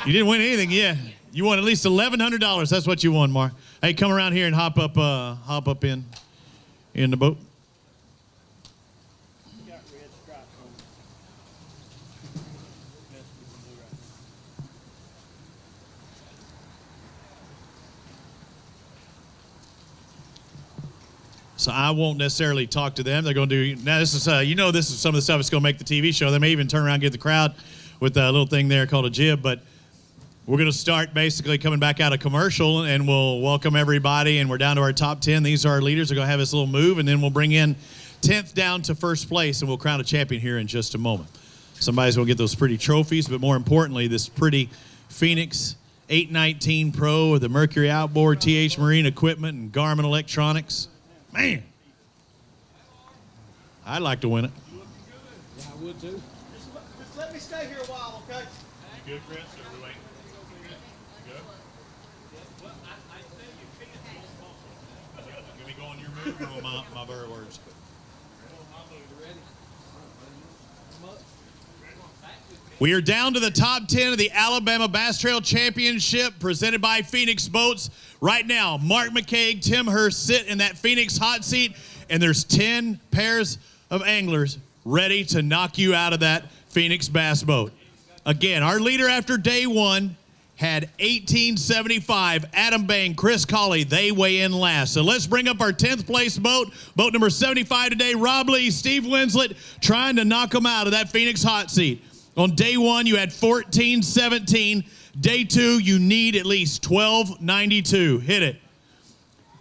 You didn't win anything yet. You won at least $1,100. That's what you won, Mark. Hey, come around here and hop up in the boat. So I won't necessarily talk to them. They're going to do, now this is, this is some of the stuff that's going to make the TV show. They may even turn around and get the crowd with a little thing there called a jib. But we're going to start basically coming back out of commercial, and we'll welcome everybody. And we're down to our top 10. These are our leaders. They're going to have this little move, and then we'll bring in 10th down to first place, and we'll crown a champion here in just a moment. Somebody's going to get those pretty trophies, but more importantly, this pretty Phoenix 819 Pro with the Mercury outboard, TH Marine equipment, and Garmin electronics. Man, I'd like to win it. Yeah, I would too. Just let me stay here a while, okay? You good, Chris? Or we wait? Good? Can we go on your move or my very words? We are down to the top 10 of the Alabama Bass Trail Championship presented by Phoenix Boats. Right now, Mark McCaig, Tim Hurst sit in that Phoenix hot seat, and there's 10 pairs of anglers ready to knock you out of that Phoenix Bass Boat. Again, our leader after day one had 1875. Adam Bain, Chris Colley, they weigh in last. So let's bring up our 10th place boat. Boat number 75 today, Rob Lee, Steve Winslet, trying to knock them out of that Phoenix hot seat. On day one, you had 1417. Day two, you need at least 1292. Hit it.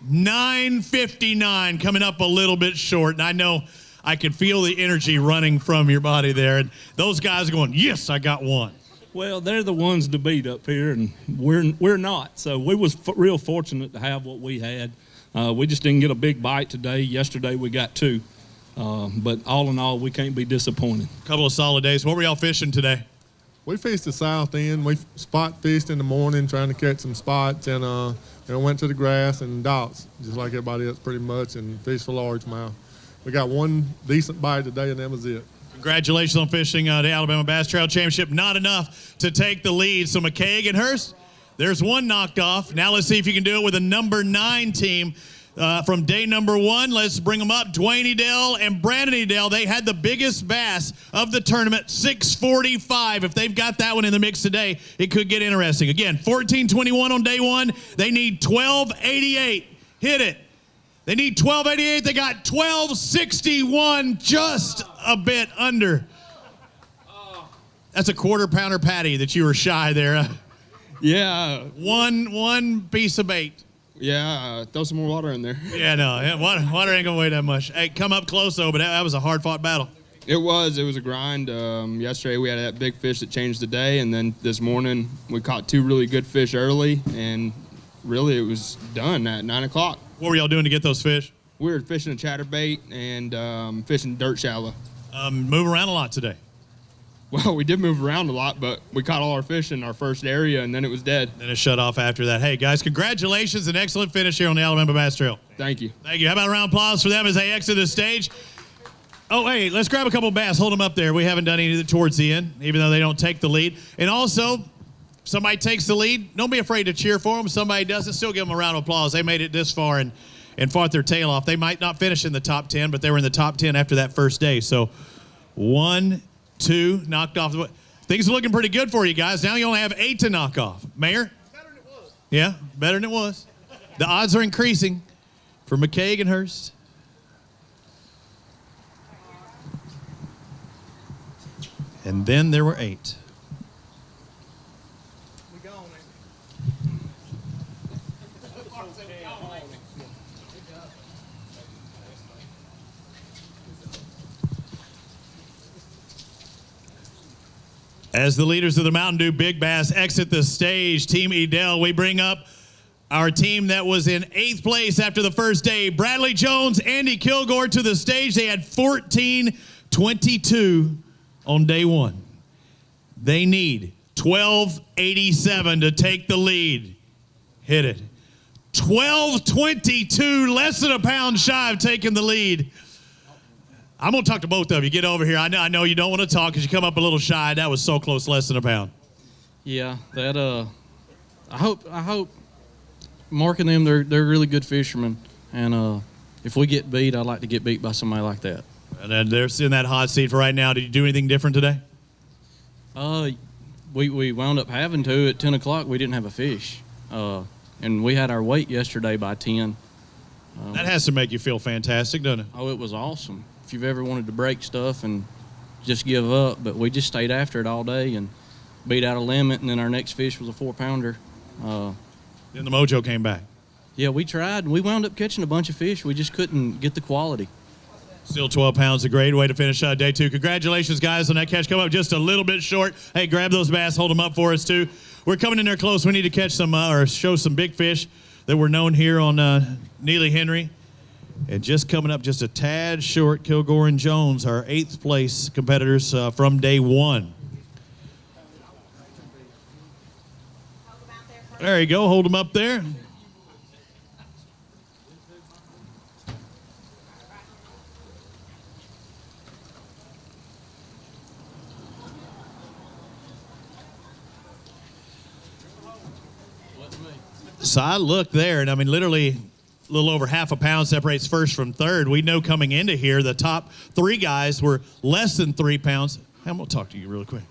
959, coming up a little bit short. And I know I can feel the energy running from your body there. And those guys are going, yes, I got one. Well, they're the ones to beat up here, and we're not. So we was real fortunate to have what we had. We just didn't get a big bite today. Yesterday we got two. But all in all, we can't be disappointed. Couple of solid days. What were y'all fishing today? We fished the south end. We spot fished in the morning trying to catch some spots, and went to the grass and docks, just like everybody else pretty much, and fished for largemouth. We got one decent bite today, and that was it. Congratulations on fishing the Alabama Bass Trail Championship. Not enough to take the lead. So McCaig and Hurst, there's one knocked off. Now let's see if you can do it with a number 9 team from day number 1. Let's bring them up. Dwayne Edel and Brandon Edel, they had the biggest bass of the tournament, 645. If they've got that one in the mix today, it could get interesting. Again, 1421 on day 1. They need 1288. Hit it. They need 1288. They got 1261, just a bit under. That's a quarter-pounder patty that you were shy there. Yeah. One piece of bait. Yeah, throw some more water in there. Yeah, no, water ain't gonna weigh that much. Hey, come up close though, but that was a hard-fought battle. It was a grind. Yesterday we had that big fish that changed the day, and then this morning we caught 2 really good fish early, and really it was done at 9 o'clock. What were y'all doing to get those fish? We were fishing a chatterbait and fishing dirt shallow. Move around a lot today. Well, we did move around a lot, but we caught all our fish in our first area, and then it was dead. Then it shut off after that. Hey, guys, congratulations. An excellent finish here on the Alabama Bass Trail. Thank you. Thank you. How about a round of applause for them as they exit the stage? Oh, hey, let's grab a couple bass. Hold them up there. We haven't done any towards the end, even though they don't take the lead. And also, somebody takes the lead, don't be afraid to cheer for them. Somebody doesn't, still give them a round of applause. They made it this far and fought their tail off. They might not finish in the top 10, but they were in the top 10 after that first day. So 1, 2, knocked off. Things are looking pretty good for you guys. Now you only have 8 to knock off. Mayor? Better than it was. Yeah, better than it was. The odds are increasing for McCaig and Hurst. And then there were 8. As the leaders of the Mountain Dew Big Bass exit the stage, Team Edel, we bring up our team that was in 8th place after the first day. Bradley Jones, Andy Kilgore to the stage. They had 1422 on day 1. They need 1287 to take the lead. Hit it. 1222, less than a pound shy of taking the lead. I'm going to talk to both of you. Get over here. I know you don't want to talk because you come up a little shy. That was so close, less than a pound. Yeah, that I hope Mark and them, they're really good fishermen, and if we get beat, I'd like to get beat by somebody like that. And then they're in that hot seat for right now. Did you do anything different today? We wound up having to at 10 o'clock. We didn't have a fish, and we had our weight yesterday by 10. That has to make you feel fantastic, doesn't it? Oh, it was awesome. If you've ever wanted to break stuff and just give up, but we just stayed after it all day and beat out a limit, and then our next fish was a 4-pounder. Then the mojo came back. Yeah, we tried, and we wound up catching a bunch of fish. We just couldn't get the quality. Still 12 pounds, a great way to finish day 2. Congratulations, guys, on that catch. Come up just a little bit short. Hey, grab those bass, hold them up for us, too. We're coming in there close. We need to catch some or show some big fish that were known here on Neely Henry. And just coming up just a tad short, Kilgore and Jones, our 8th place competitors from day 1. There you go. Hold them up there. So I looked there, and I mean, literally a little over half a pound separates first from third. We know coming into here, the top 3 guys were less than 3 pounds. I'm going to talk to you really quick.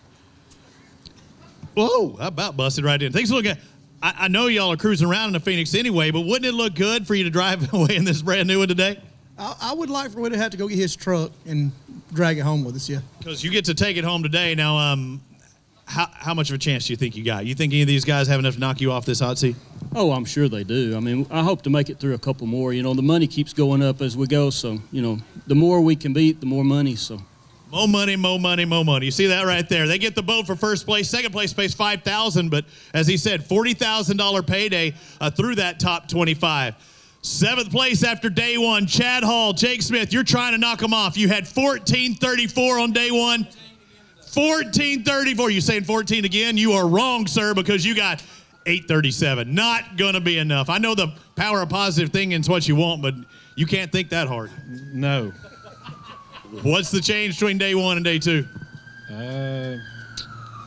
Whoa, how about busted right in? Things look good. I know y'all are cruising around in the Phoenix anyway, but wouldn't it look good for you to drive away in this brand new one today? I would like for Woody to have to go get his truck and drag it home with us, yeah. Because you get to take it home today. Now, how much of a chance do you think you got? You think any of these guys have enough to knock you off this hot seat? Oh, I'm sure they do. I mean, I hope to make it through a couple more. You know, the money keeps going up as we go, so, you know, the more we can beat, the more money, so. More money, more money, more money. You see that right there? They get the boat for first place. Second place pays $5,000, but as he said, $40,000 payday through that top 25. Seventh place after day one, Chad Hall, Jake Smith. You're trying to knock them off. You had 14:34 on day one. 14:34. You saying 14 again? You are wrong, sir, because you got 8:37. Not going to be enough. I know the power of positive thinking is what you want, but you can't think that hard. No. What's the change between day one and day two?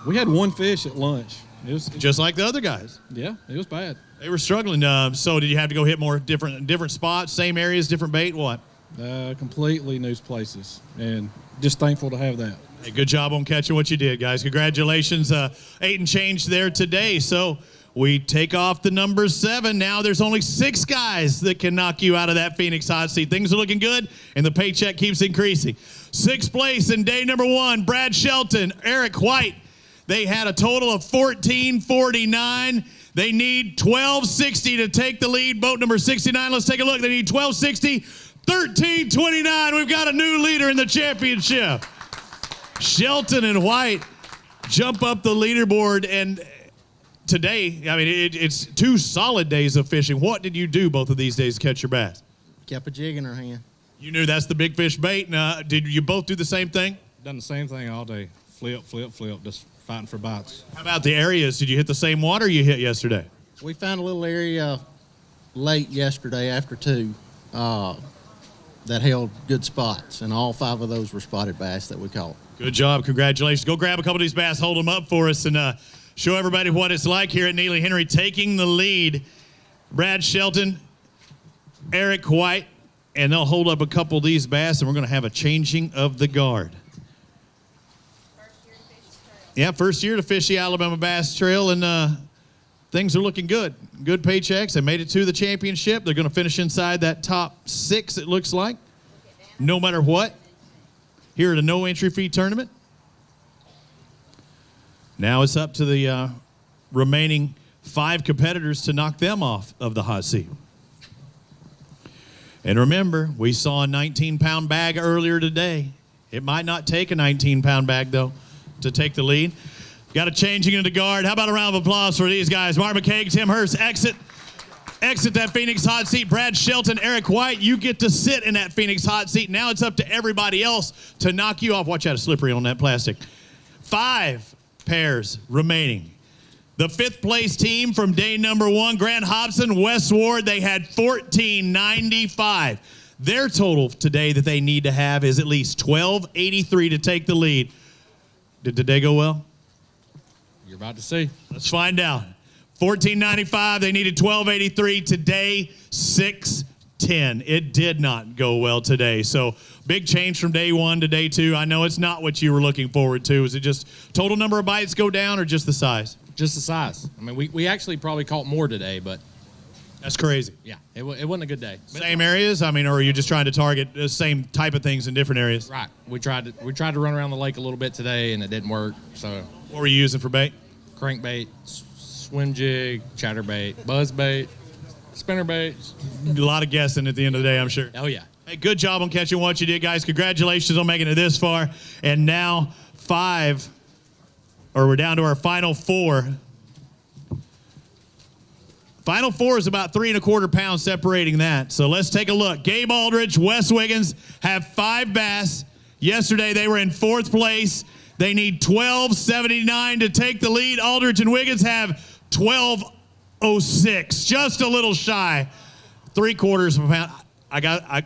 We had one fish at lunch. It was just like the other guys. Yeah, it was bad. They were struggling. So did you have to go hit more different spots, same areas, different bait? What? Completely new places, and just thankful to have that. Hey, good job on catching what you did, guys. Congratulations. 8 and change there today. So we take off the number 7. Now there's only 6 guys that can knock you out of that Phoenix hot seat. Things are looking good, and the paycheck keeps increasing. 6th place in day number 1, Brad Shelton, Eric White. They had a total of 14:49. They need 12:60 to take the lead. Boat number 69. Let's take a look. They need 12:60. 13:29. We've got a new leader in the championship. Shelton and White jump up the leaderboard, and today, I mean, it's 2 solid days of fishing. What did you do both of these days to catch your bass? Kept a jig in her hand. You knew that's the big fish bait. Did you both do the same thing? Done the same thing all day. Flip, just fighting for bites. How about the areas? Did you hit the same water you hit yesterday? We found a little area late yesterday after 2 that held good spots, and all 5 of those were spotted bass that we caught. Good job. Congratulations. Go grab a couple of these bass, hold them up for us, and show everybody what it's like here at Neely Henry, taking the lead. Brad Shelton, Eric White, and they'll hold up a couple of these bass, and we're going to have a changing of the guard. Yeah, first year to fish the Alabama Bass Trail, and things are looking good. Good paychecks. They made it to the championship. They're going to finish inside that top 6, it looks like, no matter what, here at a no-entry fee tournament. Now it's up to the remaining 5 competitors to knock them off of the hot seat. And remember, we saw a 19-pound bag earlier today. It might not take a 19-pound bag, though, to take the lead. Got a changing into guard. How about a round of applause for these guys? Mark McCaig, Tim Hurst, exit that Phoenix hot seat. Brad Shelton, Eric White, you get to sit in that Phoenix hot seat. Now it's up to everybody else to knock you off. Watch out, it's slippery on that plastic. 5 pairs remaining. The 5th place team from day number 1, Grant Hobson, Wes Ward, they had 14.95. Their total today that they need to have is at least 12.83 to take the lead. Did today go well? You're about to see. Let's find out. 14.95, they needed 12.83. Today, 6.10. It did not go well today. So big change from day 1 to day 2. I know it's not what you were looking forward to. Is it just total number of bites go down or just the size? Just the size. I mean, we actually probably caught more today, but that's crazy. Yeah, it wasn't a good day. Same areas? I mean, or are you just trying to target the same type of things in different areas? Right. We tried to run around the lake a little bit today, and it didn't work. So what were you using for bait? Crankbait, swim jig, chatterbait, buzz bait, spinner baits. A lot of guessing at the end of the day, I'm sure. Oh, yeah. Hey, good job on catching what you did, guys. Congratulations on making it this far. And now we're down to our final 4. Final 4 is about 3 1/4 pounds separating that. So let's take a look. Gabe Aldridge, Wes Wiggins have 5 bass. Yesterday they were in 4th place. They need 12.79 to take the lead. Aldridge and Wiggins have 12.06, just a little shy. 3/4 of a pound.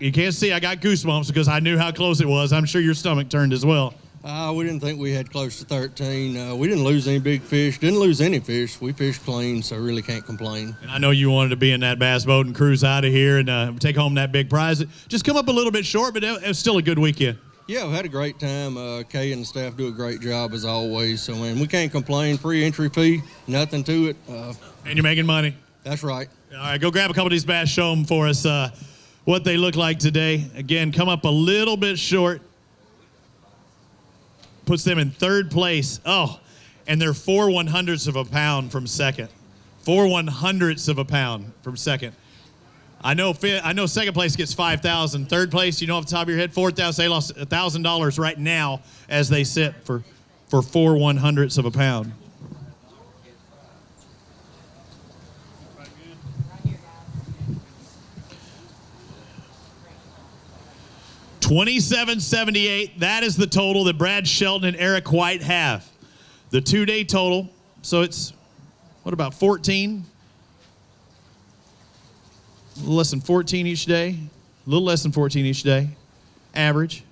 You can't see, I got goosebumps because I knew how close it was. I'm sure your stomach turned as well. We didn't think we had close to 13. We didn't lose any big fish. Didn't lose any fish. We fished clean, so really can't complain. And I know you wanted to be in that bass boat and cruise out of here and take home that big prize. Just come up a little bit short, but it was still a good weekend. Yeah, we had a great time. Kay and the staff do a great job as always. So, man, we can't complain. Free entry fee, nothing to it. And you're making money. That's right. All right, go grab a couple of these bass, show them for us what they look like today. Again, come up a little bit short. Puts them in third place. Oh, and they're 4/100ths of a pound from second. 4/100ths of a pound from second. I know second place gets $5,000. Third place, you know off the top of your head, $4,000. They lost $1,000 right now as they sit for 4/100ths of a pound. $27.78. That is the total that Brad Shelton and Eric White have. The 2-day total. So it's, what about 14? A little less than 14 each day. A little less than 14 each day. Average.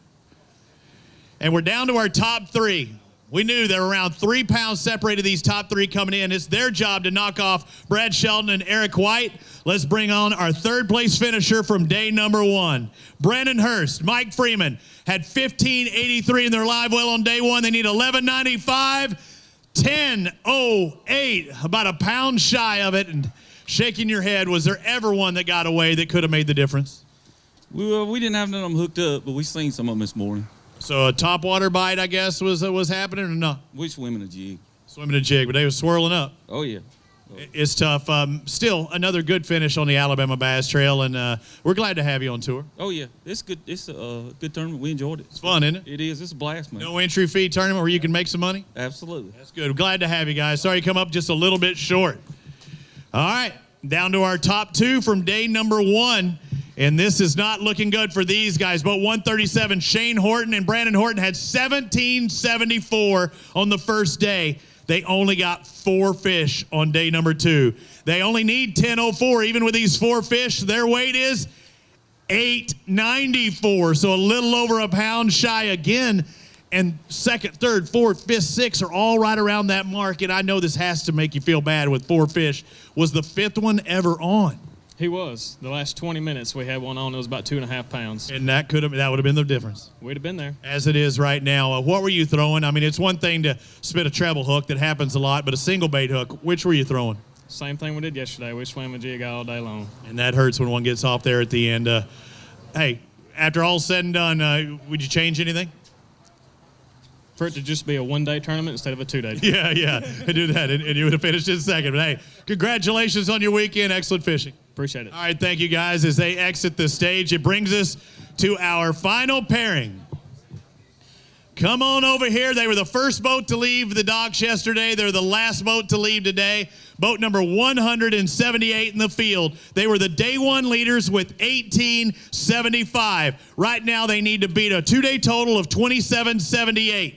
And we're down to our top three. We knew there were around 3 pounds separated these top three coming in. It's their job to knock off Brad Shelton and Eric White. Let's bring on our third place finisher from day number 1. Brandon Hurst, Mike Freeman had 15.83 in their live well on day 1. They need 11.95. 10.08, about a pound shy of it. And shaking your head, was there ever one that got away that could have made the difference? We didn't have none of them hooked up, but we seen some of them this morning. So a top water bite, I guess, was happening or not? We swimming a jig. Swimming a jig, but they were swirling up. Oh, yeah. It's tough. Still, another good finish on the Alabama Bass Trail, and we're glad to have you on tour. Oh, yeah. It's good. It's a good tournament. We enjoyed it. It's fun, isn't it? It is. It's a blast, man. No entry fee tournament where you can make some money? Absolutely. That's good. Glad to have you guys. Sorry you come up just a little bit short. All right, down to our top 2 from day number 1. And this is not looking good for these guys. But 137, Shane Horton and Brandon Horton had 17.74 on the first day. They only got 4 fish on day number 2. They only need 10.04. Even with these 4 fish, their weight is 8.94. So a little over a pound shy again. And second, third, fourth, fifth, sixth are all right around that mark. And I know this has to make you feel bad with 4 fish. Was the 5th one ever on? He was. The last 20 minutes we had one on. It was about 2.5 pounds. And that would have been the difference. We'd have been there. As it is right now. What were you throwing? I mean, it's one thing to spit a treble hook. That happens a lot. But a single bait hook, which were you throwing? Same thing we did yesterday. We swam a jig all day long. And that hurts when one gets off there at the end. Hey, after all's said and done, would you change anything? For it to just be a 1-day tournament instead of a 2-day Yeah, tournament. yeah. Do that, and you would have finished in second. But, hey, congratulations on your weekend. Excellent fishing. Appreciate it. All right, thank you, guys. As they exit the stage, it brings us to our final pairing. Come on over here. They were the first boat to leave the docks yesterday. They're the last boat to leave today. Boat number 178 in the field. They were the day 1 leaders with 18.75. Right now, they need to beat a 2-day total of 27.78.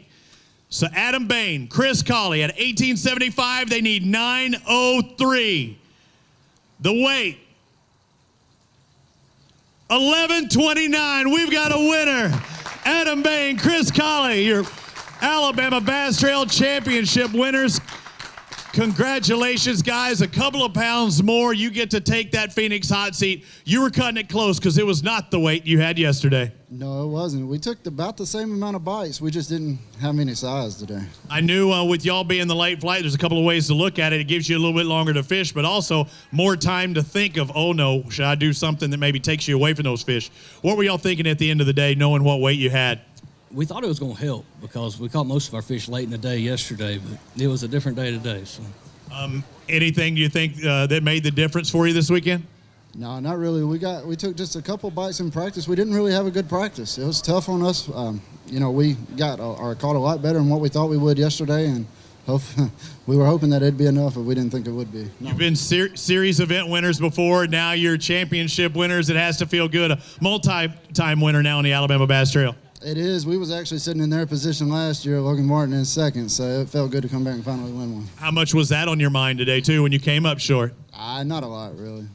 So Adam Bain, Chris Colley at 18.75. They need 9.03. The weight, 11.29. We've got a winner. Adam Bain, Chris Colley, your Alabama Bass Trail Championship winners. Congratulations, guys. A couple of pounds more. You get to take that Phoenix hot seat. You were cutting it close because it was not the weight you had yesterday. No, it wasn't. We took about the same amount of bites. We just didn't have any size today. I knew with y'all being the late flight, there's a couple of ways to look at it. It gives you a little bit longer to fish, but also more time to think of, oh, no, should I do something that maybe takes you away from those fish? What were y'all thinking at the end of the day, knowing what weight you had? We thought it was going to help because we caught most of our fish late in the day yesterday, but it was a different day today. So, anything you think that made the difference for you this weekend? No, not really. We took just a couple bites in practice. We didn't really have a good practice. It was tough on us. We got caught a lot better than what we thought we would yesterday, and we were hoping that it'd be enough, but we didn't think it would be. No. You've been series event winners before. Now you're championship winners. It has to feel good. A multi-time winner now on the Alabama Bass Trail. It is. We was actually sitting in their position last year, Logan Martin in second, so it felt good to come back and finally win one. How much was that on your mind today, too, when you came up short? Not a lot, really.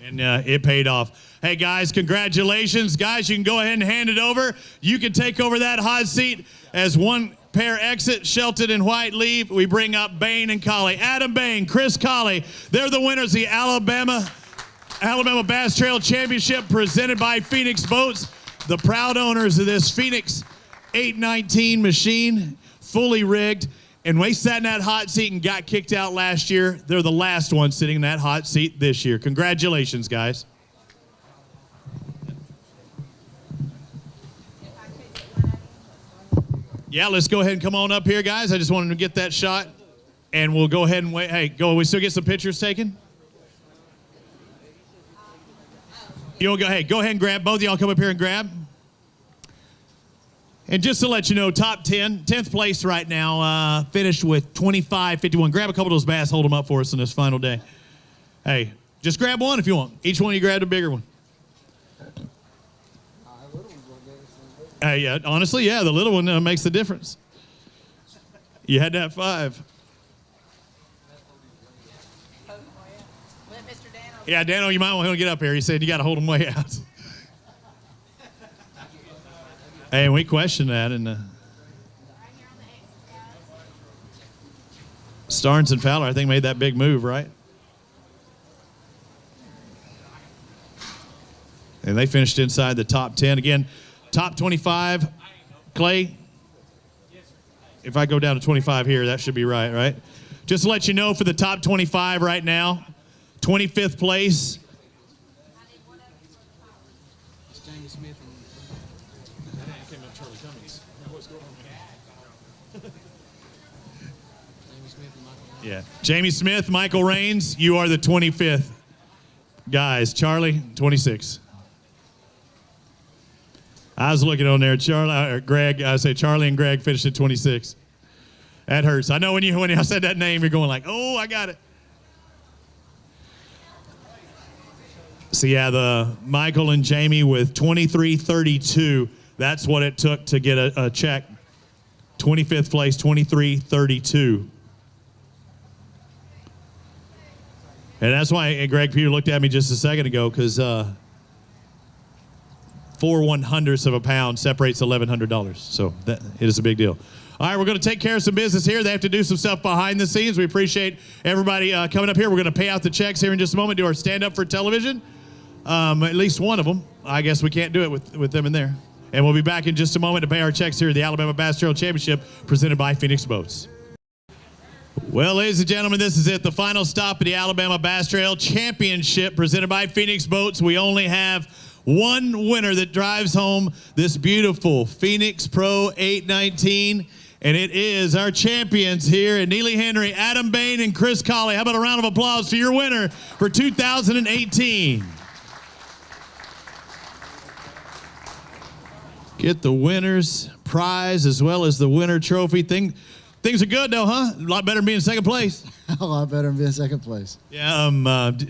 And it paid off. Hey, guys, congratulations. Guys, you can go ahead and hand it over. You can take over that hot seat as one pair exit. Shelton and White leave. We bring up Bain and Colley. Adam Bain, Chris Colley. They're the winners of the Alabama Bass Trail Championship presented by Phoenix Boats. The proud owners of this Phoenix 819 machine, fully rigged. And they sat in that hot seat and got kicked out last year. They're the last one sitting in that hot seat this year. Congratulations, guys. Yeah, let's go ahead and come on up here, guys. I just wanted to get that shot. And we'll go ahead and wait. Hey, we still get some pictures taken? You'll go, hey, go ahead and grab. Both of y'all come up here and grab. And just to let you know, top 10th place right now, finished with 25.51. Grab a couple of those bass, hold them up for us on this final day. Hey, just grab one if you want. Each one you grabbed a bigger one. Hey, yeah, honestly, yeah, the little one makes the difference. You had to have 5. Yeah, Dano, you might want to get up here. He said you got to hold them way out. Hey, we questioned that, and Starnes and Fowler, I think, made that big move, right? And they finished inside the top 10. Again, top 25, Clay. If I go down to 25 here, that should be right? Just to let you know, for the top 25 right now, 25th place. Yeah. Jamie Smith, Michael Raines, you are the 25th. Guys, Charlie, 26. I was looking on there, Greg, I say Charlie and Greg finished at 26. That hurts. I know when I said that name, you're going like, oh, I got it. So yeah, the Michael and Jamie with 23.32. That's what it took to get a check. 25th place, 23.32. And that's why Greg Peter looked at me just a second ago, because 4 1/100ths of a pound separates $1,100. So that it is a big deal. All right, we're going to take care of some business here. They have to do some stuff behind the scenes. We appreciate everybody coming up here. We're going to pay out the checks here in just a moment, do our stand-up for television. At least one of them. I guess we can't do it with them in there. And we'll be back in just a moment to pay our checks here at the Alabama Bass Trail Championship presented by Phoenix Boats. Well, ladies and gentlemen, this is it. The final stop of the Alabama Bass Trail Championship presented by Phoenix Boats. We only have one winner that drives home this beautiful Phoenix Pro 819, and it is our champions here at Neely Henry, Adam Bain and Chris Colley. How about a round of applause for your winner for 2018? Get the winner's prize as well as the winner trophy. Things are good, though, huh? A lot better than being in second place. A lot better than being second place. Yeah.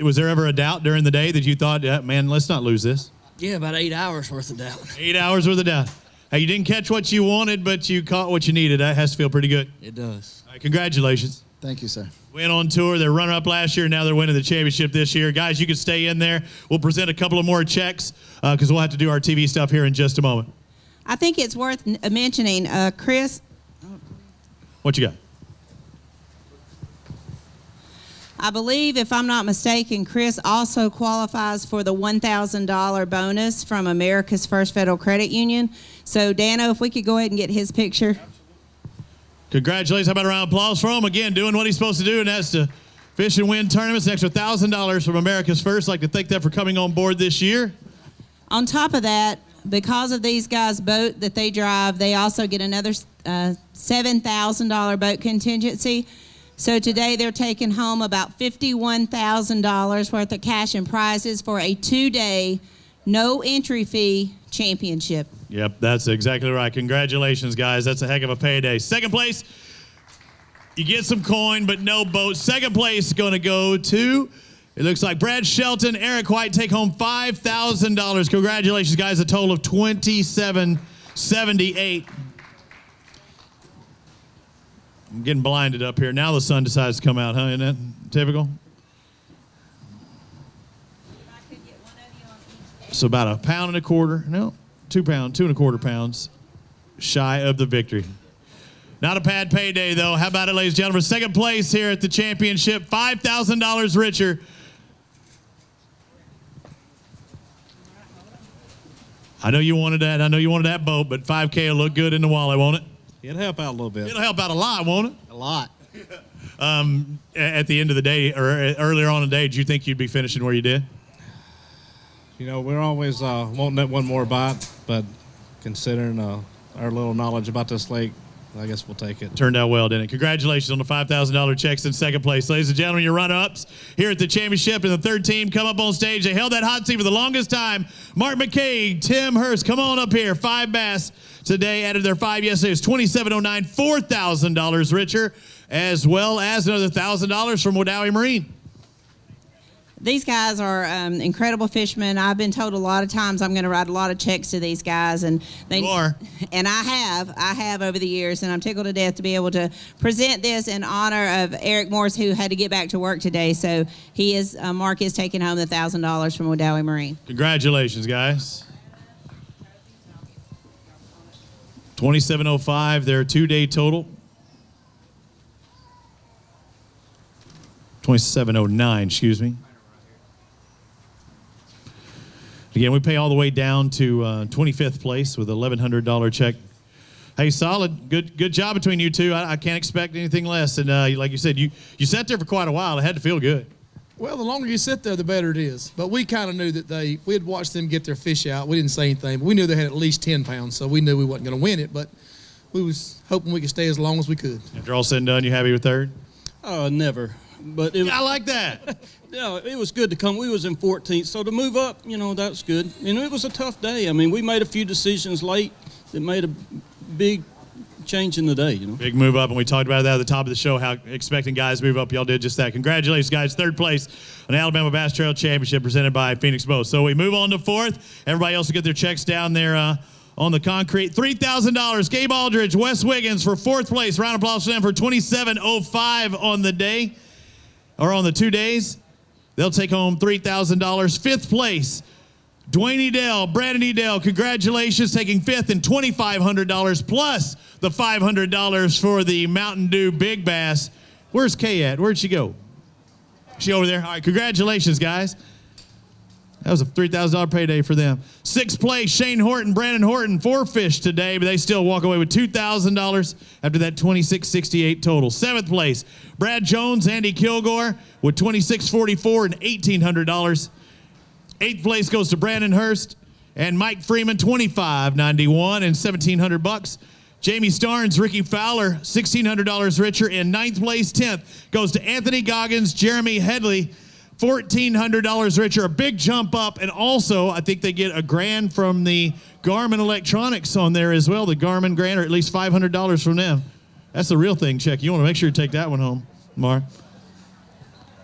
Was there ever a doubt during the day that you thought, yeah, man, let's not lose this? Yeah, about 8 hours worth of doubt. 8 hours worth of doubt. Hey, you didn't catch what you wanted, but you caught what you needed. That has to feel pretty good. It does. All right, congratulations. Thank you, sir. Went on tour. They're runner-up last year. Now they're winning the championship this year. Guys, you can stay in there. We'll present a couple of more checks because we'll have to do our TV stuff here in just a moment. I think it's worth mentioning, Chris. What you got? I believe, if I'm not mistaken, Chris also qualifies for the $1,000 bonus from America's First Federal Credit Union. So, Dano, if we could go ahead and get his picture. Congratulations. How about a round of applause for him? Again, doing what he's supposed to do, and that's to fish and win tournaments. An extra $1,000 from America's First. I'd like to thank them for coming on board this year. On top of that, because of these guys' boat that they drive, they also get another $7,000 boat contingency. So today they're taking home about $51,000 worth of cash and prizes for a 2-day, no entry fee championship. Yep, that's exactly right. Congratulations, guys. That's a heck of a payday. Second place, you get some coin, but no boat. Second place is going to go to, it looks like Brad Shelton, Eric White take home $5,000. Congratulations, guys. A total of $2,778. I'm getting blinded up here. Now the sun decides to come out, huh? Isn't that typical? So about 1.25 pounds, no, 2 pounds, 2.25 pounds shy of the victory. Not a bad payday, though. How about it, ladies and gentlemen? Second place here at the championship, $5,000 richer. I know you wanted that. I know you wanted that boat, but 5K will look good in the wallet, won't it? It'll help out a little bit. It'll help out a lot, won't it? A lot. At the end of the day, or earlier on in the day, did you think you'd be finishing where you did? You know, we're always wanting that one more bite, but considering our little knowledge about this lake, I guess we'll take it. Turned out well, didn't it? Congratulations on the $5,000 checks in second place. Ladies and gentlemen, your runner-ups here at the championship, and the third team come up on stage. They held that hot seat for the longest time. Mark McKay, Tim Hurst, come on up here. 5 bass today, added their 5 yesterday. It was $2,709, $4,000 richer, as well as another $1,000 from Wodowie Marine. These guys are incredible fishermen. I've been told a lot of times I'm going to write a lot of checks to these guys, and you are. And I have over the years, and I'm tickled to death to be able to present this in honor of Eric Morse, who had to get back to work today. So he is Mark is taking home the $1,000 from Wodowie Marine. Congratulations, guys. 2705, their 2-day total. 2709, excuse me. Again, we pay all the way down to 25th place with $1,100 check. Hey, solid. Good job between you two. I can't expect anything less. And like you said, you sat there for quite a while. It had to feel good. Well, the longer you sit there, the better it is. But we kind of knew that we had watched them get their fish out. We didn't say anything, but we knew they had at least 10 pounds, so we knew we wasn't going to win it. But we was hoping we could stay as long as we could. After all said and done, you happy with third? Never. But I like that. Yeah, it was good to come. We was in 14th, so to move up, that's good. It was a tough day. I mean, we made a few decisions late that made a big change in the day. Big move up, and we talked about that at the top of the show, how expecting guys to move up. Y'all did just that. Congratulations, guys. Third place on the Alabama Bass Trail Championship presented by Phoenix Boat. So we move on to fourth. Everybody else will get their checks down there on the concrete. $3,000. Gabe Aldridge, Wes Wiggins for fourth place. Round of applause for them for 27.05 on the day, or on the 2 days. They'll take home $3,000. Fifth place, Dwayne Edel, Brandon Edel, congratulations, taking fifth and $2,500 plus the $500 for the Mountain Dew Big Bass. Where's Kay at? Where'd she go? She over there? All right, congratulations, guys. That was a $3,000 payday for them. Sixth place, Shane Horton, Brandon Horton, 4 fish today, but they still walk away with $2,000 after that $26.68 total. Seventh place, Brad Jones, Andy Kilgore with $26.44 and $1,800. Eighth place goes to Brandon Hurst and Mike Freeman, $25.91 and $1,700. Jamie Starnes, Ricky Fowler, $1,600 richer. In ninth place, 10th, goes to Anthony Goggins, Jeremy Headley, $1,400 richer, a big jump up, and also I think they get $1,000 from the Garmin Electronics on there as well, the Garmin Grand, or at least $500 from them. That's the real thing, Check. You want to make sure you take that one home, Mark.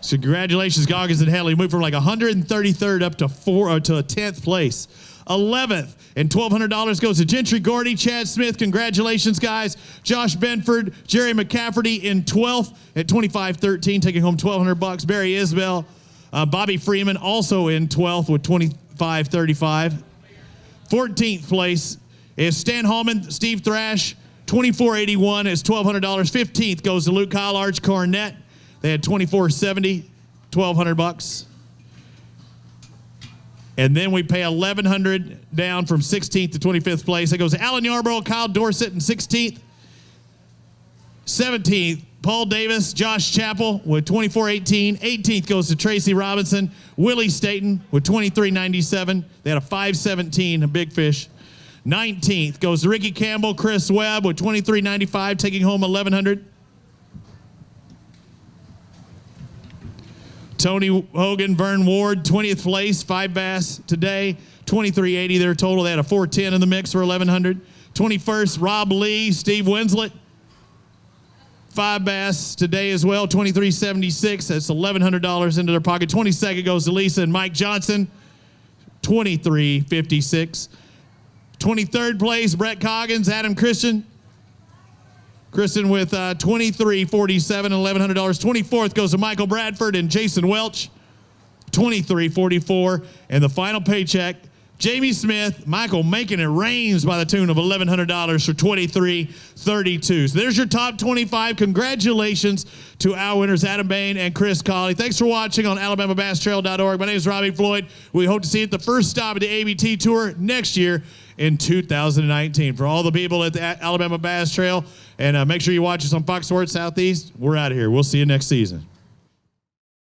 So congratulations, Goggins and Headley. Moved from like 133rd up to 10th place. 11th and $1,200 goes to Gentry Gordy, Chad Smith. Congratulations, guys. Josh Benford, Jerry McCafferty in 12th at $25.13, taking home $1,200. Barry Isbell, Bobby Freeman also in 12th with $25.35. 14th place is Stan Hallman, Steve Thrash, $24.81 is $1,200. 15th goes to Luke Kyle, Arch Cornett. They had $24.70, $1,200. And then we pay $1,100 down from 16th to 25th place. That goes to Alan Yarborough, Kyle Dorsett in 16th. 17th, Paul Davis, Josh Chappell with $24.18. 18th goes to Tracy Robinson, Willie Staten with $23.97. They had a $5.17, a big fish. 19th goes to Ricky Campbell, Chris Webb with $23.95, taking home $1,100. Tony Hogan, Vern Ward, 20th place, 5 bass today, $23.80 their total. They had a 410 in the mix for $1,100. 21st, Rob Lee, Steve Winslet, 5 bass today as well, $23.76. That's $1,100 into their pocket. 22nd goes to Lisa and Mike Johnson, $23.56. 23rd place, Brett Coggins, Adam Christian. Kristen with $23.47 and $1,100. 24th goes to Michael Bradford and Jason Welch, $23.44. And the final paycheck, Jamie Smith, Michael Making It Rains by the tune of $1,100 for 2332. So there's your top 25. Congratulations to our winners, Adam Bain and Chris Colley. Thanks for watching on AlabamaBassTrail.org. My name is Robbie Floyd. We hope to see you at the first stop of the ABT Tour next year in 2019. For all the people at the Alabama Bass Trail, and make sure you watch us on Fox Sports Southeast. We're out of here. We'll see you next season.